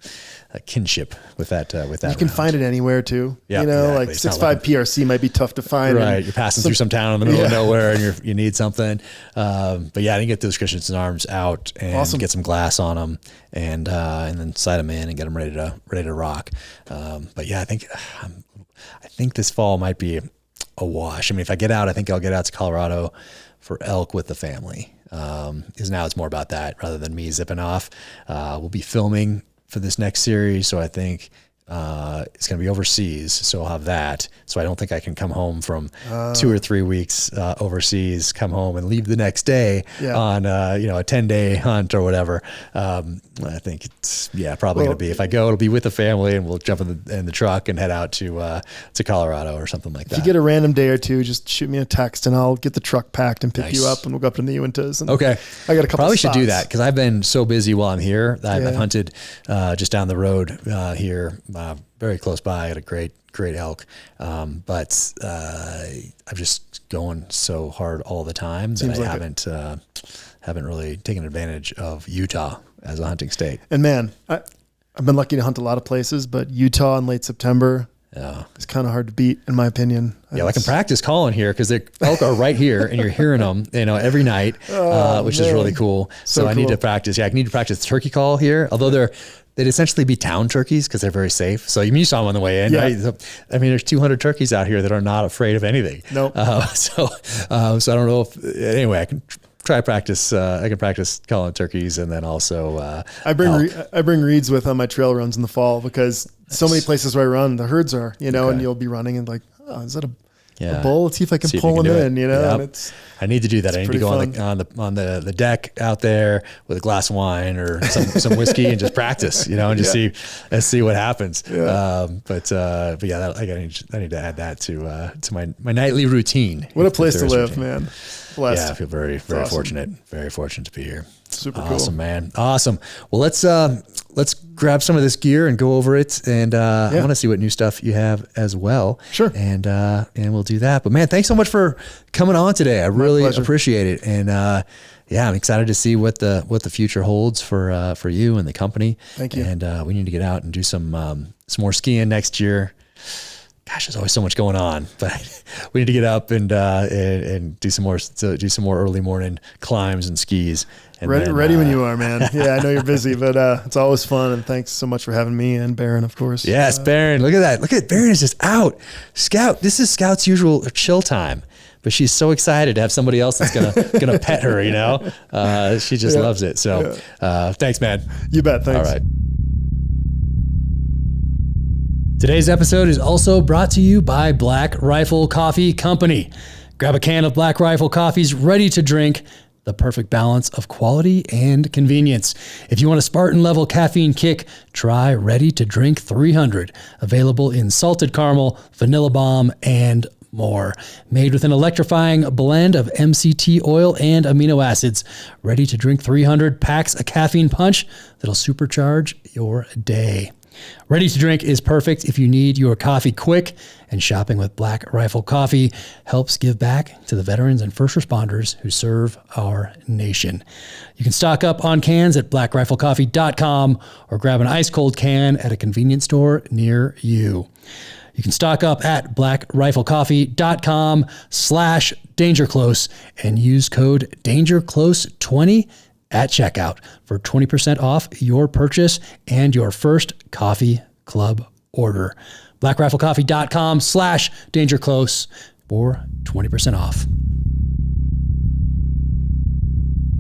kinship with that. You can find it anywhere too. Yeah, like 6.5 PRC might be tough to find. Right. You're passing through some town in the middle of nowhere and you need something. But I didn't get those Christian Arms out and get some glass on them and then sight them in and get them ready to rock. But yeah, I think this fall might be a wash. I mean, if I get out, I think I'll get out to Colorado for elk with the family. Because now it's more about that rather than me zipping off. We'll be filming for this next series, so I think it's going to be overseas. So I'll have that. So I don't think I can come home from 2 or 3 weeks overseas, come home and leave the next day on a 10-day hunt or whatever. I think it's probably going to be, if I go, it'll be with the family and we'll jump in the truck and head out to Colorado or something like that. If you get a random day or two, just shoot me a text and I'll get the truck packed and pick you up and we'll go up to the Uintas. Okay. I got a couple Probably spots. should do that because I've been so busy while I'm here. I've hunted just down the road here, very close by at a great elk. But I'm just going so hard all the time that I haven't really taken advantage of Utah as a hunting state. And man, I've been lucky to hunt a lot of places, but Utah in late September, is kind of hard to beat, in my opinion. Yeah, I can practice calling here because the elk are right here, and you're hearing them, every night, which is really cool. So I need to practice. Yeah, I need to practice turkey call here, although they'd essentially be town turkeys because they're very safe. So you saw them on the way in, right? I mean, there's 200 turkeys out here that are not afraid of anything. Nope. So I don't know anyway, I can try practice. I can practice calling turkeys, and then also I bring reeds with on my trail runs in the fall because so many places where I run, the herds are, and you'll be running and like, oh, is that a bull? Let's see if I can pull him in, Yep. And I need to do that. I need to go on the deck out there with a glass of wine or some whiskey and just practice, and just see what happens. Yeah. But yeah, I need to add that to my nightly routine. What a place to live, man. Blessed. Yeah, I feel very fortunate. Very fortunate to be here. Super cool. Awesome, man. Awesome. Well, let's grab some of this gear and go over it. And I want to see what new stuff you have as well. Sure. And we'll do that. But man, thanks so much for coming on today. I really appreciate it. And I'm excited to see what the future holds for you and the company. Thank you. And we need to get out and do some more skiing next year. Gosh, there's always so much going on, but we need to get up and do some more early morning climbs and skis. And ready when you are, man. Yeah, I know you're busy, but it's always fun. And thanks so much for having me and Baron, of course. Yes, Baron. Look at that. Look at Baron is just out. Scout. This is Scout's usual chill time, but she's so excited to have somebody else that's gonna pet her. She just loves it. So thanks, man. You bet. Thanks. All right. Today's episode is also brought to you by Black Rifle Coffee Company. Grab a can of Black Rifle Coffees ready to drink, the perfect balance of quality and convenience. If you want a Spartan level caffeine kick, try Ready to Drink 300, available in salted caramel, vanilla bomb, and more. Made with an electrifying blend of MCT oil and amino acids, Ready to Drink 300 packs a caffeine punch that'll supercharge your day. Ready to Drink is perfect if you need your coffee quick, and shopping with Black Rifle Coffee helps give back to the veterans and first responders who serve our nation. You can stock up on cans at blackriflecoffee.com or grab an ice cold can at a convenience store near you. You can stock up at blackriflecoffee.com/dangerclose and use code DangerClose20 at checkout for 20% off your purchase and your first coffee club order. blackriflecoffee.com/dangerclose for 20% off.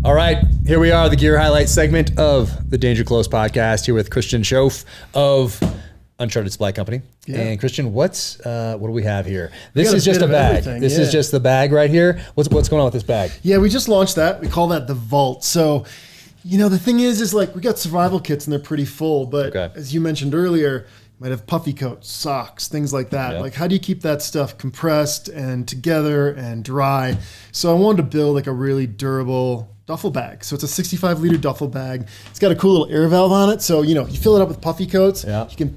All right, here we are, the gear highlight segment of the Danger Close podcast, here with Christian Schauf of Uncharted Supply Company. Yeah. And Christian, what do we have here? This is just a bag. This is just the bag right here. What's going on with this bag? Yeah, we just launched that. We call that the Vault. So, the thing is like we got survival kits and they're pretty full, but as you mentioned earlier, you might have puffy coats, socks, things like that. Yep. Like how do you keep that stuff compressed and together and dry? So I wanted to build like a really durable duffel bag. So it's a 65-liter duffel bag. It's got a cool little air valve on it. So, you fill it up with puffy coats. Yeah. You can,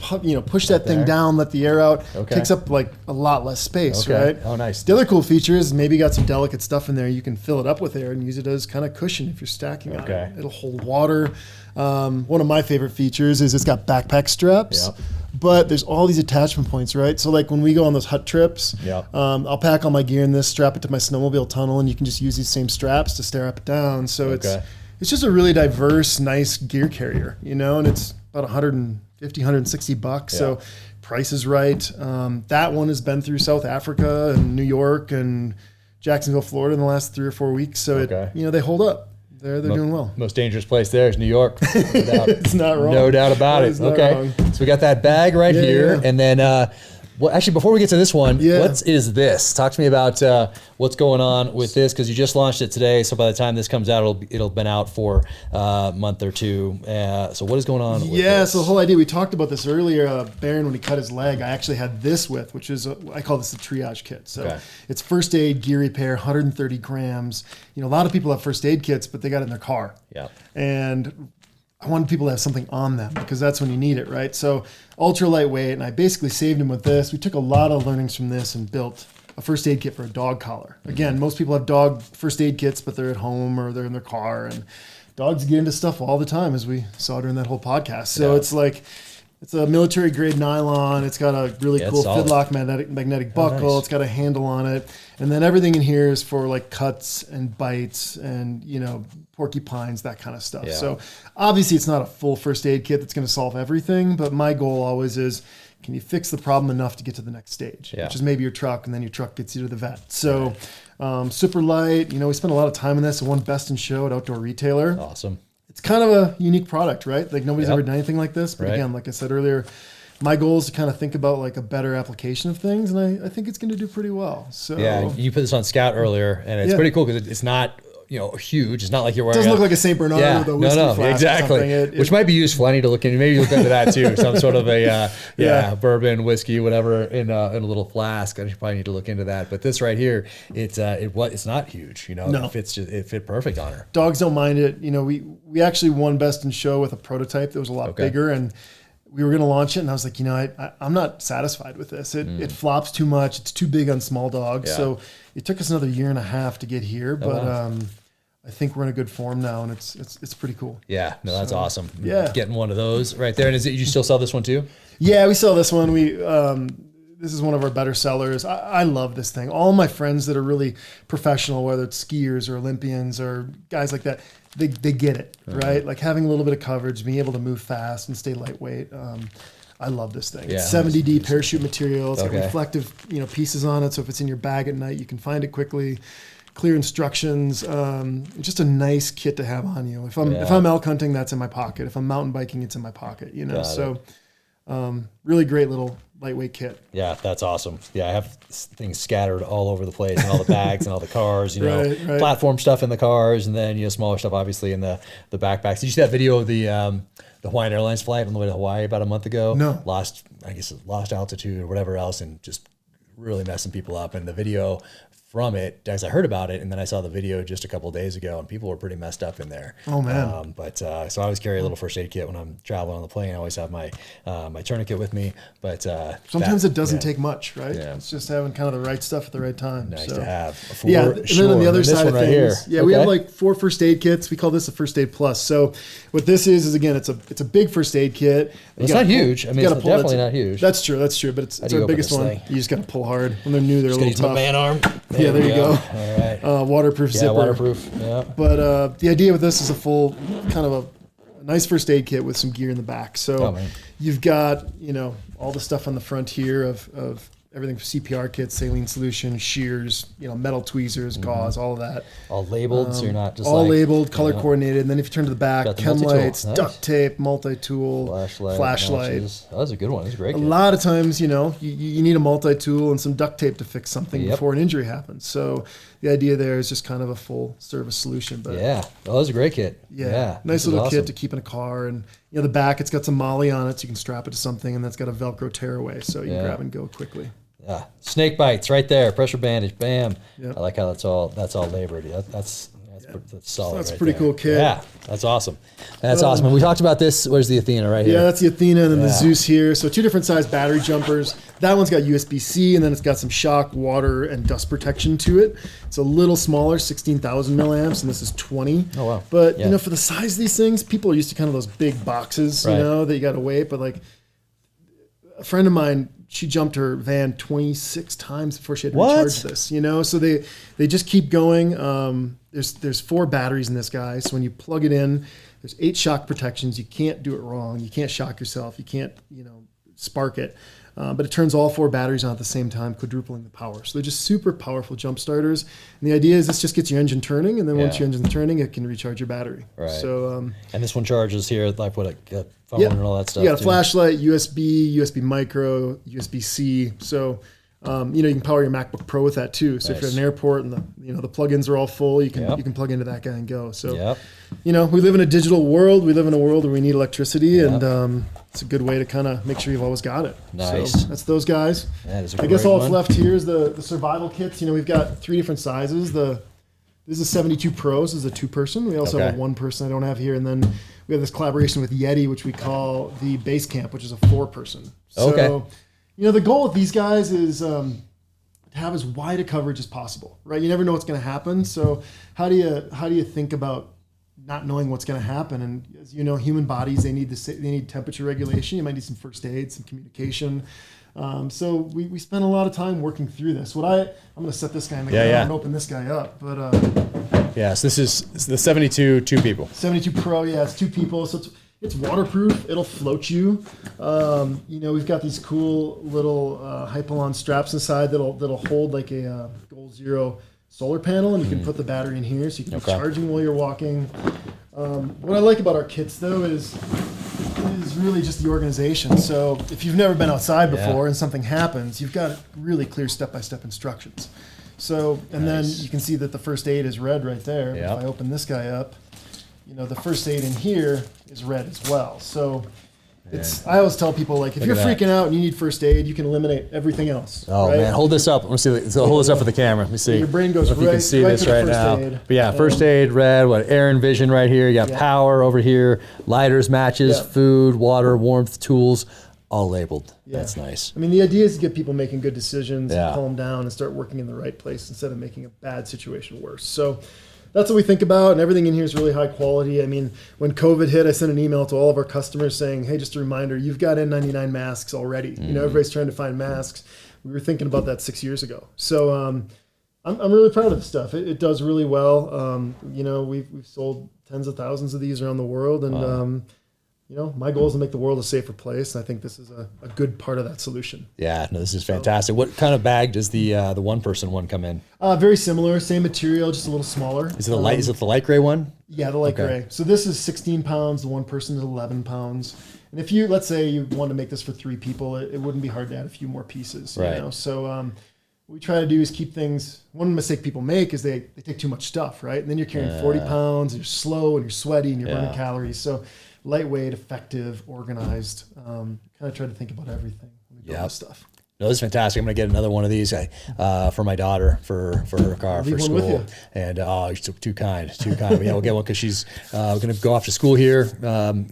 push that thing down, let the air out. Okay. Takes up like a lot less space, right? Oh, nice. The other cool feature is maybe got some delicate stuff in there. You can fill it up with air and use it as kind of cushion if you're stacking on it. It'll hold water. One of my favorite features is it's got backpack straps. Yep. But there's all these attachment points, right? So like when we go on those hut trips, I'll pack all my gear in this, strap it to my snowmobile tunnel, and you can just use these same straps to stare up and down. So it's just a really diverse, nice gear carrier, and it's about $150, $160. Yeah. So price is right. That one has been through South Africa and New York and Jacksonville, Florida in the last 3 or 4 weeks. So they hold up. They're doing well. Most dangerous place there is New York. No doubt. It's not wrong. No doubt about it. Okay. So we got that bag right here. Yeah. And then, actually, before we get to this one, what is this? Talk to me about what's going on with this, because you just launched it today. So by the time this comes out, it'll been out for a month or two. So what is going on with this? So the whole idea, we talked about this earlier. Baron, when he cut his leg, I actually had this with, which is, I call this the triage kit. So it's first aid, gear repair, 130 grams. A lot of people have first aid kits, but they got it in their car. Yeah. And I wanted people to have something on them because that's when you need it, right? So ultra lightweight, and I basically saved him with this. We took a lot of learnings from this and built a first aid kit for a dog collar. Again, most people have dog first aid kits, but they're at home or they're in their car, and dogs get into stuff all the time, as we saw during that whole podcast. So it's like, It's a military grade nylon. It's got a really cool fidlock magnetic buckle. Nice. It's got a handle on it. And then everything in here is for like cuts and bites and, porcupines, that kind of stuff. Yeah. So obviously it's not a full first aid kit that's going to solve everything, but my goal always is, can you fix the problem enough to get to the next stage, which is maybe your truck, and then your truck gets you to the vet. So super light. We spent a lot of time in this. It won Best in Show at Outdoor Retailer. Awesome. It's kind of a unique product, right? Like nobody's ever done anything like this. But again, like I said earlier, my goal is to kind of think about like a better application of things, and I think it's going to do pretty well. So you put this on Scout earlier, and it's pretty cool because it's not huge. It's not like you're wearing. It doesn't look like a St. Bernard with a whiskey flask exactly. Which might be useful. I need to look into. Maybe look into that too. Some sort of a bourbon, whiskey, whatever in a little flask. I probably need to look into that. But this right here, it's not huge. It fit perfect on her. Dogs don't mind it. We actually won Best in Show with a prototype that was a lot bigger, and we were going to launch it, and I was like, I'm not satisfied with this. It flops too much. It's too big on small dogs. Yeah. So it took us another 1.5 years to get here, but I think we're in a good form now, and it's pretty cool. Yeah, no, that's awesome. Yeah, getting one of those right there. And you still sell this one too? Yeah, we sell this one. This is one of our better sellers. I love this thing. All my friends that are really professional, whether it's skiers or Olympians or guys like that, they get it, right? Like having a little bit of coverage, being able to move fast and stay lightweight. I love this thing. It's 70D parachute material. It's got reflective, pieces on it. So if it's in your bag at night, you can find it quickly. Clear instructions. Just a nice kit to have on you. If I'm elk hunting, that's in my pocket. If I'm mountain biking, it's in my pocket. Really great little lightweight kit. Yeah, that's awesome. Yeah, I have things scattered all over the place, and all the bags and all the cars, right. Platform stuff in the cars, and then smaller stuff obviously in the backpacks. Did you see that video of the Hawaiian Airlines flight on the way to Hawaii about a month ago? No. Lost altitude or whatever else, and just really messing people up. And the video from it, as I heard about it, and then I saw the video just a couple of days ago, and people were pretty messed up in there. Oh man! So I always carry a little first aid kit when I'm traveling on the plane. I always have my tourniquet with me. But sometimes it doesn't take much, right? Yeah. It's just having kind of the right stuff at the right time. Nice to have. And then on the other side of things, we have like 4 first aid kits. We call this a first aid plus. So what this is again, it's a big first aid kit. It's not huge. I mean, it's definitely not huge. That's true. But it's our biggest one. You just got to pull hard. When they're new, they're a little tough. Man arm. Yeah, there you go. All right. Waterproof zipper. Waterproof. Yeah. But the idea with this is a full kind of a nice first aid kit with some gear in the back. So you've got all the stuff on the front here of everything from CPR kits, saline solution, shears, metal tweezers, gauze, all of that. All labeled, so you're not just all labeled, color coordinated. And then if you turn to the back, chem lights, duct tape, multi-tool, flashlight. Oh, that's a good one. That's a great kit. A lot of times, you need a multi-tool and some duct tape to fix something before an injury happens. So the idea there is just kind of a full service solution. But that's a great kit. Yeah. Nice little kit to keep in a car. And the back, it's got some molly on it, so you can strap it to something, and that's got a Velcro tearaway, so you can grab and go quickly. Yeah, snake bites right there, pressure bandage, bam. Yep. I like how that's all labored. That's solid. That's a pretty cool kit. Yeah, that's awesome. That's awesome. And we talked about this. Where's the Athena right here? Yeah, that's the Athena and then the Zeus here. So 2 different size battery jumpers. That one's got USB-C, and then it's got some shock, water, and dust protection to it. It's a little smaller, 16,000 milliamps, and this is 20. Oh wow! But for the size of these things, people are used to kind of those big boxes, that you got to weight. But like a friend of mine, she jumped her van 26 times before she had to recharge this, so they just keep going. There's 4 batteries in this guy. So when you plug it in, there's 8 shock protections. You can't do it wrong. You can't shock yourself. You can't, spark it. But it turns all 4 batteries on at the same time, quadrupling the power. So they're just super powerful jump starters. And the idea is this just gets your engine turning, and then once your engine's turning, it can recharge your battery. Right. So and this one charges here, like what a phone and all that stuff. You got a flashlight, USB micro, USB-C. So you can power your MacBook Pro with that too. So if you're at an airport and the plugins are all full, you can plug into that guy and go. So we live in a digital world. We live in a world where we need electricity, and it's a good way to kind of make sure you've always got it. Nice. So that's those guys. That is a I guess all that's left here is the survival kits. We've got 3 different sizes. This is a 72 Pros. This is a 2-person. We also have a 1-person I don't have here, and then we have this collaboration with Yeti, which we call the Basecamp, which is a 4-person. So, the goal with these guys is to have as wide a coverage as possible, right? You never know what's going to happen. So how do you think about not knowing what's going to happen. And as you know, human bodies, they need temperature regulation. You might need some first aid, some communication. So we spent a lot of time working through this. I'm going to set this guy in the ground and open this guy up. But so this is the 72 2 people. 72 Pro, it's 2 people. So it's waterproof. It'll float you. We've got these cool little Hypalon straps inside that'll hold like a Goal Zero solar panel, and you can put the battery in here, so you can be charging while you're walking. What I like about our kits, though, is really just the organization. So if you've never been outside before and something happens, you've got really clear step-by-step instructions. So, and then you can see that the first aid is red right there. If I open this guy up, the first aid in here is red as well. So I always tell people, like, if you're freaking out and you need first aid, you can eliminate everything else. Oh, right? Man, hold this up. Let me see. So hold this up for the camera. Let me see. Your brain goes if you can see this right now. Aid. But first aid, red. Air and vision right here. You got power over here. Lighters, matches, food, water, warmth, tools, all labeled. That's nice. I mean, the idea is to get people making good decisions, calm down, and start working in the right place instead of making a bad situation worse. So that's what we think about, and everything in here is really high quality. I mean, when COVID hit, I sent an email to all of our customers saying, hey, just a reminder, you've got N99 masks already. Everybody's trying to find masks. We were thinking about that 6 years ago. So I'm really proud of this stuff. It does really well. We've sold tens of thousands of these around the world, and my goal is to make the world a safer place. And I think this is a good part of that solution. Yeah, no, this is fantastic. What kind of bag does the one-person one come in? Very similar, same material, just a little smaller. Is it Is it the light gray one? Yeah, the light gray. So this is 16 pounds. The one person is 11 pounds. And if let's say you want to make this for 3 people, it wouldn't be hard to add a few more pieces. Right. So what we try to do is keep things. One mistake people make is they take too much stuff, right? And then you're carrying 40 pounds. And you're slow and you're sweaty and you're burning calories. So lightweight, effective, organized. Kind of try to think about everything when we build this stuff. No, this is fantastic. I'm going to get another one of these for my daughter for her car for school. With you. And you're too kind. We'll get one because she's going to go off to school here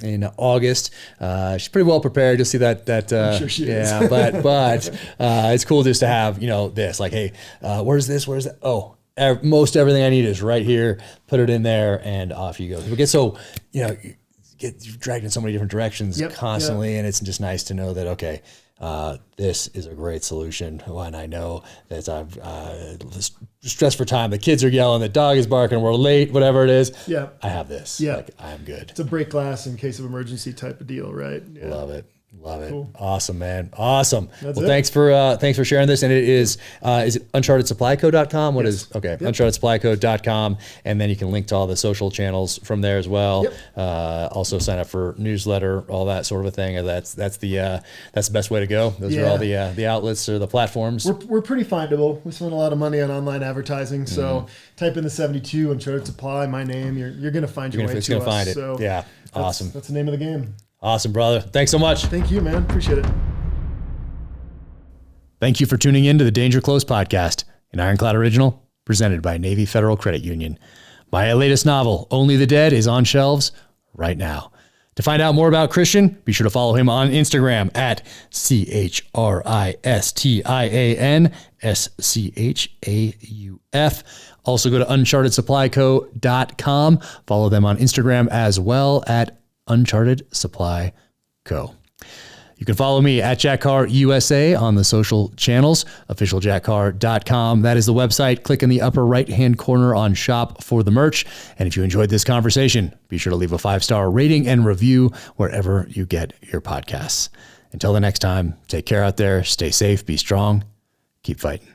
in August. She's pretty well prepared. You'll see that. I'm sure she is. Yeah, but it's cool just to have this. Like, hey, where's this? Where's that? Oh, most everything I need is right here. Put it in there, and off you go. We get so you're dragged in so many different directions constantly, and it's just nice to know that this is a great solution. And I know that I'm stressed for time. The kids are yelling, the dog is barking, we're late, whatever it is. Yeah, I have this. Yeah, I'm good. It's a break glass in case of emergency type of deal, right? Yeah. Love it. Cool. Awesome, man. Awesome. Thanks for sharing this. And it is it UnchartedSupplyCo.com? UnchartedSupplyCo.com. And then you can link to all the social channels from there as well. Yep. Also sign up for newsletter, all that sort of a thing. That's the best way to go. Those are all the outlets or the platforms. We're pretty findable. We spend a lot of money on online advertising. So type in the 72 Uncharted Supply, my name. You're going to find your way to us. You're going to find it. So awesome. That's the name of the game. Awesome, brother. Thanks so much. Thank you, man. Appreciate it. Thank you for tuning in to the Danger Close podcast, an Ironclad original presented by Navy Federal Credit Union. My latest novel, Only the Dead, is on shelves right now. To find out more about Christian, be sure to follow him on Instagram at ChristianSchauf. Also go to UnchartedSupplyCo.com. Follow them on Instagram as well at Uncharted Supply Co. You can follow me at Jack Carr USA on the social channels, officialjackcarr.com. That is the website. Click in the upper right-hand corner on shop for the merch. And if you enjoyed this conversation, be sure to leave a 5-star rating and review wherever you get your podcasts. Until the next time, take care out there, stay safe, be strong, keep fighting.